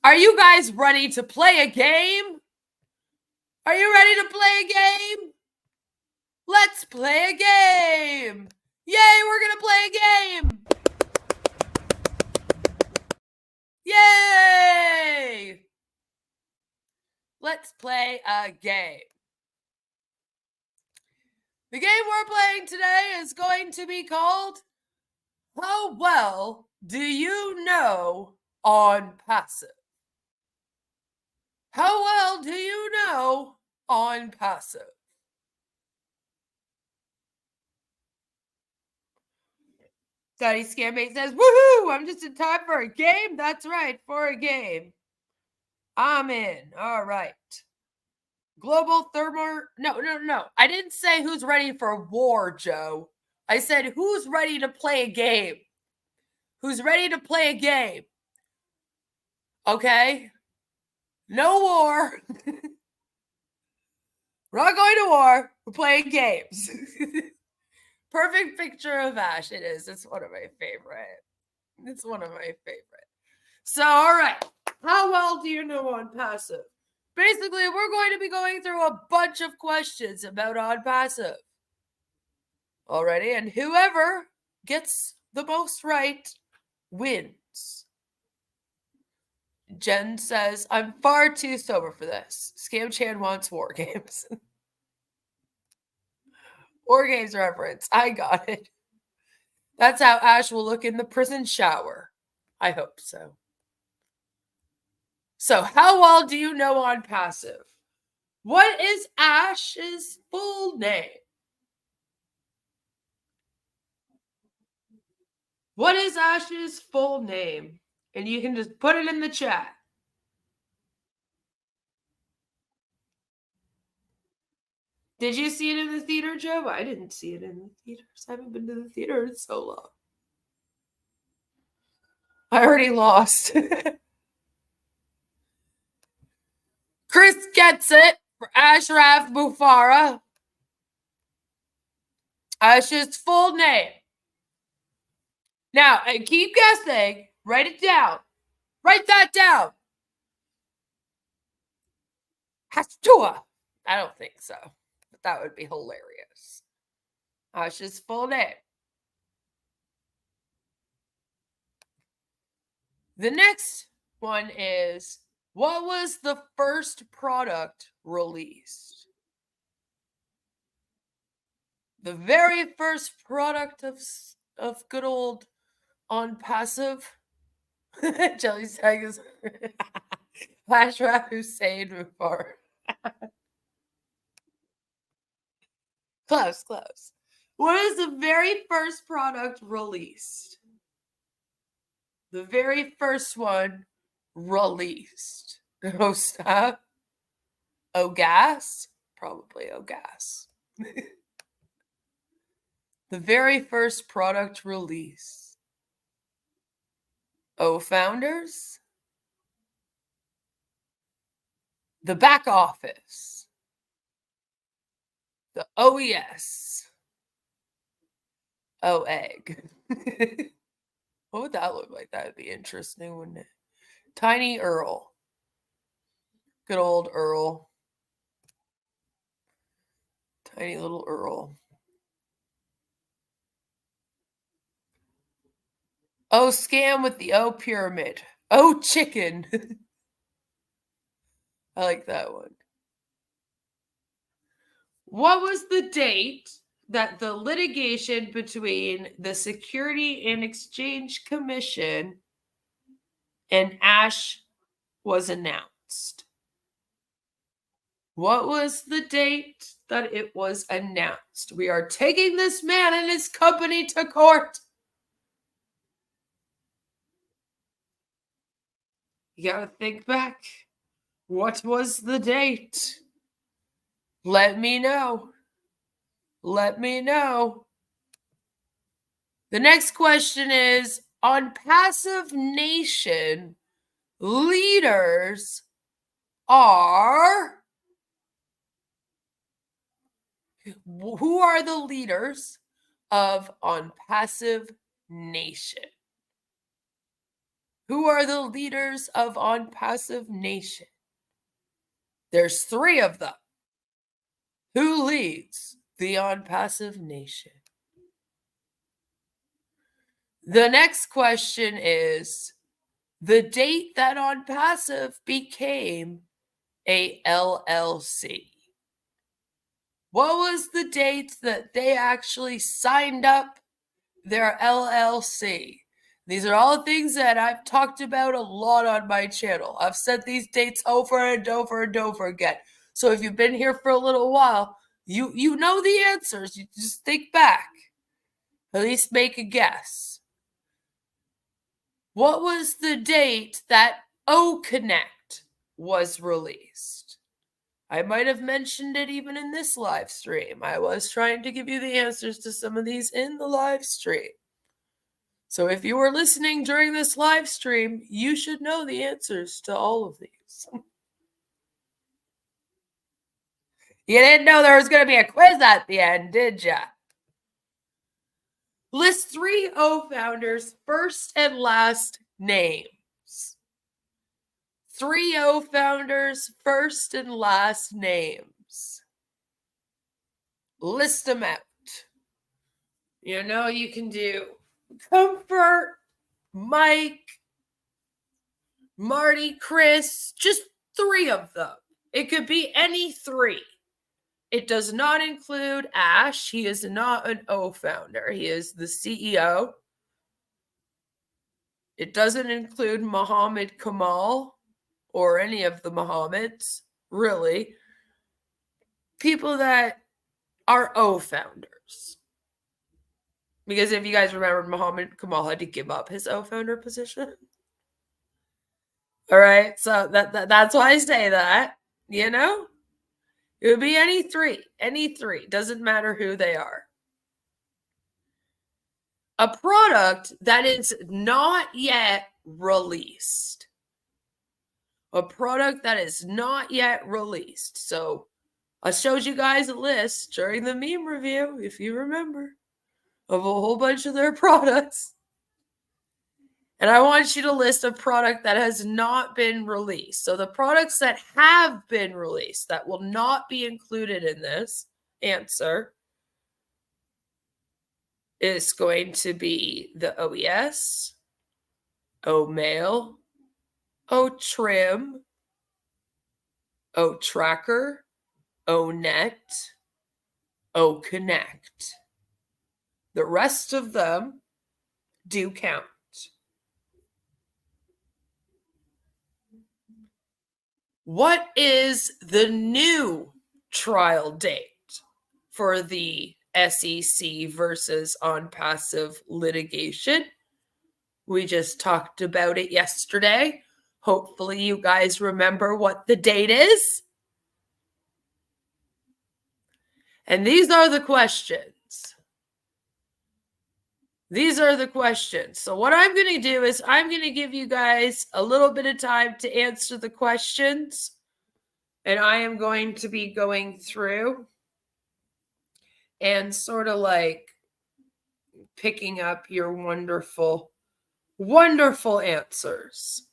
are you guys ready to play a game? Are you ready to play a game? Let's play a game. Yay, we're going to play a game. Yay! Let's play a game. The game we're playing today is going to be called How Well Do You Know Onpassive? How well do you know Onpassive? Daddy Scammate says, woohoo, I'm just in time for a game. That's right, for a game. I'm in. All right. Global thermo. No. I didn't say who's ready for war, Joe. I said who's ready to play a game. Who's ready to play a game? Okay? No war. We're not going to war. We're playing games. Perfect picture of Ash. It is. It's one of my favorite. It's one of my favorite. So, all right. How well do you know Onpassive? Basically, we're going to be going through a bunch of questions about Onpassive. Already, and whoever gets the most right wins. Jen says, I'm far too sober for this. Scam Chan wants war games. War games reference. I got it. That's how Ash will look in the prison shower. I hope so. So, how well do you know Onpassive? What is Ash's full name? What is Ash's full name? And you can just put it in the chat. Did you see it in the theater, Joe? I didn't see it in the theaters. I haven't been to the theater in so long. I already lost. Chris gets it for Ashraf Bufara. Ash's full name. Now, keep guessing. Write it down. Write that down. Hastua. I don't think so. But that would be hilarious. Ash's full name. The next one is, what was the first product released? The very first product of good old Onpassive. Jelly Sagas. Ashraf Hussein before. Close. What is the very first product released? The very first one released. Oh, stop. Oh, gas? Probably oh, gas. The very first product release. Oh, founders? The back office. The OES. Oh, egg. What would that look like? That would be interesting, wouldn't it? Tiny Earl. Good old Earl. Tiny little Earl. Oh, scam with the O pyramid. Oh, chicken. I like that one. What was the date that the litigation between the Security and Exchange Commission and Ash was announced? What was the date that it was announced? We are taking this man and his company to court. You gotta think back. What was the date? Let me know. Let me know. The next question is, Onpassive Nation leaders are Who are the leaders of Onpassive Nation? Who are the leaders of Onpassive Nation? There's 3 of them. Who leads the Onpassive Nation? The next question is the date that Onpassive became a LLC. What was the date that they actually signed up their LLC? These are all things that I've talked about a lot on my channel. I've said these dates over and over and over again. So if you've been here for a little while, you know the answers. You just think back. At least make a guess. What was the date that O Connect was released? I might have mentioned it even in this live stream. I was trying to give you the answers to some of these in the live stream. So if you were listening during this live stream, you should know the answers to all of these. You didn't know there was going to be a quiz at the end, did ya? List 3 O founders' first and last names. 3 O founders' first and last names. List them out. You know, you can do Comfort, Mike, Marty, Chris, just 3 of them. It could be any 3. It does not include Ash. He is not an O founder. He is the CEO. It doesn't include Muhammad Kamal or any of the Muhammads, really. People that are O founders. Because if you guys remember, Muhammad Kamal had to give up his O founder position. All right, so that's why I say that, you know? It would be any 3. Any 3. Doesn't matter who they are. A product that is not yet released. A product that is not yet released. So I showed you guys a list during the meme review, if you remember, of a whole bunch of their products. And I want you to list a product that has not been released. So the products that have been released that will not be included in this answer is going to be the OES, O-Mail, O-Trim, O-Tracker, O-Net, O-Connect. The rest of them do count. What is the new trial date for the SEC versus Onpassive litigation? We just talked about it yesterday. Hopefully you guys remember what the date is. And these are the questions. These are the questions. So what I'm going to do is I'm going to give you guys a little bit of time to answer the questions. And I am going to be going through and sort of like picking up your wonderful, wonderful answers.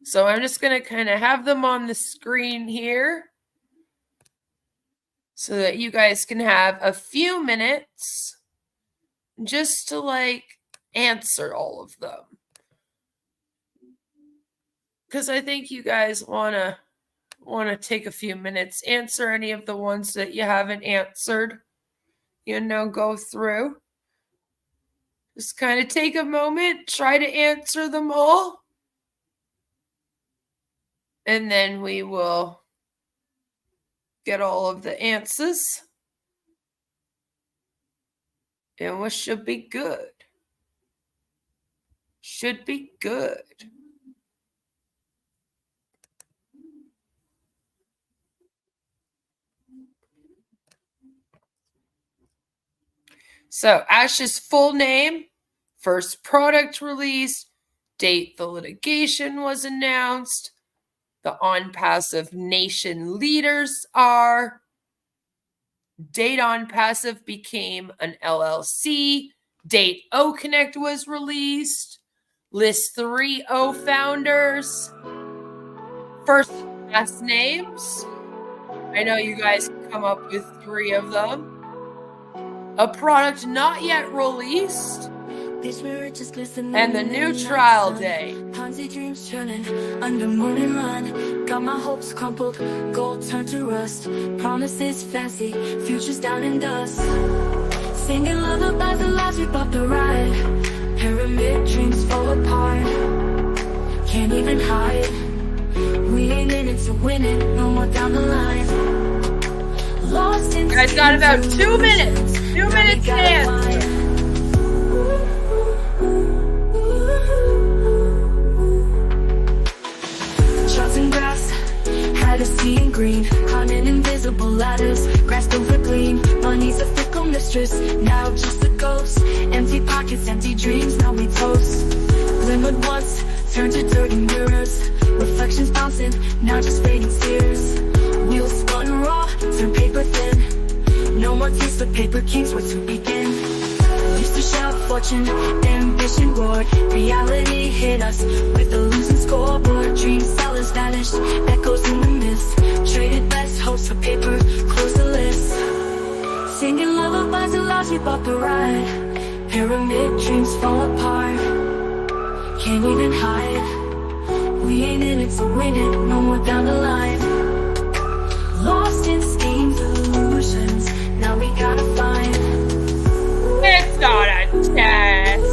So I'm just going to kind of have them on the screen here so that you guys can have a few minutes just to like answer all of them. Because I think you guys want to take a few minutes, answer any of the ones that you haven't answered, you know, go through. Just kind of take a moment, try to answer them all. And then we will get all of the answers. And we should be good. Should be good. So Ash's full name, first product release, date the litigation was announced, the Onpassive Nation leaders are, Date Onpassive became an LLC. Date O Connect was released. List 3 O founders. First and last names. I know you guys can come up with 3 of them. A product not yet released. And the new trial day. Ponzi dreams churning under morning run. Got my hopes crumpled, gold turned to rust. Promises fancy, futures down in dust. Singing lullabies and lies, we bought the ride. Pyramid dreams fall apart. Can't even hide. We ain't in it to win it, no more down the line. Lost in. You guys got about 2 minutes. 2 minutes to answer. And grass, had us seeing green, climbing invisible ladders, grasped over gleam. Money's a fickle mistress, now just a ghost. Empty pockets, empty dreams, now we toast. Glimmered once, turned to dirty mirrors. Reflections bouncing, now just fading tears. Wheels spun raw, turned paper thin. No more taste of paper kings, where to begin? Used to shout fortune, ambition roared. Reality hit us with a losing scoreboard. Dream sellers vanished, echoes in the mist. Traded best hopes for paper, close the list. Singing lullabies and lies, we bought the ride. Pyramid dreams fall apart. Can't even hide. We ain't in it to win it, no more down the line. Lost in schemes, illusions, now we gotta find. It's not a test.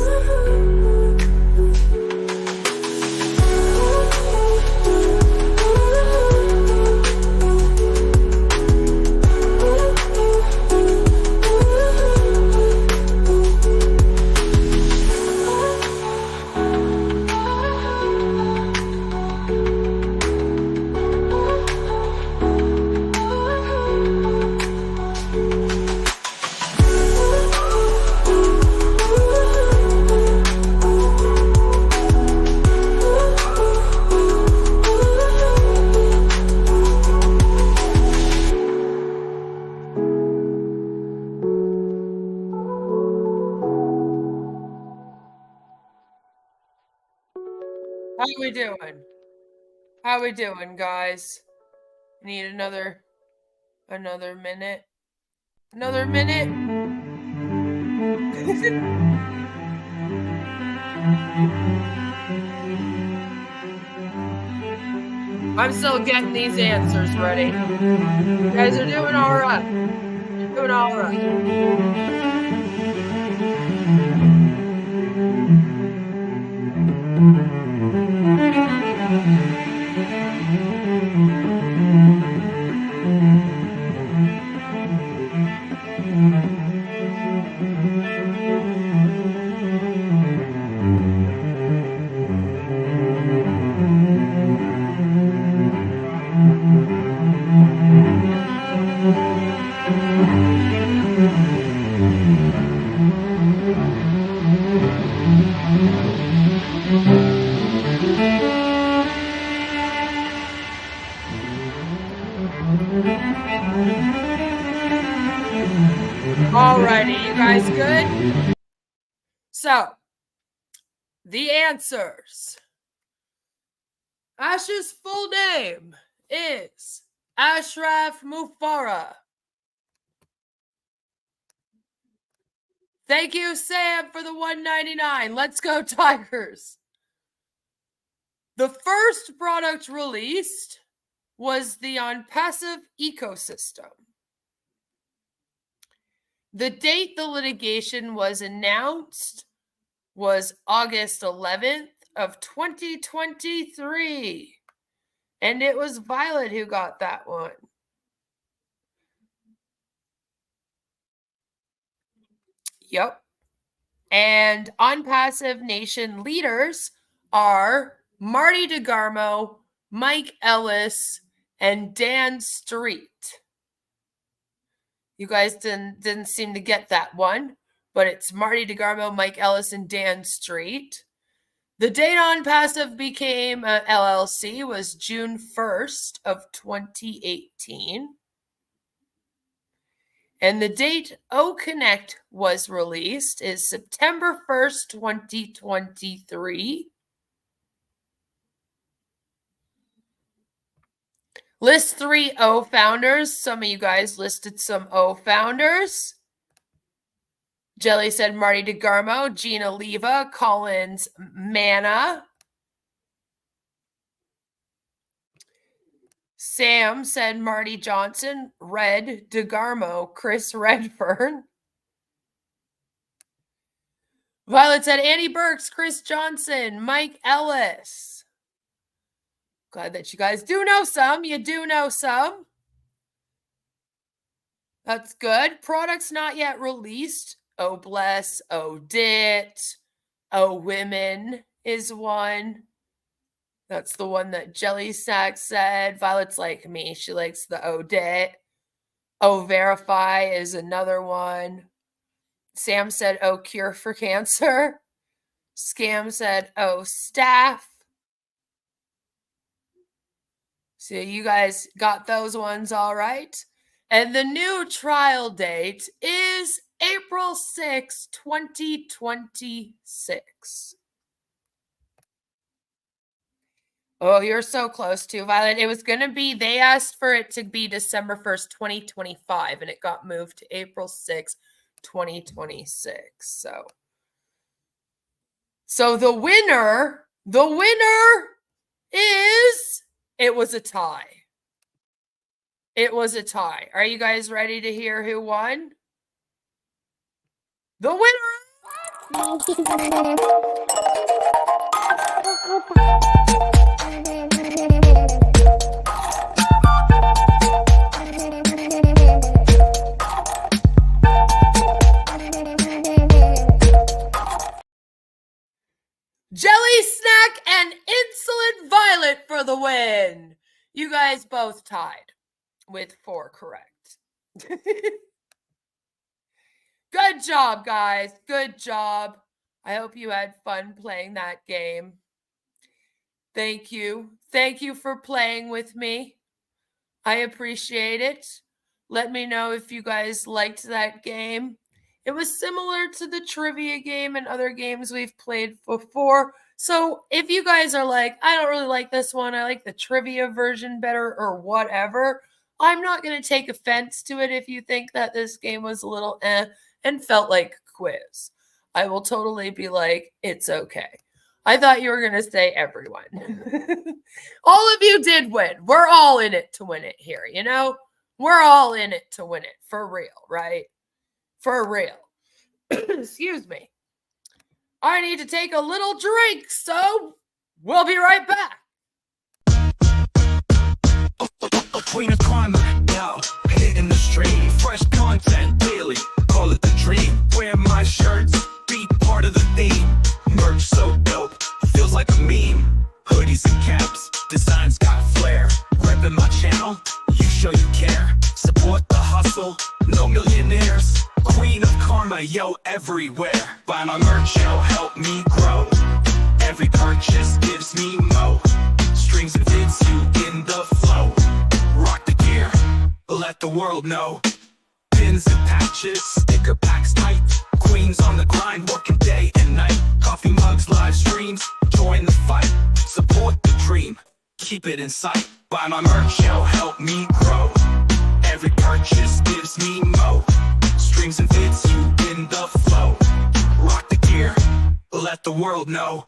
How we doing? How we doing, guys? Need another minute? Another minute? I'm still getting these answers ready. You guys are doing all right. You're doing all right. Alrighty, you guys good? So, the answers. Ash's full name is Ashraf Mufara. Thank you, Sam, for the $1.99. Let's go, Tigers. The first product released was the Onpassive ecosystem. The date the litigation was announced was August 11th of 2023. And it was Violet who got that one. Yep. And Onpassive Nation leaders are Marty DeGarmo, Mike Ellis, and Dan Street. You guys didn't seem to get that one, but it's Marty DeGarmo, Mike Ellis, and Dan Street. The date Onpassive became a LLC was June 1st of 2018. And the date O Connect was released is September 1st, 2023. List 3 O founders. Some of you guys listed some O founders. Jelly said Marty DeGarmo, Gina Leva, Collins Manna. Sam said Marty Johnson, Red DeGarmo, Chris Redfern. Violet said Annie Burks, Chris Johnson, Mike Ellis. Glad that you guys do know some. You do know some. That's good. Products not yet released. Oh Bless, Oh Dit, Oh Women is one. That's the one that Jelly Sack said. Violet's like me. She likes the Oh Dit. Oh Verify is another one. Sam said Oh Cure for Cancer. Scam said Oh Staff. So you guys got those ones all right. And the new trial date is April 6, 2026. Oh, you're so close to Violet. It was going to be, they asked for it to be December 1st, 2025, and it got moved to April 6, 2026. So the winner is, it was a tie. It was a tie. Are you guys ready to hear who won? The winner! Jelly Snack and Insolent Violet for the win. You guys both tied with 4 correct. Good job, guys. Good job. I hope you had fun playing that game. Thank you. Thank you for playing with me. I appreciate it. Let me know if you guys liked that game. It was similar to the trivia game and other games we've played before. So if you guys are like, I don't really like this one, I like the trivia version better or whatever, I'm not going to take offense to it if you think that this game was a little and felt like a quiz. I will totally be like, it's okay. I thought you were going to say everyone. All of you did win. We're all in it to win it here, you know? We're all in it to win it. For real, right? For real. Excuse me. I need to take a little drink, so we'll be right back. Queen of crime, yo, hitting the stream. Fresh content daily, call it the dream. Wear my shirts, be part of the theme. Merch so dope, feels like a meme. Hoodies and caps, designs got flair. Reppin' my channel, you show you care. Support the hustle, no millionaires. Queen of karma, yo, everywhere. Buy my merch, yo, help me grow. Every purchase gives me mo. Strings and fits you in the flow. Rock the gear, let the world know. Pins and patches, sticker packs tight. Queens on the grind, working day and night. Coffee mugs, live streams, join the fight. Support the dream, keep it in sight. Buy my merch, yo, help me grow. Every purchase gives me mo. Strings and fits you in the flow. Rock the gear, let the world know.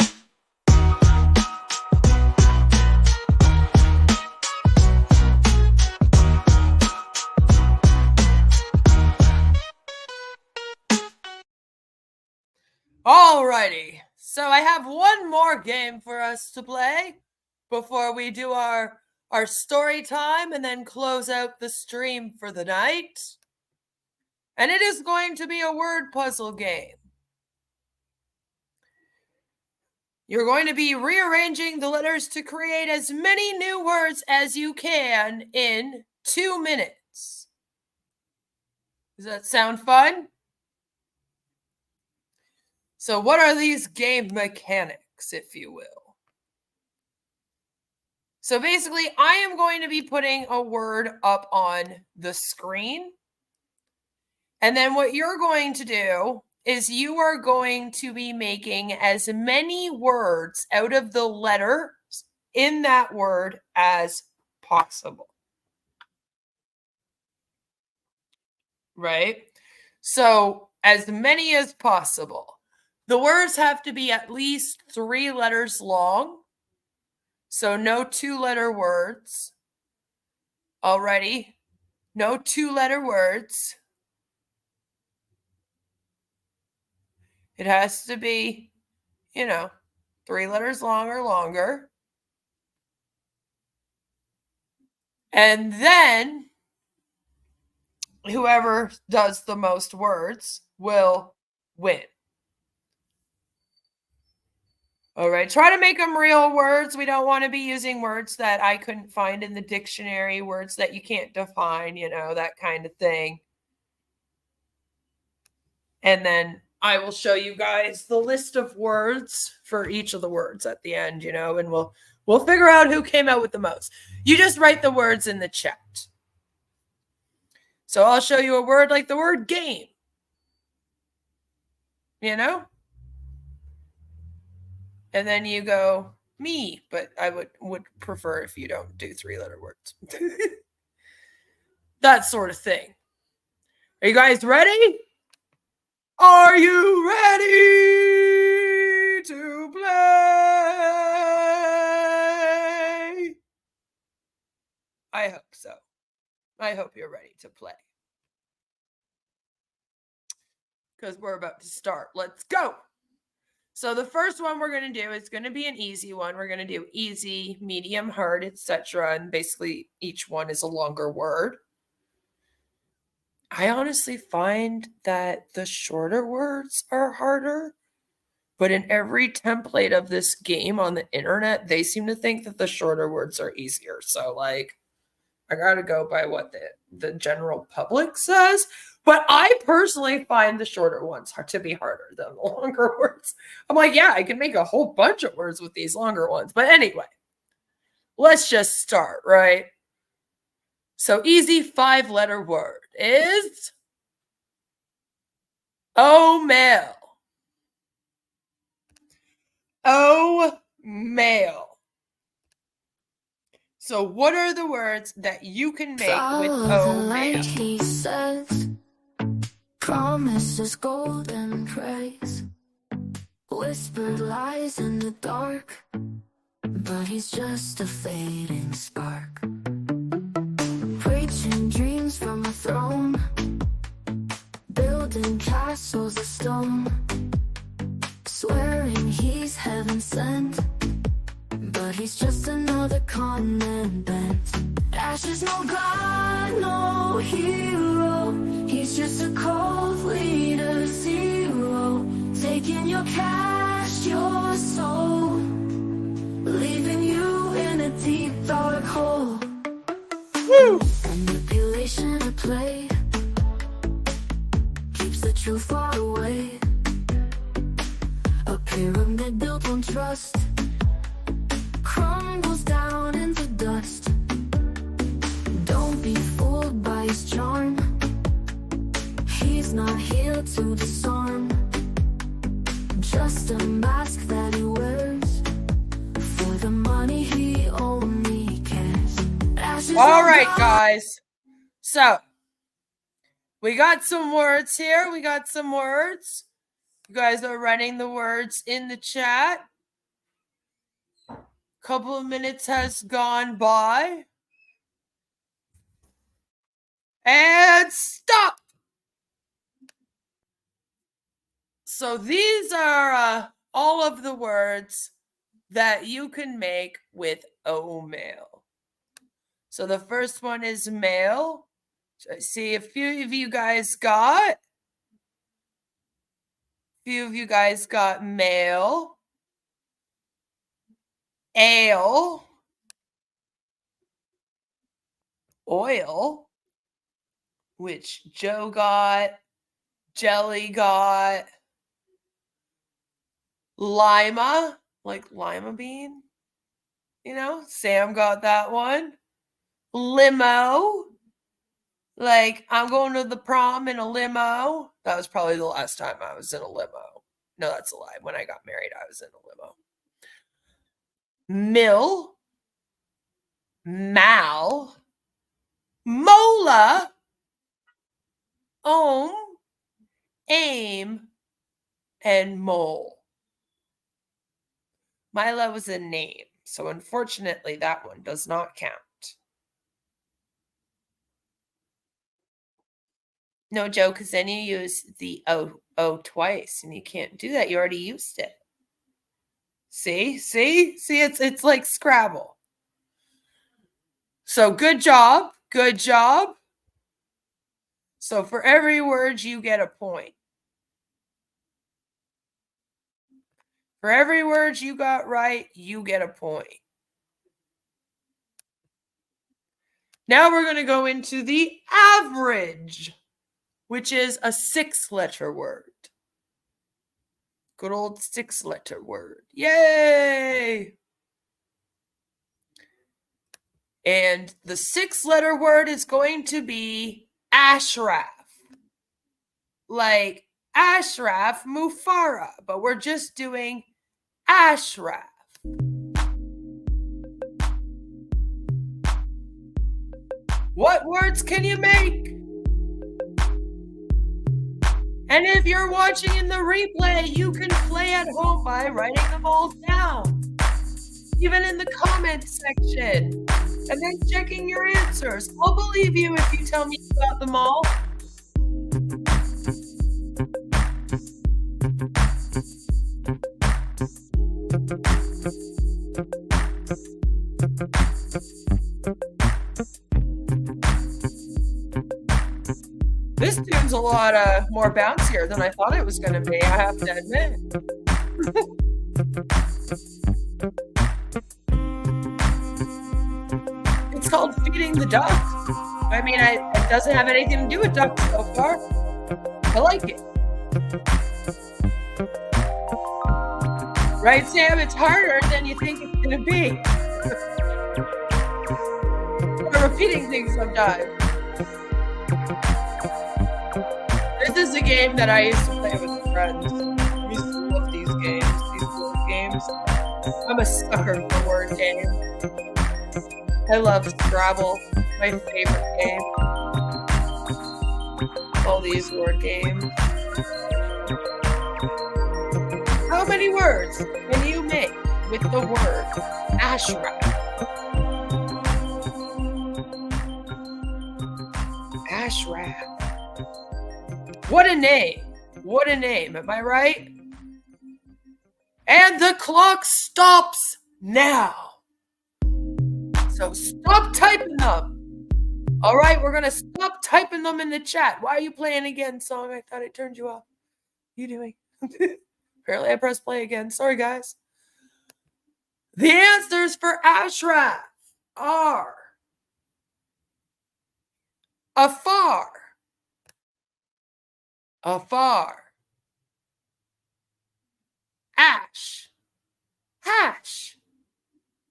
Alrighty, so I have one more game for us to play before we do our story time and then close out the stream for the night. And it is going to be a word puzzle game. You're going to be rearranging the letters to create as many new words as you can in 2 minutes. Does that sound fun? So what are these game mechanics, if you will? So basically, I am going to be putting a word up on the screen. And then what you're going to do is you are going to be making as many words out of the letters in that word as possible. Right? So as many as possible. The words have to be at least 3 letters long. So no 2-letter words. Already. No 2-letter words. It has to be, 3 letters long or longer. And then whoever does the most words will win. All right, try to make them real words. We don't want to be using words that I couldn't find in the dictionary, words that you can't define, that kind of thing. And then I will show you guys the list of words for each of the words at the end, and we'll figure out who came out with the most. You just write the words in the chat. So I'll show you a word like the word game. And then you go me, but I would prefer if you don't do 3-letter words. That sort of thing. Are you guys ready? Are you ready to play? I hope so. I hope you're ready to play. Because we're about to start. Let's go. So the first one we're going to do is going to be an easy one. We're going to do easy, medium, hard, etc. And basically each one is a longer word. I honestly find that the shorter words are harder. But in every template of this game on the internet, they seem to think that the shorter words are easier. So I got to go by what the general public says. But I personally find the shorter ones to be harder than the longer words. I'm like, yeah, I can make a whole bunch of words with these longer ones. But anyway, let's just start, right? So easy 5-letter word is male. Male. So what are the words that you can make with male? He says, promises golden praise, whispered lies in the dark, but he's just a fading spark, preaching dreams from a throne, building castles of stone, swearing he's heaven sent, but he's just another continent bent. Ash is no god, no hero, he's just a cold leader, zero, taking your cash, your soul, leaving you in a deep dark hole. Woo! Manipulation at play keeps the truth far away. A pyramid built on trust crumbles down into dust. Don't be fooled by his charm, he's not here to disarm, just a mask that he wears for the money he only cares. All right, guys. So we got some words here. We got some words. You guys are writing the words in the chat. Couple of minutes has gone by. And stop. So these are all of the words that you can make with male. So the first one is male. So I see a few of you guys got. Male. Ale. Oil, which Joe got, Jelly got, lima, like lima bean, Sam got that one, limo, Like, I'm going to the prom in a limo. That was probably the last time I was in a limo. No, that's a lie. When I got married, I was in a limo. Mill, mal, mola, ohm, aim, and mole. Mila was a name, so unfortunately that one does not count. No, Joe, because then you use the O twice, and you can't do that. You already used it. See, it's like Scrabble. So good job. So for every word, you get a point. For every word you got right, you get a point. Now we're going to go into the average, which is a 6-letter word. Good old 6-letter word. Yay! And the 6-letter word is going to be Ashraf. Like Ashraf Mufara, but we're just doing Ashraf. What words can you make? And if you're watching in the replay, you can play at home by writing them all down, even in the comments section, and then checking your answers. I'll believe you if you tell me you got them all. This tune's a lot more bouncier than I thought it was going to be, I have to admit. It's called Feeding the Duck. I mean, it doesn't have anything to do with ducks so far. I like it. Right, Sam? It's harder than you think it's going to be. We're repeating things sometimes. This is a game that I used to play with friends. I used to love these games, these word games. I'm a sucker for word games. I love Scrabble, my favorite game. All these word games. How many words can you make with the word Ashraf? Ashraf. What a name. What a name. Am I right? And the clock stops now. So stop typing them. All right, we're going to stop typing them in the chat. Why are you playing again, song? I thought I turned you off. You doing? Apparently I pressed play again. Sorry, guys. The answers for Ashraf are afar, afar, ash, hash,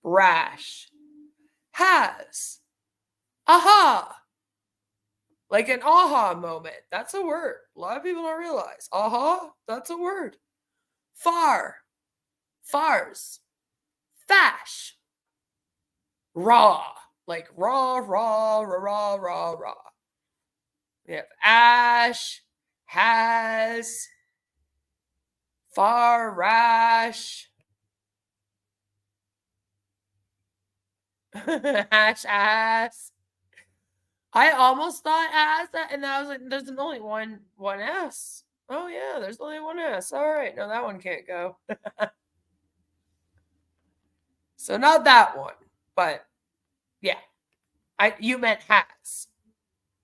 rash, has, aha, like an aha moment. That's a word. A lot of people don't realize. Aha, that's a word. Far, fars, fash, raw, like raw, raw, raw, raw, raw. We have ash, has, far, rash, ash, ass. I almost thought ass, and I was like, there's only one S. Oh yeah, there's only one S. All right, no, that one can't go. So not that one, but yeah, you meant has,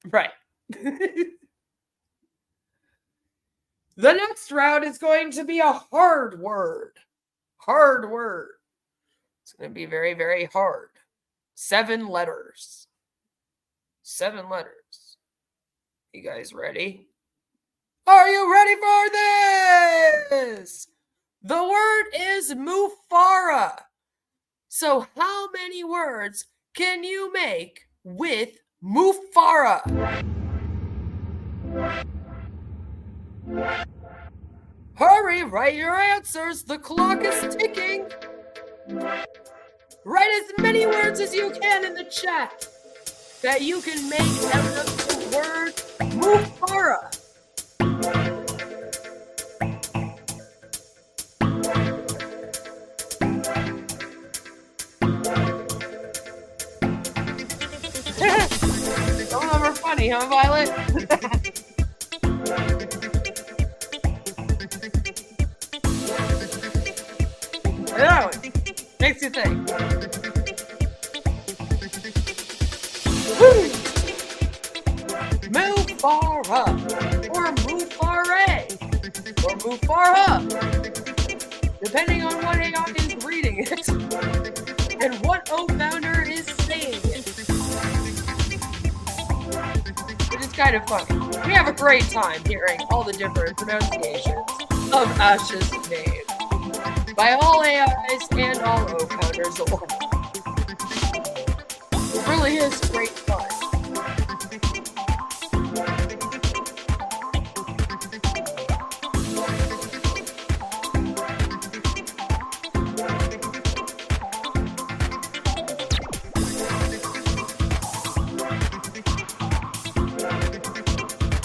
right? The next round is going to be a hard word. Hard word. It's going to be very, very hard. 7 letters. 7 letters. You guys ready? Are you ready for this? The word is Mufara. So how many words can you make with Mufara. Hurry, write your answers. The clock is ticking. Write as many words as you can in the chat that you can make out of the word Mufara. Some of them are funny, huh, Violet? That one makes you think. Mufara, or Mufare, or Mufara, depending on what AI is reading it and what O-founder is saying it. Which is kind of funny. We have a great time hearing all the different pronunciations of Ash's name by all AIs and all O-founders alike. It really is great fun.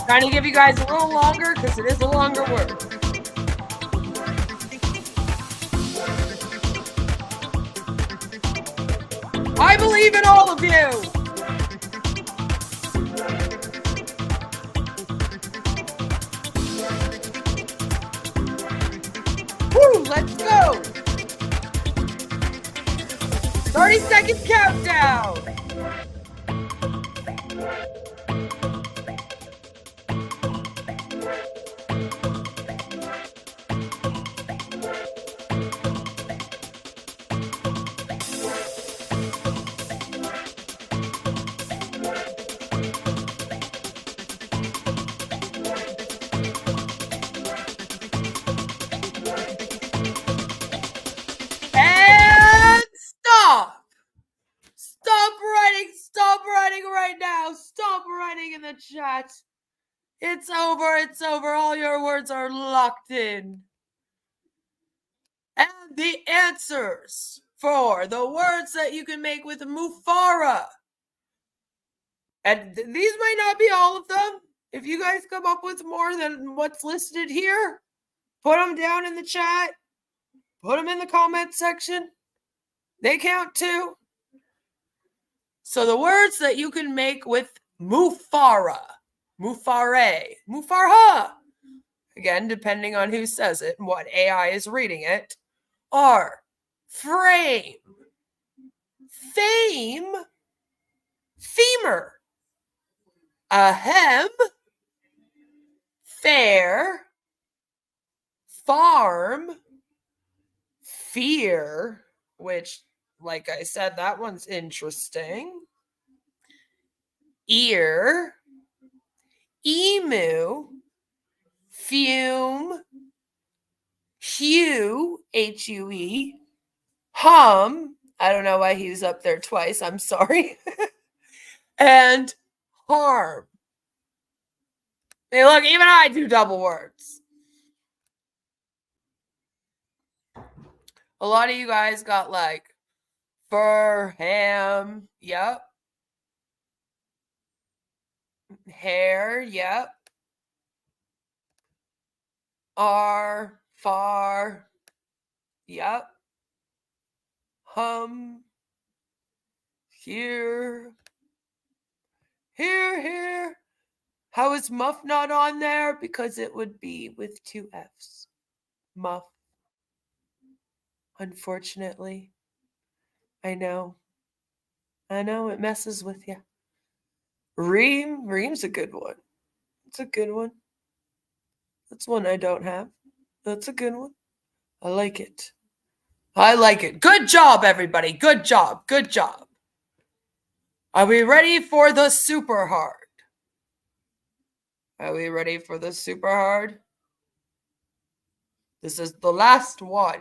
Trying to give you guys a little longer because it is a longer word. I believe in all of you. Woo, let's go. 30-second countdown. Chat. It's over. It's over. All your words are locked in. And the answers for the words that you can make with Mufara. And these might not be all of them. If you guys come up with more than what's listed here, put them down in the chat. Put them in the comment section. They count too. So the words that you can make with Mufara. Mufare, Mufarha, again, depending on who says it and what AI is reading it, are frame, fame, femur, ahem, fair, farm, fear, which, like I said, that one's interesting, ear, emu, fume, hue, H-U-E, hum, I don't know why he's up there twice, I'm sorry, and harm. Hey, look, even I do double words. A lot of you guys got like fur, ham, yep. Hair, yep. R, far, yep. Hum, here, here. How is muff not on there? Because it would be with 2 F's. Muff. Unfortunately. I know, it messes with you. Ream's a good one. It's a good one. That's one I don't have. That's a good one. I like it. Good job, everybody. Good job. Are we ready for the super hard? This is the last one.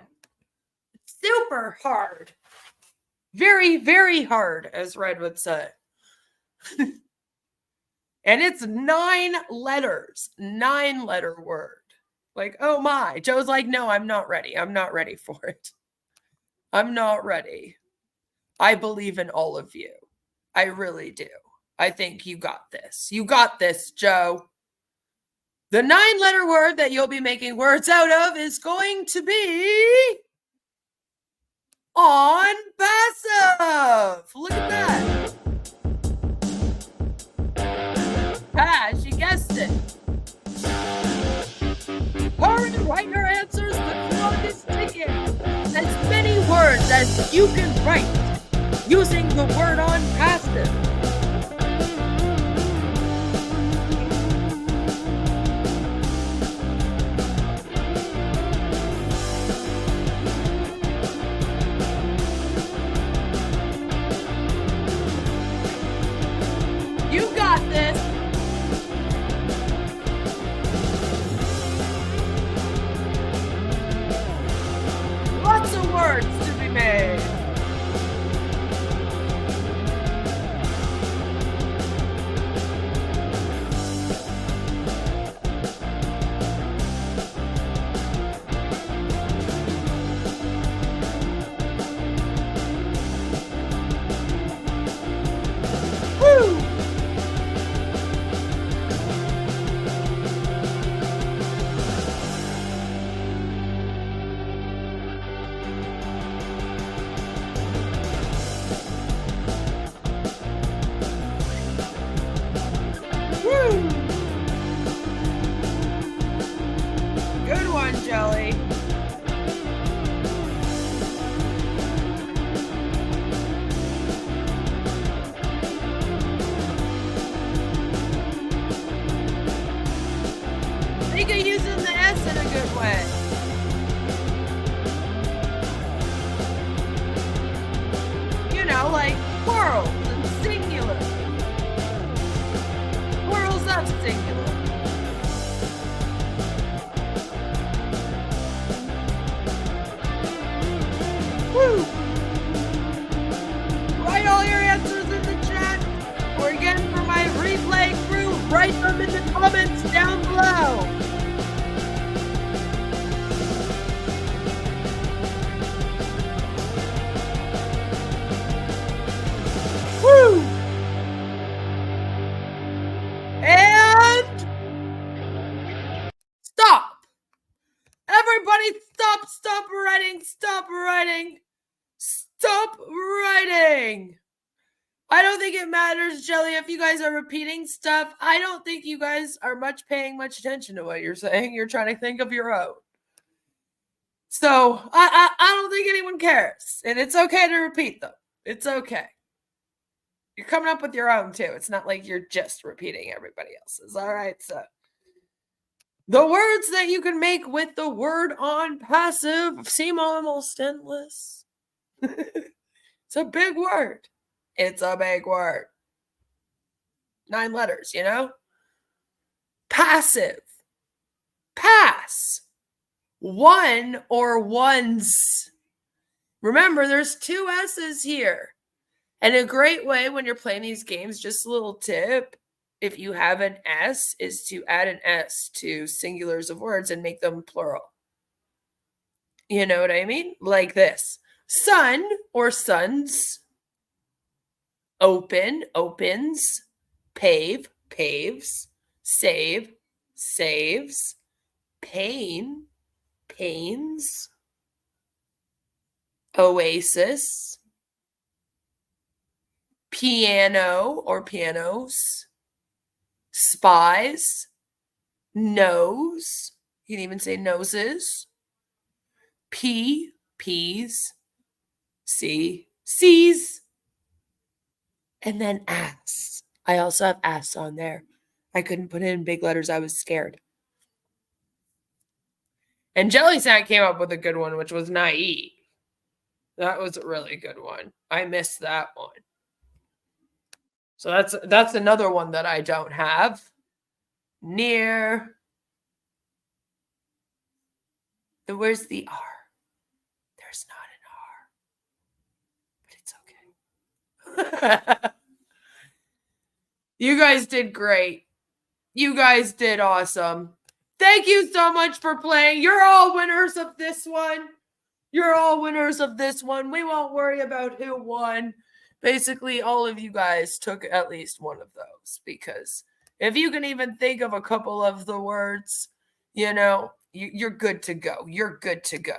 Super hard. Very, very hard, as Red would say. And it's 9 letters, 9-letter word. Like, oh my. Joe's like, no, I'm not ready. I'm not ready for it. I'm not ready. I believe in all of you. I really do. I think you got this. You got this, Joe. The 9-letter word that you'll be making words out of is going to be Onpassive. Look at that. She guessed it. Hurry, write your answers. The clock is ticking. As many words as you can write using the word Onpassive. You got this. Lots of words to be made. Woo! Woo! Good one, Jelly. Think of using the S in a good way. You know, like plurals and singular. Plurals of singular. Woo! Write all your answers in the chat. Or again, for my replay crew, write them in the comments down below. Woo! And stop. Everybody stop writing, stop writing. Stop writing. I don't think it matters, Jelly, if you guys are repeating stuff. I don't think you guys are paying much attention to what you're saying. You're trying to think of your own. So I don't think anyone cares. And it's okay to repeat them. It's okay. You're coming up with your own too. It's not like you're just repeating everybody else's. All right. So the words that you can make with the word Onpassive seem almost endless. It's a big word. It's a big word. 9 letters, you know? Passive. Pass. One or ones. Remember, there's 2 S's here. And a great way when you're playing these games, just a little tip, if you have an S, is to add an S to singulars of words and make them plural. You know what I mean? Like this. Sun or sons. Open, opens. Pave, paves. Save, saves. Pain, pains. Oasis. Piano or pianos. Spies. Nose. You can even say noses. P, peas. C, C's. And then ass. I also have ass on there. I couldn't put it in big letters. I was scared. And Jelly Sack came up with a good one, which was naive. That was a really good one. I missed that one. So that's another one that I don't have. Near. Where's the R? There's not an R. But it's okay. You guys did great. You guys did awesome. Thank you so much for playing. You're all winners of this one. You're all winners of this one. We won't worry about who won. Basically, all of you guys took at least one of those, because if you can even think of a couple of the words, you know, you're good to go. You're good to go.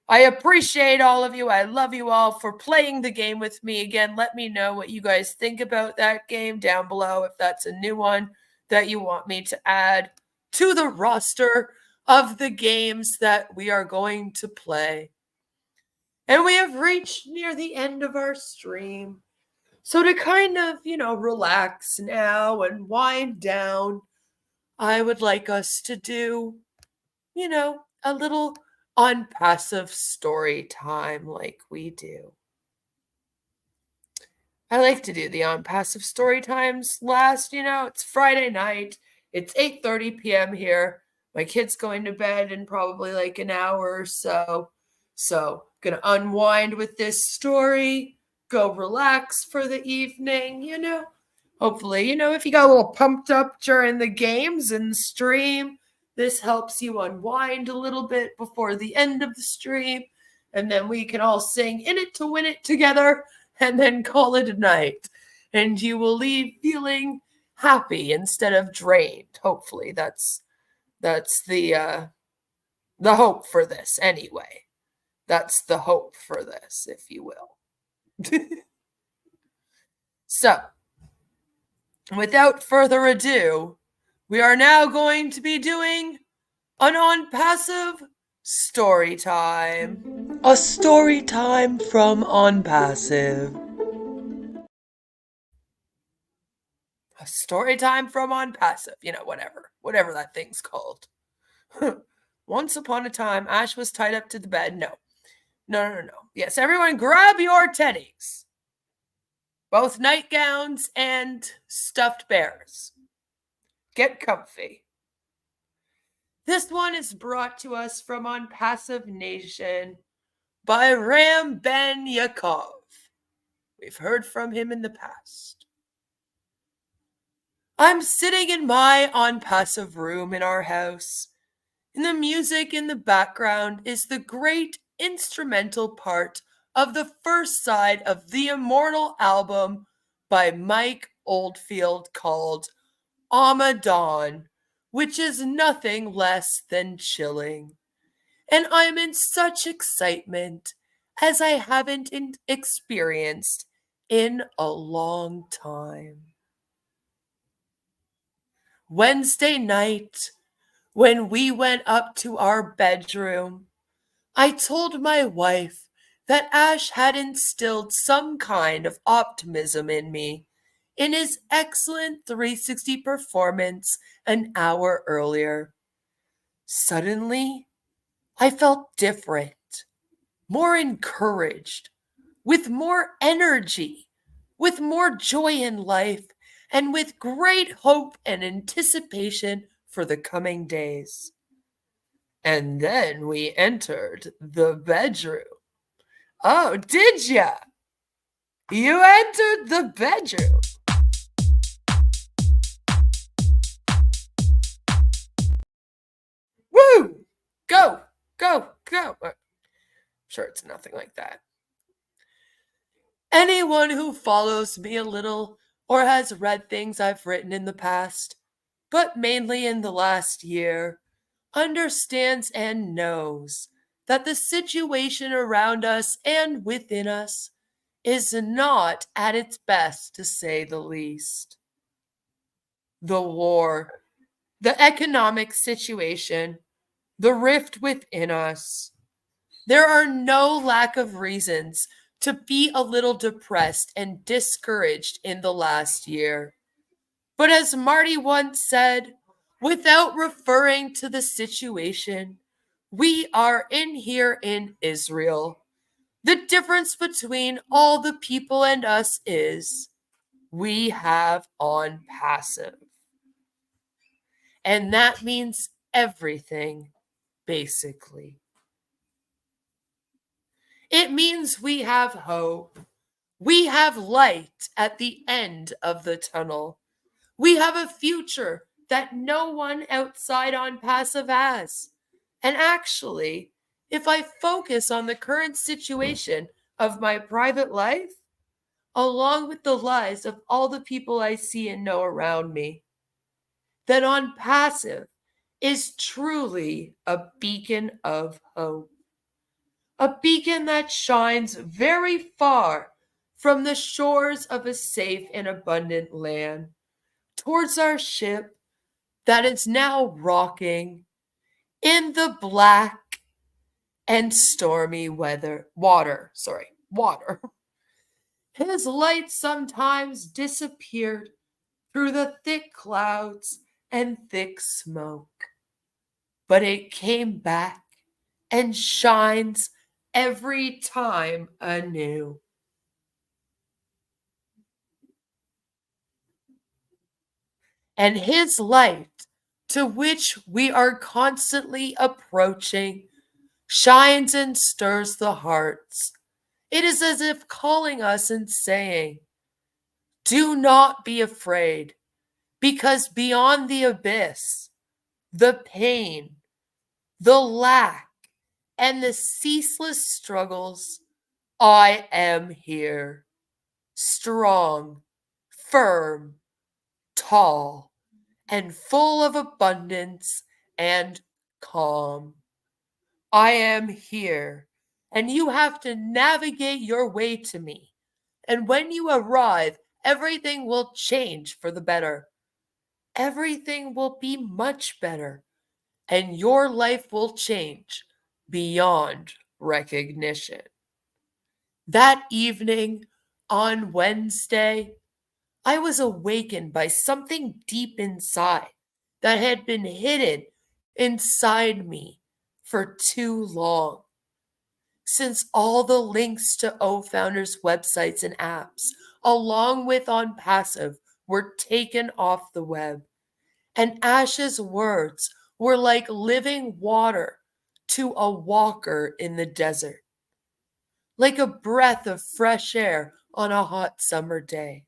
I appreciate all of you. I love you all for playing the game with me. Again, let me know what you guys think about that game down below, if that's a new one that you want me to add to the roster of the games that we are going to play. And we have reached near the end of our stream. So to kind of, relax now and wind down, I would like us to do, a little Onpassive story time like we do. I like to do the Onpassive story times last, it's Friday night. It's 8:30 p.m. here. My kid's going to bed in probably like an hour or so. So, gonna unwind with this story, go relax for the evening, Hopefully, if you got a little pumped up during the games and the stream, this helps you unwind a little bit before the end of the stream. And then we can all sing "In It to Win It" together and then call it a night. And you will leave feeling happy instead of drained. Hopefully, that's the hope for this anyway. That's the hope for this, if you will. So, without further ado, we are now going to be doing an Onpassive story time. A story time from Onpassive. A story time from Onpassive. Whatever that thing's called. Once upon a time, Ash was tied up to the bed. No. Yes, everyone grab your teddies. Both nightgowns and stuffed bears. Get comfy. This one is brought to us from Onpassive Nation by Ram Ben Yakov. We've heard from him in the past. I'm sitting in my Onpassive room in our house, and the music in the background is the great instrumental part of the first side of the immortal album by Mike Oldfield called Amadan, which is nothing less than chilling. And I'm in such excitement as I haven't experienced in a long time. Wednesday night, when we went up to our bedroom, I told my wife that Ash had instilled some kind of optimism in me in his excellent 360 performance an hour earlier. Suddenly, I felt different, more encouraged, with more energy, with more joy in life, and with great hope and anticipation for the coming days. And then we entered the bedroom. Oh, did ya? You entered the bedroom. Woo! Go! I'm sure it's nothing like that. Anyone who follows me a little or has read things I've written in the past, but mainly in the last year, understands and knows that the situation around us and within us is not at its best, to say the least. The war, the economic situation, the rift within us. There are no lack of reasons to be a little depressed and discouraged in the last year. But as Marty once said, without referring to the situation, we are in here in Israel. The difference between all the people and us is we have Onpassive. And that means everything, basically. It means we have hope. We have light at the end of the tunnel. We have a future that no one outside Onpassive has. And actually, if I focus on the current situation of my private life, along with the lives of all the people I see and know around me, then Onpassive is truly a beacon of hope. A beacon that shines very far from the shores of a safe and abundant land towards our ship that is now rocking in the black and stormy water. His light sometimes disappeared through the thick clouds and thick smoke, but it came back and shines every time anew. And his light, to which we are constantly approaching, shines and stirs the hearts. It is as if calling us and saying, do not be afraid, because beyond the abyss, the pain, the lack, and the ceaseless struggles, I am here, strong, firm, tall, and full of abundance and calm. I am here, and you have to navigate your way to me. And when you arrive, everything will change for the better. Everything will be much better, and your life will change beyond recognition. That evening on Wednesday, I was awakened by something deep inside that had been hidden inside me for too long. Since all the links to O-Founders websites and apps, along with Onpassive, were taken off the web, and Ash's words were like living water to a walker in the desert, like a breath of fresh air on a hot summer day,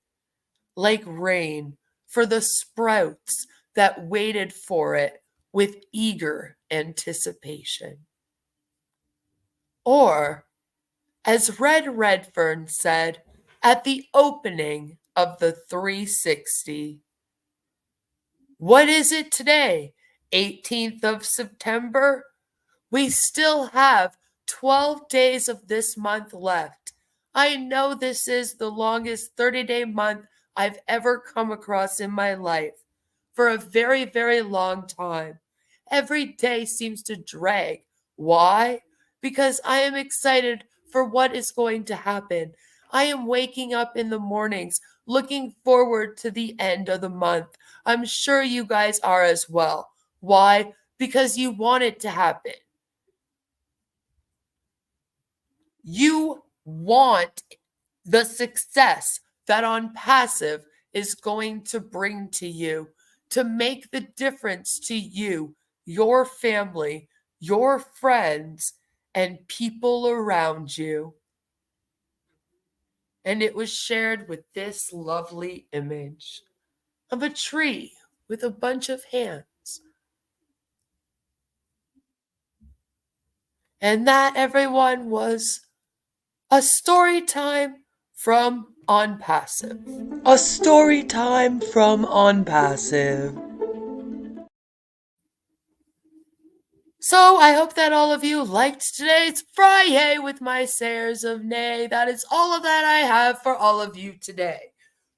like rain for the sprouts that waited for it with eager anticipation. Or, as Red Redfern said at the opening of the 360, what is it today, 18th of September? We still have 12 days of this month left. I know this is the longest 30-day month I've ever come across in my life for a very, very long time. Every day seems to drag. Why? Because I am excited for what is going to happen. I am waking up in the mornings looking forward to the end of the month. I'm sure you guys are as well. Why? Because you want it to happen. You want the success that Onpassive is going to bring to you, to make the difference to you, your family, your friends, and people around you. And it was shared with this lovely image of a tree with a bunch of hands. And that, everyone, was a story time from Onpassive. A story time from Onpassive. So I hope that all of you liked today's FriYAY with my Sayers of Nay. That is all of that I have for all of you today.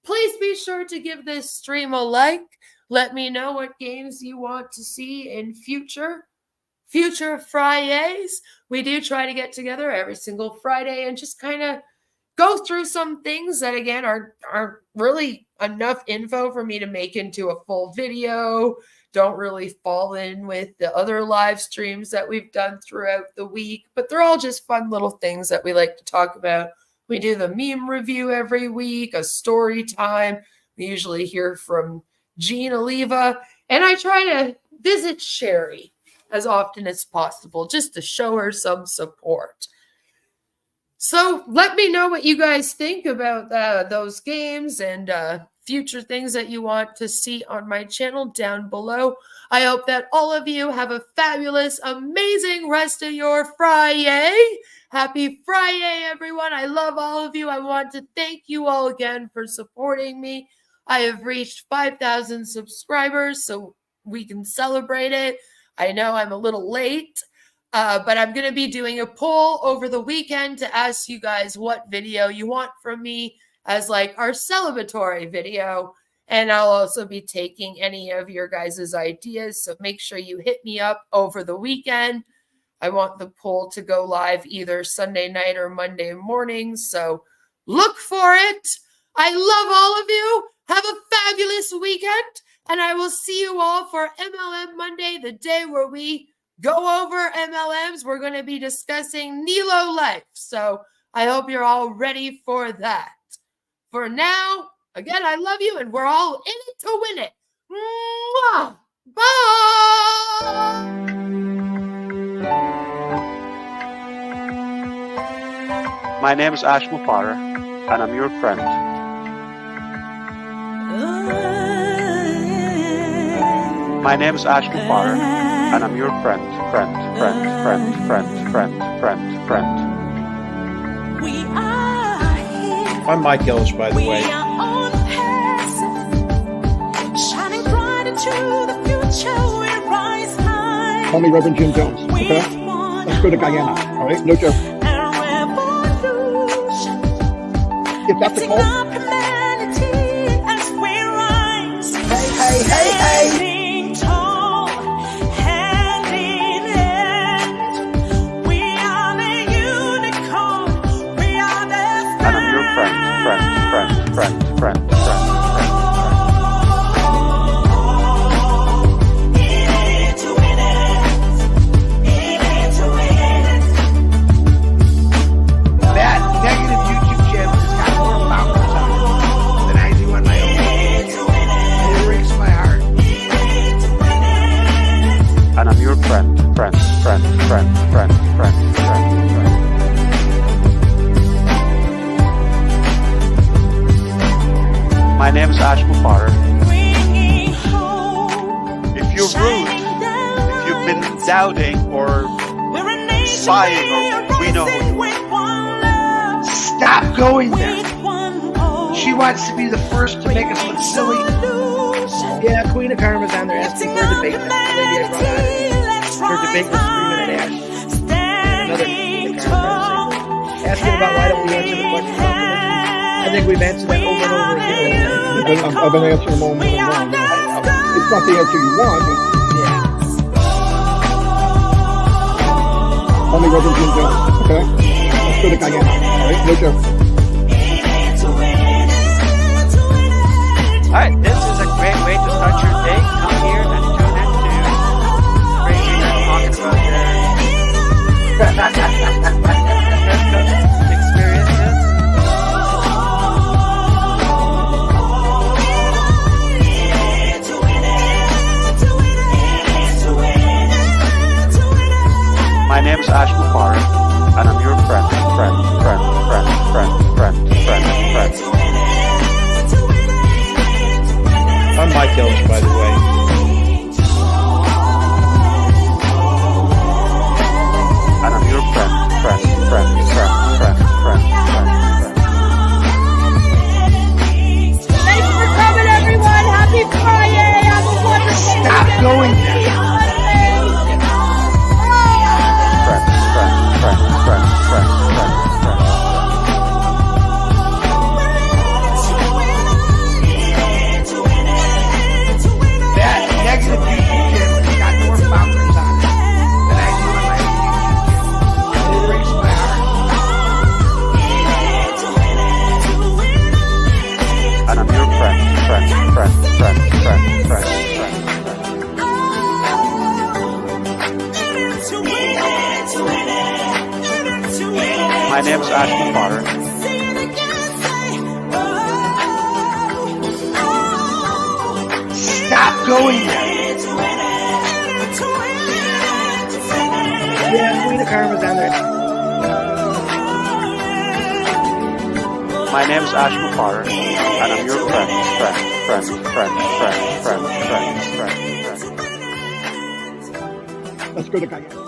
Please be sure to give this stream a like. Let me know what games you want to see in future FriYAYs. We do try to get together every single Friday and just kind of go through some things that, again, aren't really enough info for me to make into a full video. Don't really fall in with the other live streams that we've done throughout the week, but they're all just fun little things that we like to talk about. We do the meme review every week, a story time. We usually hear from Jean Oliva, and I try to visit Sherry as often as possible just to show her some support. So let me know what you guys think about those games, and future things that you want to see on my channel down below. I hope that all of you have a fabulous, amazing rest of your FriYAY. Happy FriYAY, everyone. I love all of you. I want to thank you all again for supporting me. I have reached 5,000 subscribers, so we can celebrate it. I know I'm a little late, but I'm going to be doing a poll over the weekend to ask you guys what video you want from me as like our celebratory video. And I'll also be taking any of your guys' ideas. So make sure you hit me up over the weekend. I want the poll to go live either Sunday night or Monday morning. So look for it. I love all of you. Have a fabulous weekend. And I will see you all for MLM Monday, the day where we go over MLMs. We're going to be discussing Nilo Life. So I hope you're all ready for that. For now, again, I love you, and we're all in it to win it. Mwah! Bye! My name is Ash Mufara, and I'm your friend. My name is Ash Mufara, and I'm your friend. I'm Mike Ellis, by the way. Call me Reverend Jim Jones, okay? Let's go to Guyana, all right? No joke. If that's a call. Hey. Friend. That negative YouTube channel has got more followers on it than I do on my own. And it breaks my heart. And I'm your friend. My name is Ash Mufara. If you're rude, if you've been doubting or sighing, or we know who you are. Stop going there. She wants to be the first to make us look silly. Yeah, Queen of Karma's on there asking for a debate. That's the lady I brought on. Her debate was 3-minute Ash. And another Queen of Karma asking about why don't we answer the question about religion. I think we've answered that over and over again. I've been answering them all more than one. It's not the answer you want, but yeah. Call me Reverend Jim Jones, okay? Let's go to Guyana, all right? No joke. All right, this is a great way to start your day. Come here and tune in to Crazy and talking about their experiences. My name is Ash Mufara, and I'm your friend. I'm Mike Ellis, by the way. And I'm your friend. Thanks for coming, everyone. Happy FriYAY. Have a wonderful Stop going there. That negative YouTube channel has got more followers on it than I do on my own YouTube channel. It breaks my heart. And I'm your friend. My name is Ash Mufara. Stop going there. Yeah, Queen of Karma's on there. My name is Ash Mufar, and I'm your friend. Let's go to Cayenne.